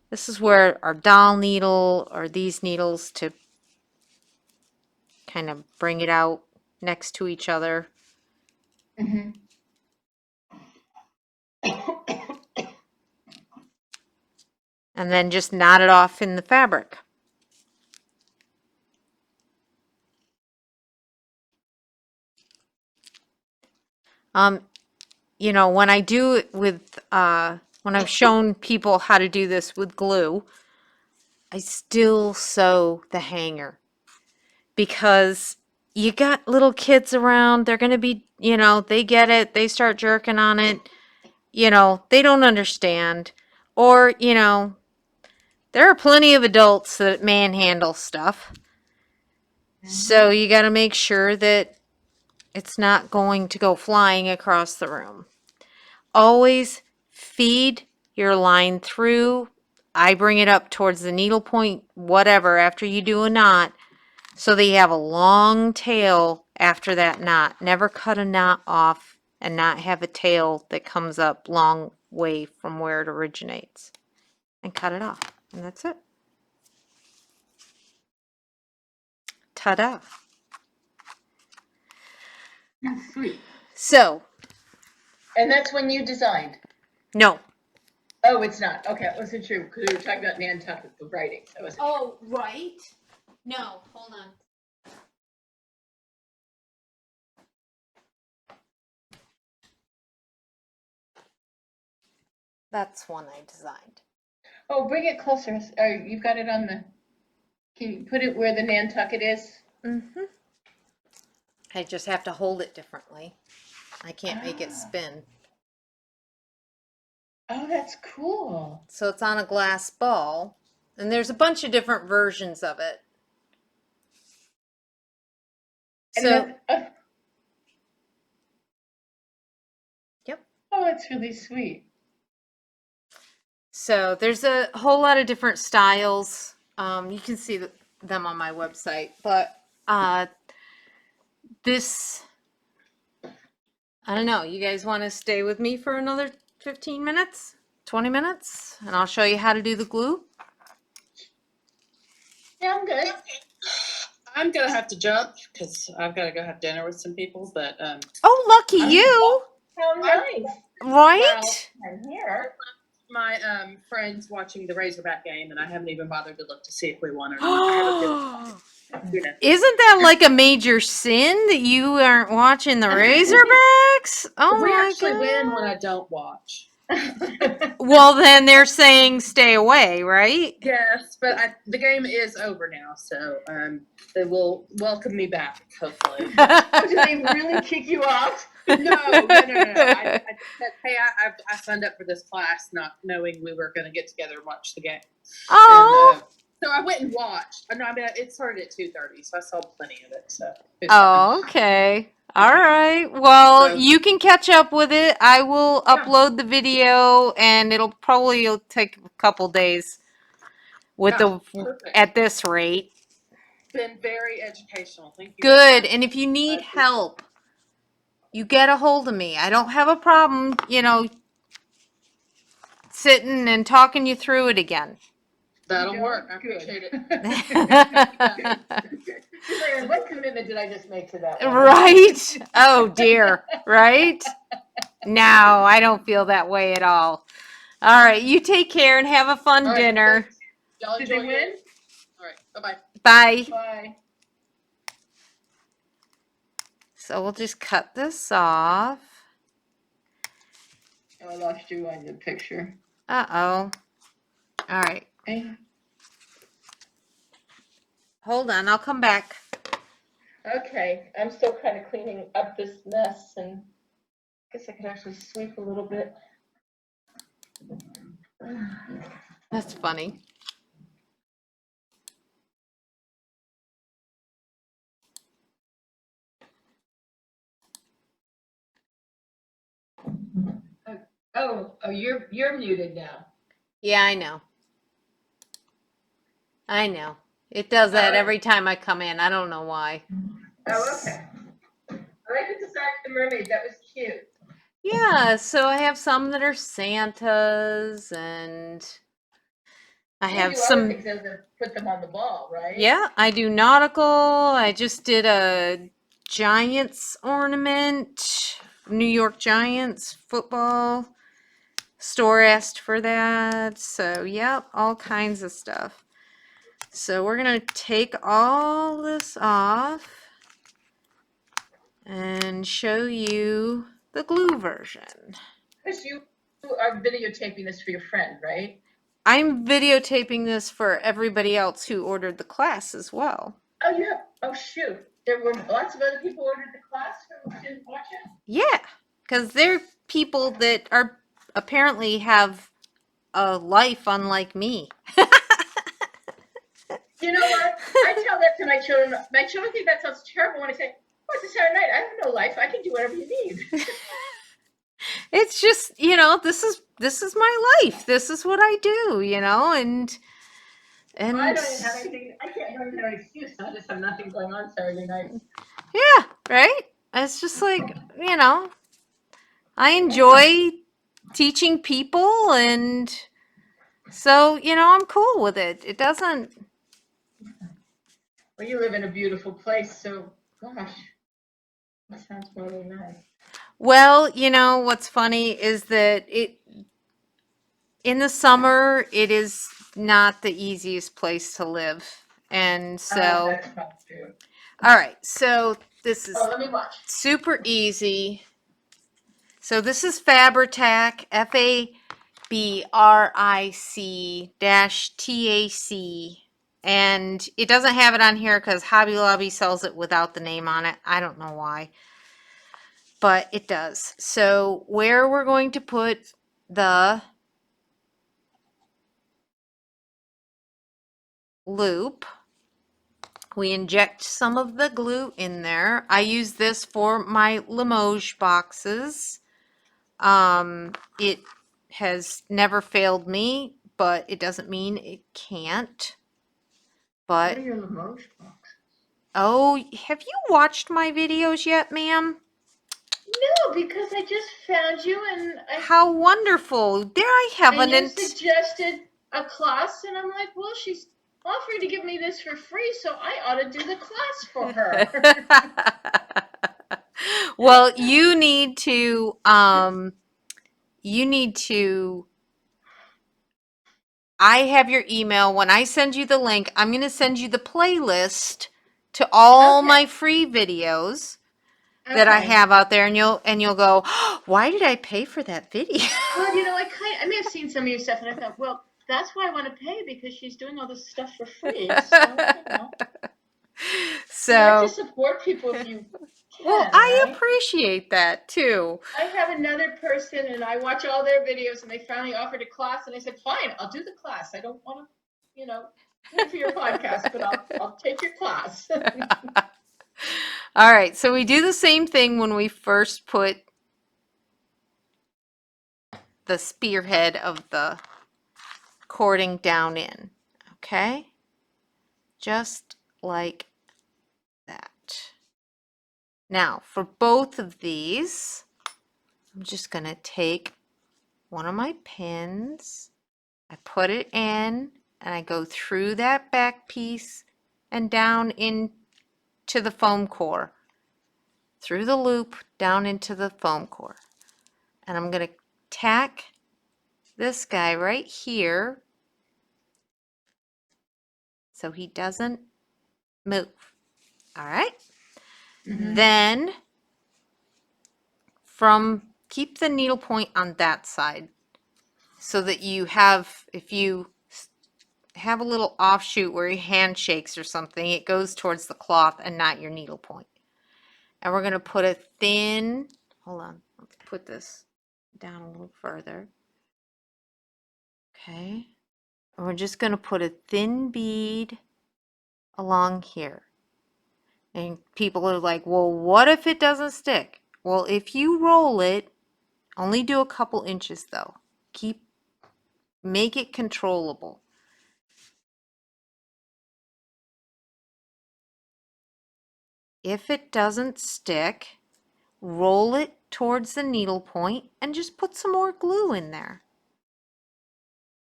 this is where our doll needle or these needles to kind of bring it out next to each other. Mhm. And then just knot it off in the fabric. You know, when I do it with, when I've shown people how to do this with glue, I still sew the hanger because you got little kids around. They're going to be, you know, they get it. They start jerking on it. You know, they don't understand. Or, you know, there are plenty of adults that manhandle stuff. So you got to make sure that it's not going to go flying across the room. Always feed your line through. I bring it up towards the needle point, whatever, after you do a knot, so that you have a long tail after that knot. Never cut a knot off and not have a tail that comes up long way from where it originates. And cut it off. And that's it. Ta-da. Sweet. So, And that's when you designed? no. Oh, it's not. Okay, it wasn't true because we were talking about Nantucket, the writing. So it Oh, right. No, hold on. That's one I designed. Oh, bring it closer. You've got it on the. Can you put it where the Nantucket is? Mm-hmm. I just have to hold it differently. I can't make it spin. Oh, that's cool. So it's on a glass ball, and there's a bunch of different versions of it. And So, that, yep. oh, that's really sweet. So there's a whole lot of different styles. You can see them on my website, but this, I don't know. You guys want to stay with me for another 15 minutes, 20 minutes, and I'll show you how to do the glue? Yeah, I'm good. I'm gonna have to jump because I've got to go have dinner with some people. But Oh, lucky you, How nice. right? I'm here. my friends watching the Razorback game, and I haven't even bothered to look to see if we won or not. I have a feeling. You know. Isn't that like a major sin that you aren't watching the Razorbacks? Oh We my actually win when god. I don't watch. Well, then they're saying stay away, right? Yes, but the game is over now, so they will welcome me back, hopefully. Do they really kick you out? No. I said, hey, I signed up for this class not knowing we were going to get together and watch the game. Oh. And, so I went and watched. No, I mean, it started at 2:30, so I saw plenty of it. So. Oh, okay. All right. Well, So- you can catch up with it. I will Yeah. upload the video, and it'll take a couple days with Yeah, the perfect. at this rate. Been very educational. Thank you. Good. And if you need help, you get a hold of me. I don't have a problem, you know, sitting and talking you through it again. That'll You work. I don't? appreciate Good. it. She's like, what commitment did I just make to that one? Right? Oh dear. Right? No, I don't feel that way at all. All right. You take care and have a fun All right, dinner. thanks. Y'all Did enjoy they your- win? All right. Bye-bye. Bye. Bye. So we'll just cut this off. Oh, I lost you on the picture. Uh-oh. All right. Okay. Hold on. I'll come back. Okay, I'm still kind of cleaning up this mess, and I guess I could actually sweep a little bit. That's funny. Oh, you're muted now. Yeah, I know. I know. It does that All right. every time I come in. I don't know why. Oh, okay. I like the design of the mermaid. That was cute. Yeah, so I have some that are Santas, and I You have do other some. things other than put them on the ball, right? Yeah, I do nautical. I just did a Giants ornament, New York Giants football. Store asked for that. So, yep, all kinds of stuff. So, we're going to take all this off and show you the glue version. Because you are videotaping this for your friend, right? I'm videotaping this for everybody else who ordered the class as well. Oh, you have. Oh, shoot. There were lots of other people ordered the class who didn't watch it. Yeah, because they're people that are apparently have a life unlike me. You know what? I tell that to my children. My children think that sounds terrible when I say, "Oh, it's a Saturday night. I have no life. I can do whatever you need." It's just, this is my life. This is what I do, and I don't even have anything. I don't even have an excuse. I just have nothing going on Saturday nights. yeah, right? It's just like, I enjoy teaching people, and so, I'm cool with it. It doesn't. Well, you live in a beautiful place, so gosh, that sounds really nice. Well, what's funny is that in the summer, it is not the easiest place to live. And so, That's not true. all right, so this is Oh, let me watch. super easy. So this is Fabritac, Fabric-TAC, and it doesn't have it on here because Hobby Lobby sells it without the name on it. I don't know why, but it does. So where we're going to put the loop, we inject some of the glue in there. I use this for my Limoges boxes. It has never failed me, but it doesn't mean it can't. What But, are your Limoges boxes? oh, have you watched my videos yet, ma'am? No, because I just found you and How wonderful. There I have and an you suggested a class, and I'm like, well, she's offering to give me this for free, so I ought to do the class for her. Well, you need to I have your email. When I send you the link, I'm going to send you the playlist to all Okay. my free videos that I have out there, and you'll go, oh, why did I pay for that video? Well, I may have seen some of your stuff, and I thought, well, that's why I want to pay, because she's doing all this stuff for free. So, you have to support people if you can. Well, I right? appreciate that too. I have another person, and I watch all their videos, and they finally offered a class, and I said, fine, I'll do the class. I don't want to, pay for your podcast, but I'll take your class. All right, so we do the same thing when we first put the spearhead of the cording down in, okay? Just like that. Now, for both of these, I'm just going to take one of my pins, I put it in, and I go through that back piece and down into the foam core, through the loop, down into the foam core. And I'm going to tack this guy right here so he doesn't move. All right? Then keep the needle point on that side so that if you have a little offshoot where your hand shakes or something, it goes towards the cloth and not your needle point. And we're going to put a thin, hold on, let's put this down a little further. Okay. And we're just going to put a thin bead along here. And people are like, well, what if it doesn't stick? Well, if you roll it, only do a couple inches though. Make it controllable. If it doesn't stick, roll it towards the needle point and just put some more glue in there.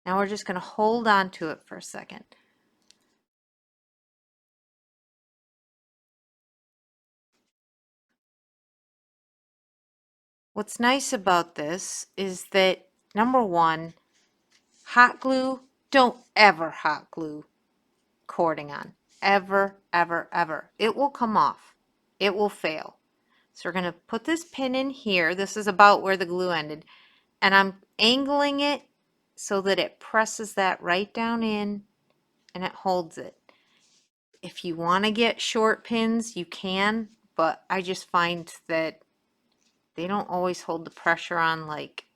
Now we're just going to hold on to it for a second. What's nice about this is that, number one, hot glue, don't ever hot glue cording on. Ever, ever, ever. It will come off. It will fail. So we're going to put this pin in here. This is about where the glue ended. And I'm angling it so that it presses that right down in and it holds it. If you want to get short pins, you can, but I just find that they don't always hold the pressure on like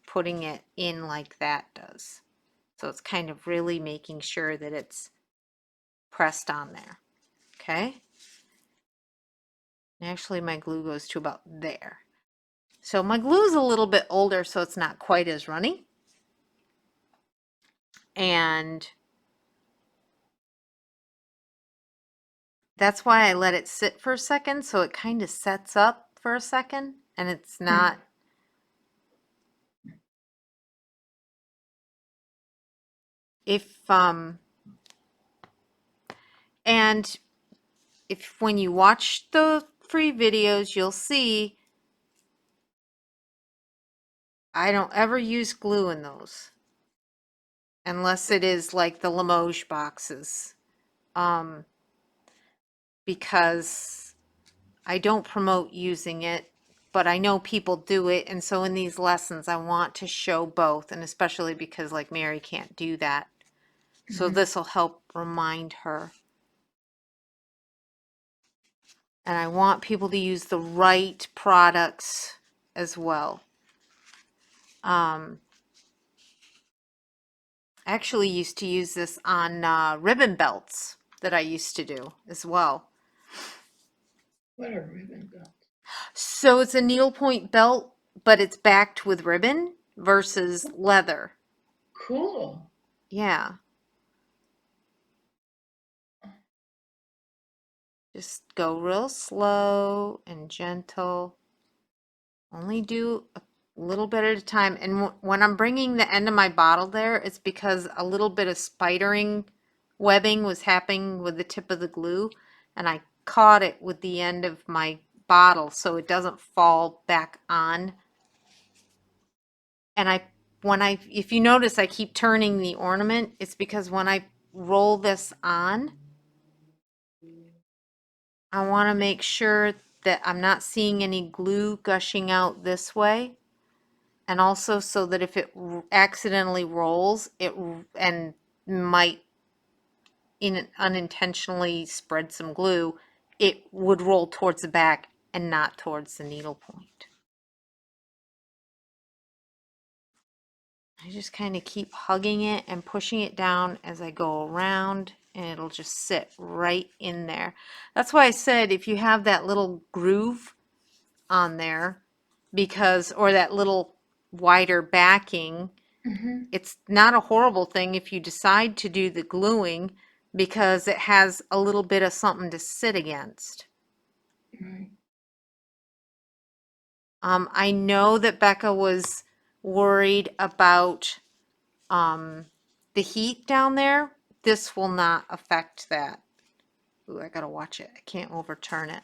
putting it in like that does. So it's kind of really making sure that it's pressed on there. Okay? And actually my glue goes to about there. So my glue is a little bit older, so it's not quite as runny. And that's why I let it sit for a second, so it kind of sets up for a second and it's not and if when you watch the free videos, you'll see I don't ever use glue in those unless it is like the Limoges boxes, because I don't promote using it, but I know people do it, and so in these lessons I want to show both, and especially because like Mary can't do that, so this will help remind her. And I want people to use the right products as well. I actually used to use this on ribbon belts that I used to do as well. What a ribbon belt. So it's a needlepoint belt, but it's backed with ribbon versus leather. Cool. Yeah. Just go real slow and gentle. Only do a little bit at a time. And when I'm bringing the end of my bottle there, it's because a little bit of spidering webbing was happening with the tip of the glue, and I caught it with the end of my bottle so it doesn't fall back on. And if you notice, I keep turning the ornament. It's because when I roll this on, I want to make sure that I'm not seeing any glue gushing out this way. And also so that if it accidentally rolls, it and might unintentionally spread some glue, it would roll towards the back and not towards the needle point. I just kind of keep hugging it and pushing it down as I go around, and it'll just sit right in there. That's why I said if you have that little groove on there, because, or that little wider backing, it's not a horrible thing if you decide to do the gluing, because it has a little bit of something to sit against. Right. I know that Becca was worried about the heat down there. This will not affect that. Ooh, I gotta watch it. I can't overturn it.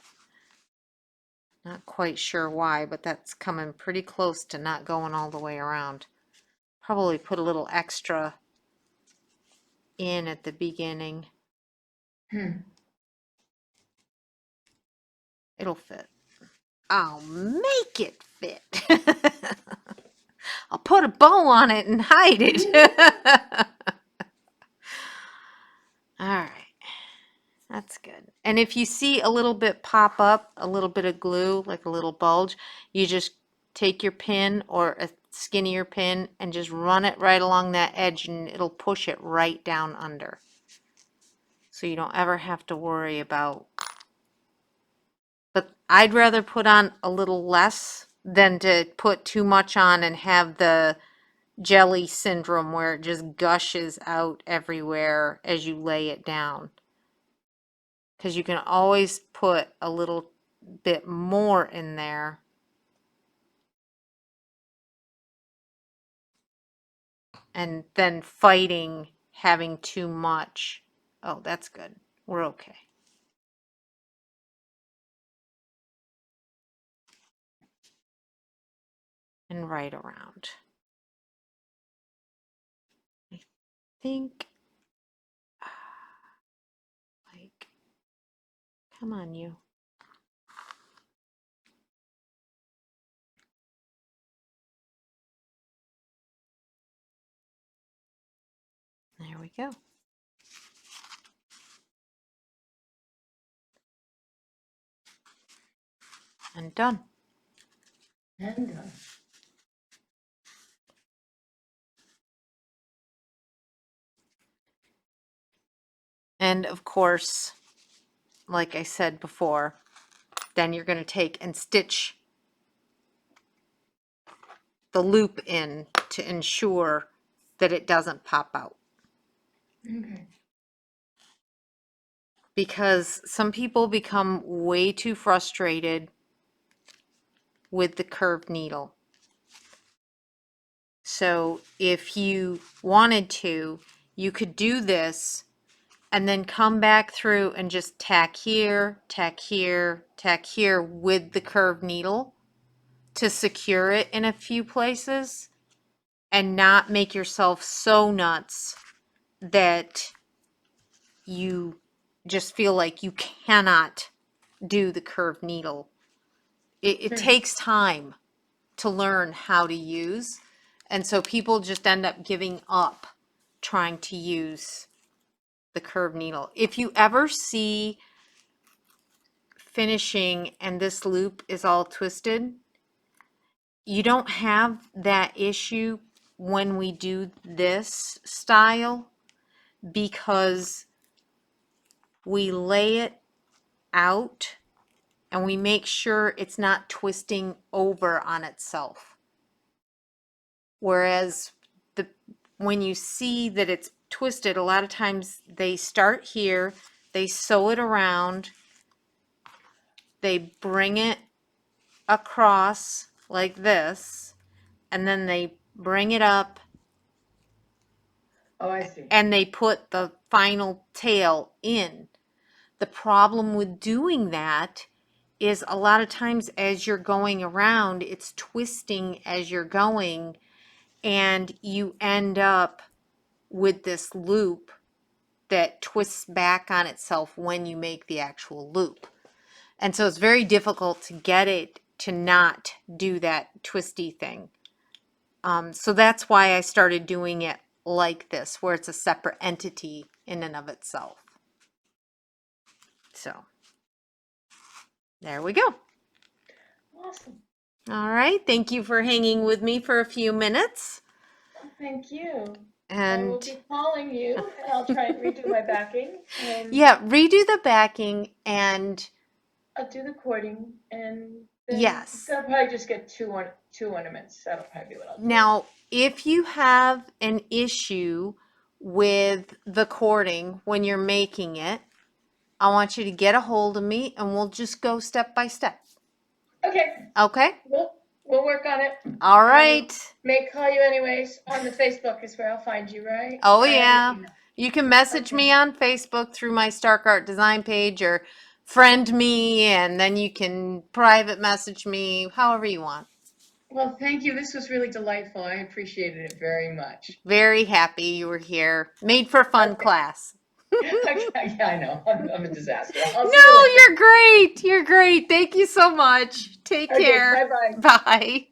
Not quite sure why, but that's coming pretty close to not going all the way around. Probably put a little extra in at the beginning. It'll fit. I'll make it fit. I'll put a bow on it and hide it. All right. That's good. And if you see a little bit pop up, a little bit of glue, like a little bulge, you just take your pin or a skinnier pin and just run it right along that edge, and it'll push it right down under. So you don't ever have to worry about. But I'd rather put on a little less than to put too much on and have the jelly syndrome where it just gushes out everywhere as you lay it down. because you can always put a little bit more in there. And then fighting having too much. Oh, that's good. We're okay. And right around. I think, like, come on, you. There we go. And done. And And of course, like I said before, then you're going to take and stitch the loop in to ensure that it doesn't pop out. okay. Because some people become way too frustrated with the curved needle. So if you wanted to, you could do this and then come back through and just tack here, tack here, tack here with the curved needle to secure it in a few places and not make yourself so nuts that you just feel like you cannot do the curved needle. It Sure. takes time to learn how to use, and so people just end up giving up trying to use the curved needle. If you ever see finishing and this loop is all twisted, you don't have that issue when we do this style because we lay it out and we make sure it's not twisting over on itself. Whereas when you see that it's twisted, a lot of times they start here, they sew it around, they bring it across like this, and then they bring it up Oh, I see. and they put the final tail in. The problem with doing that is a lot of times as you're going around, it's twisting as you're going, and you end up with this loop that twists back on itself when you make the actual loop. And so it's very difficult to get it to not do that twisty thing. So that's why I started doing it like this, where it's a separate entity in and of itself. So there we go. Awesome. All right. Thank you for hanging with me for a few minutes. Thank you. I will And be calling you and I'll try and redo my backing and yeah, redo the backing and I'll do the cording and then yes. I'll probably just get two ornaments. That'll probably be what I'll do. Now, if you have an issue with the cording when you're making it, I want you to get a hold of me and we'll just go step by step. Okay, Okay? we'll work on it. All right. May call you anyways. On the Facebook is where I'll find you, right? Oh, Or I have your yeah. email. You can message me on Facebook through my Stark Art Design page or friend me, and then you can private message me, however you want. Well, thank you. This was really delightful. I appreciated it very much. Very happy you were here. Made for fun Okay. class. Yeah, I know. I'm a disaster. I'll see No, you later. you're great. You're great. Thank you so much. Take Okay, care. bye-bye. Bye.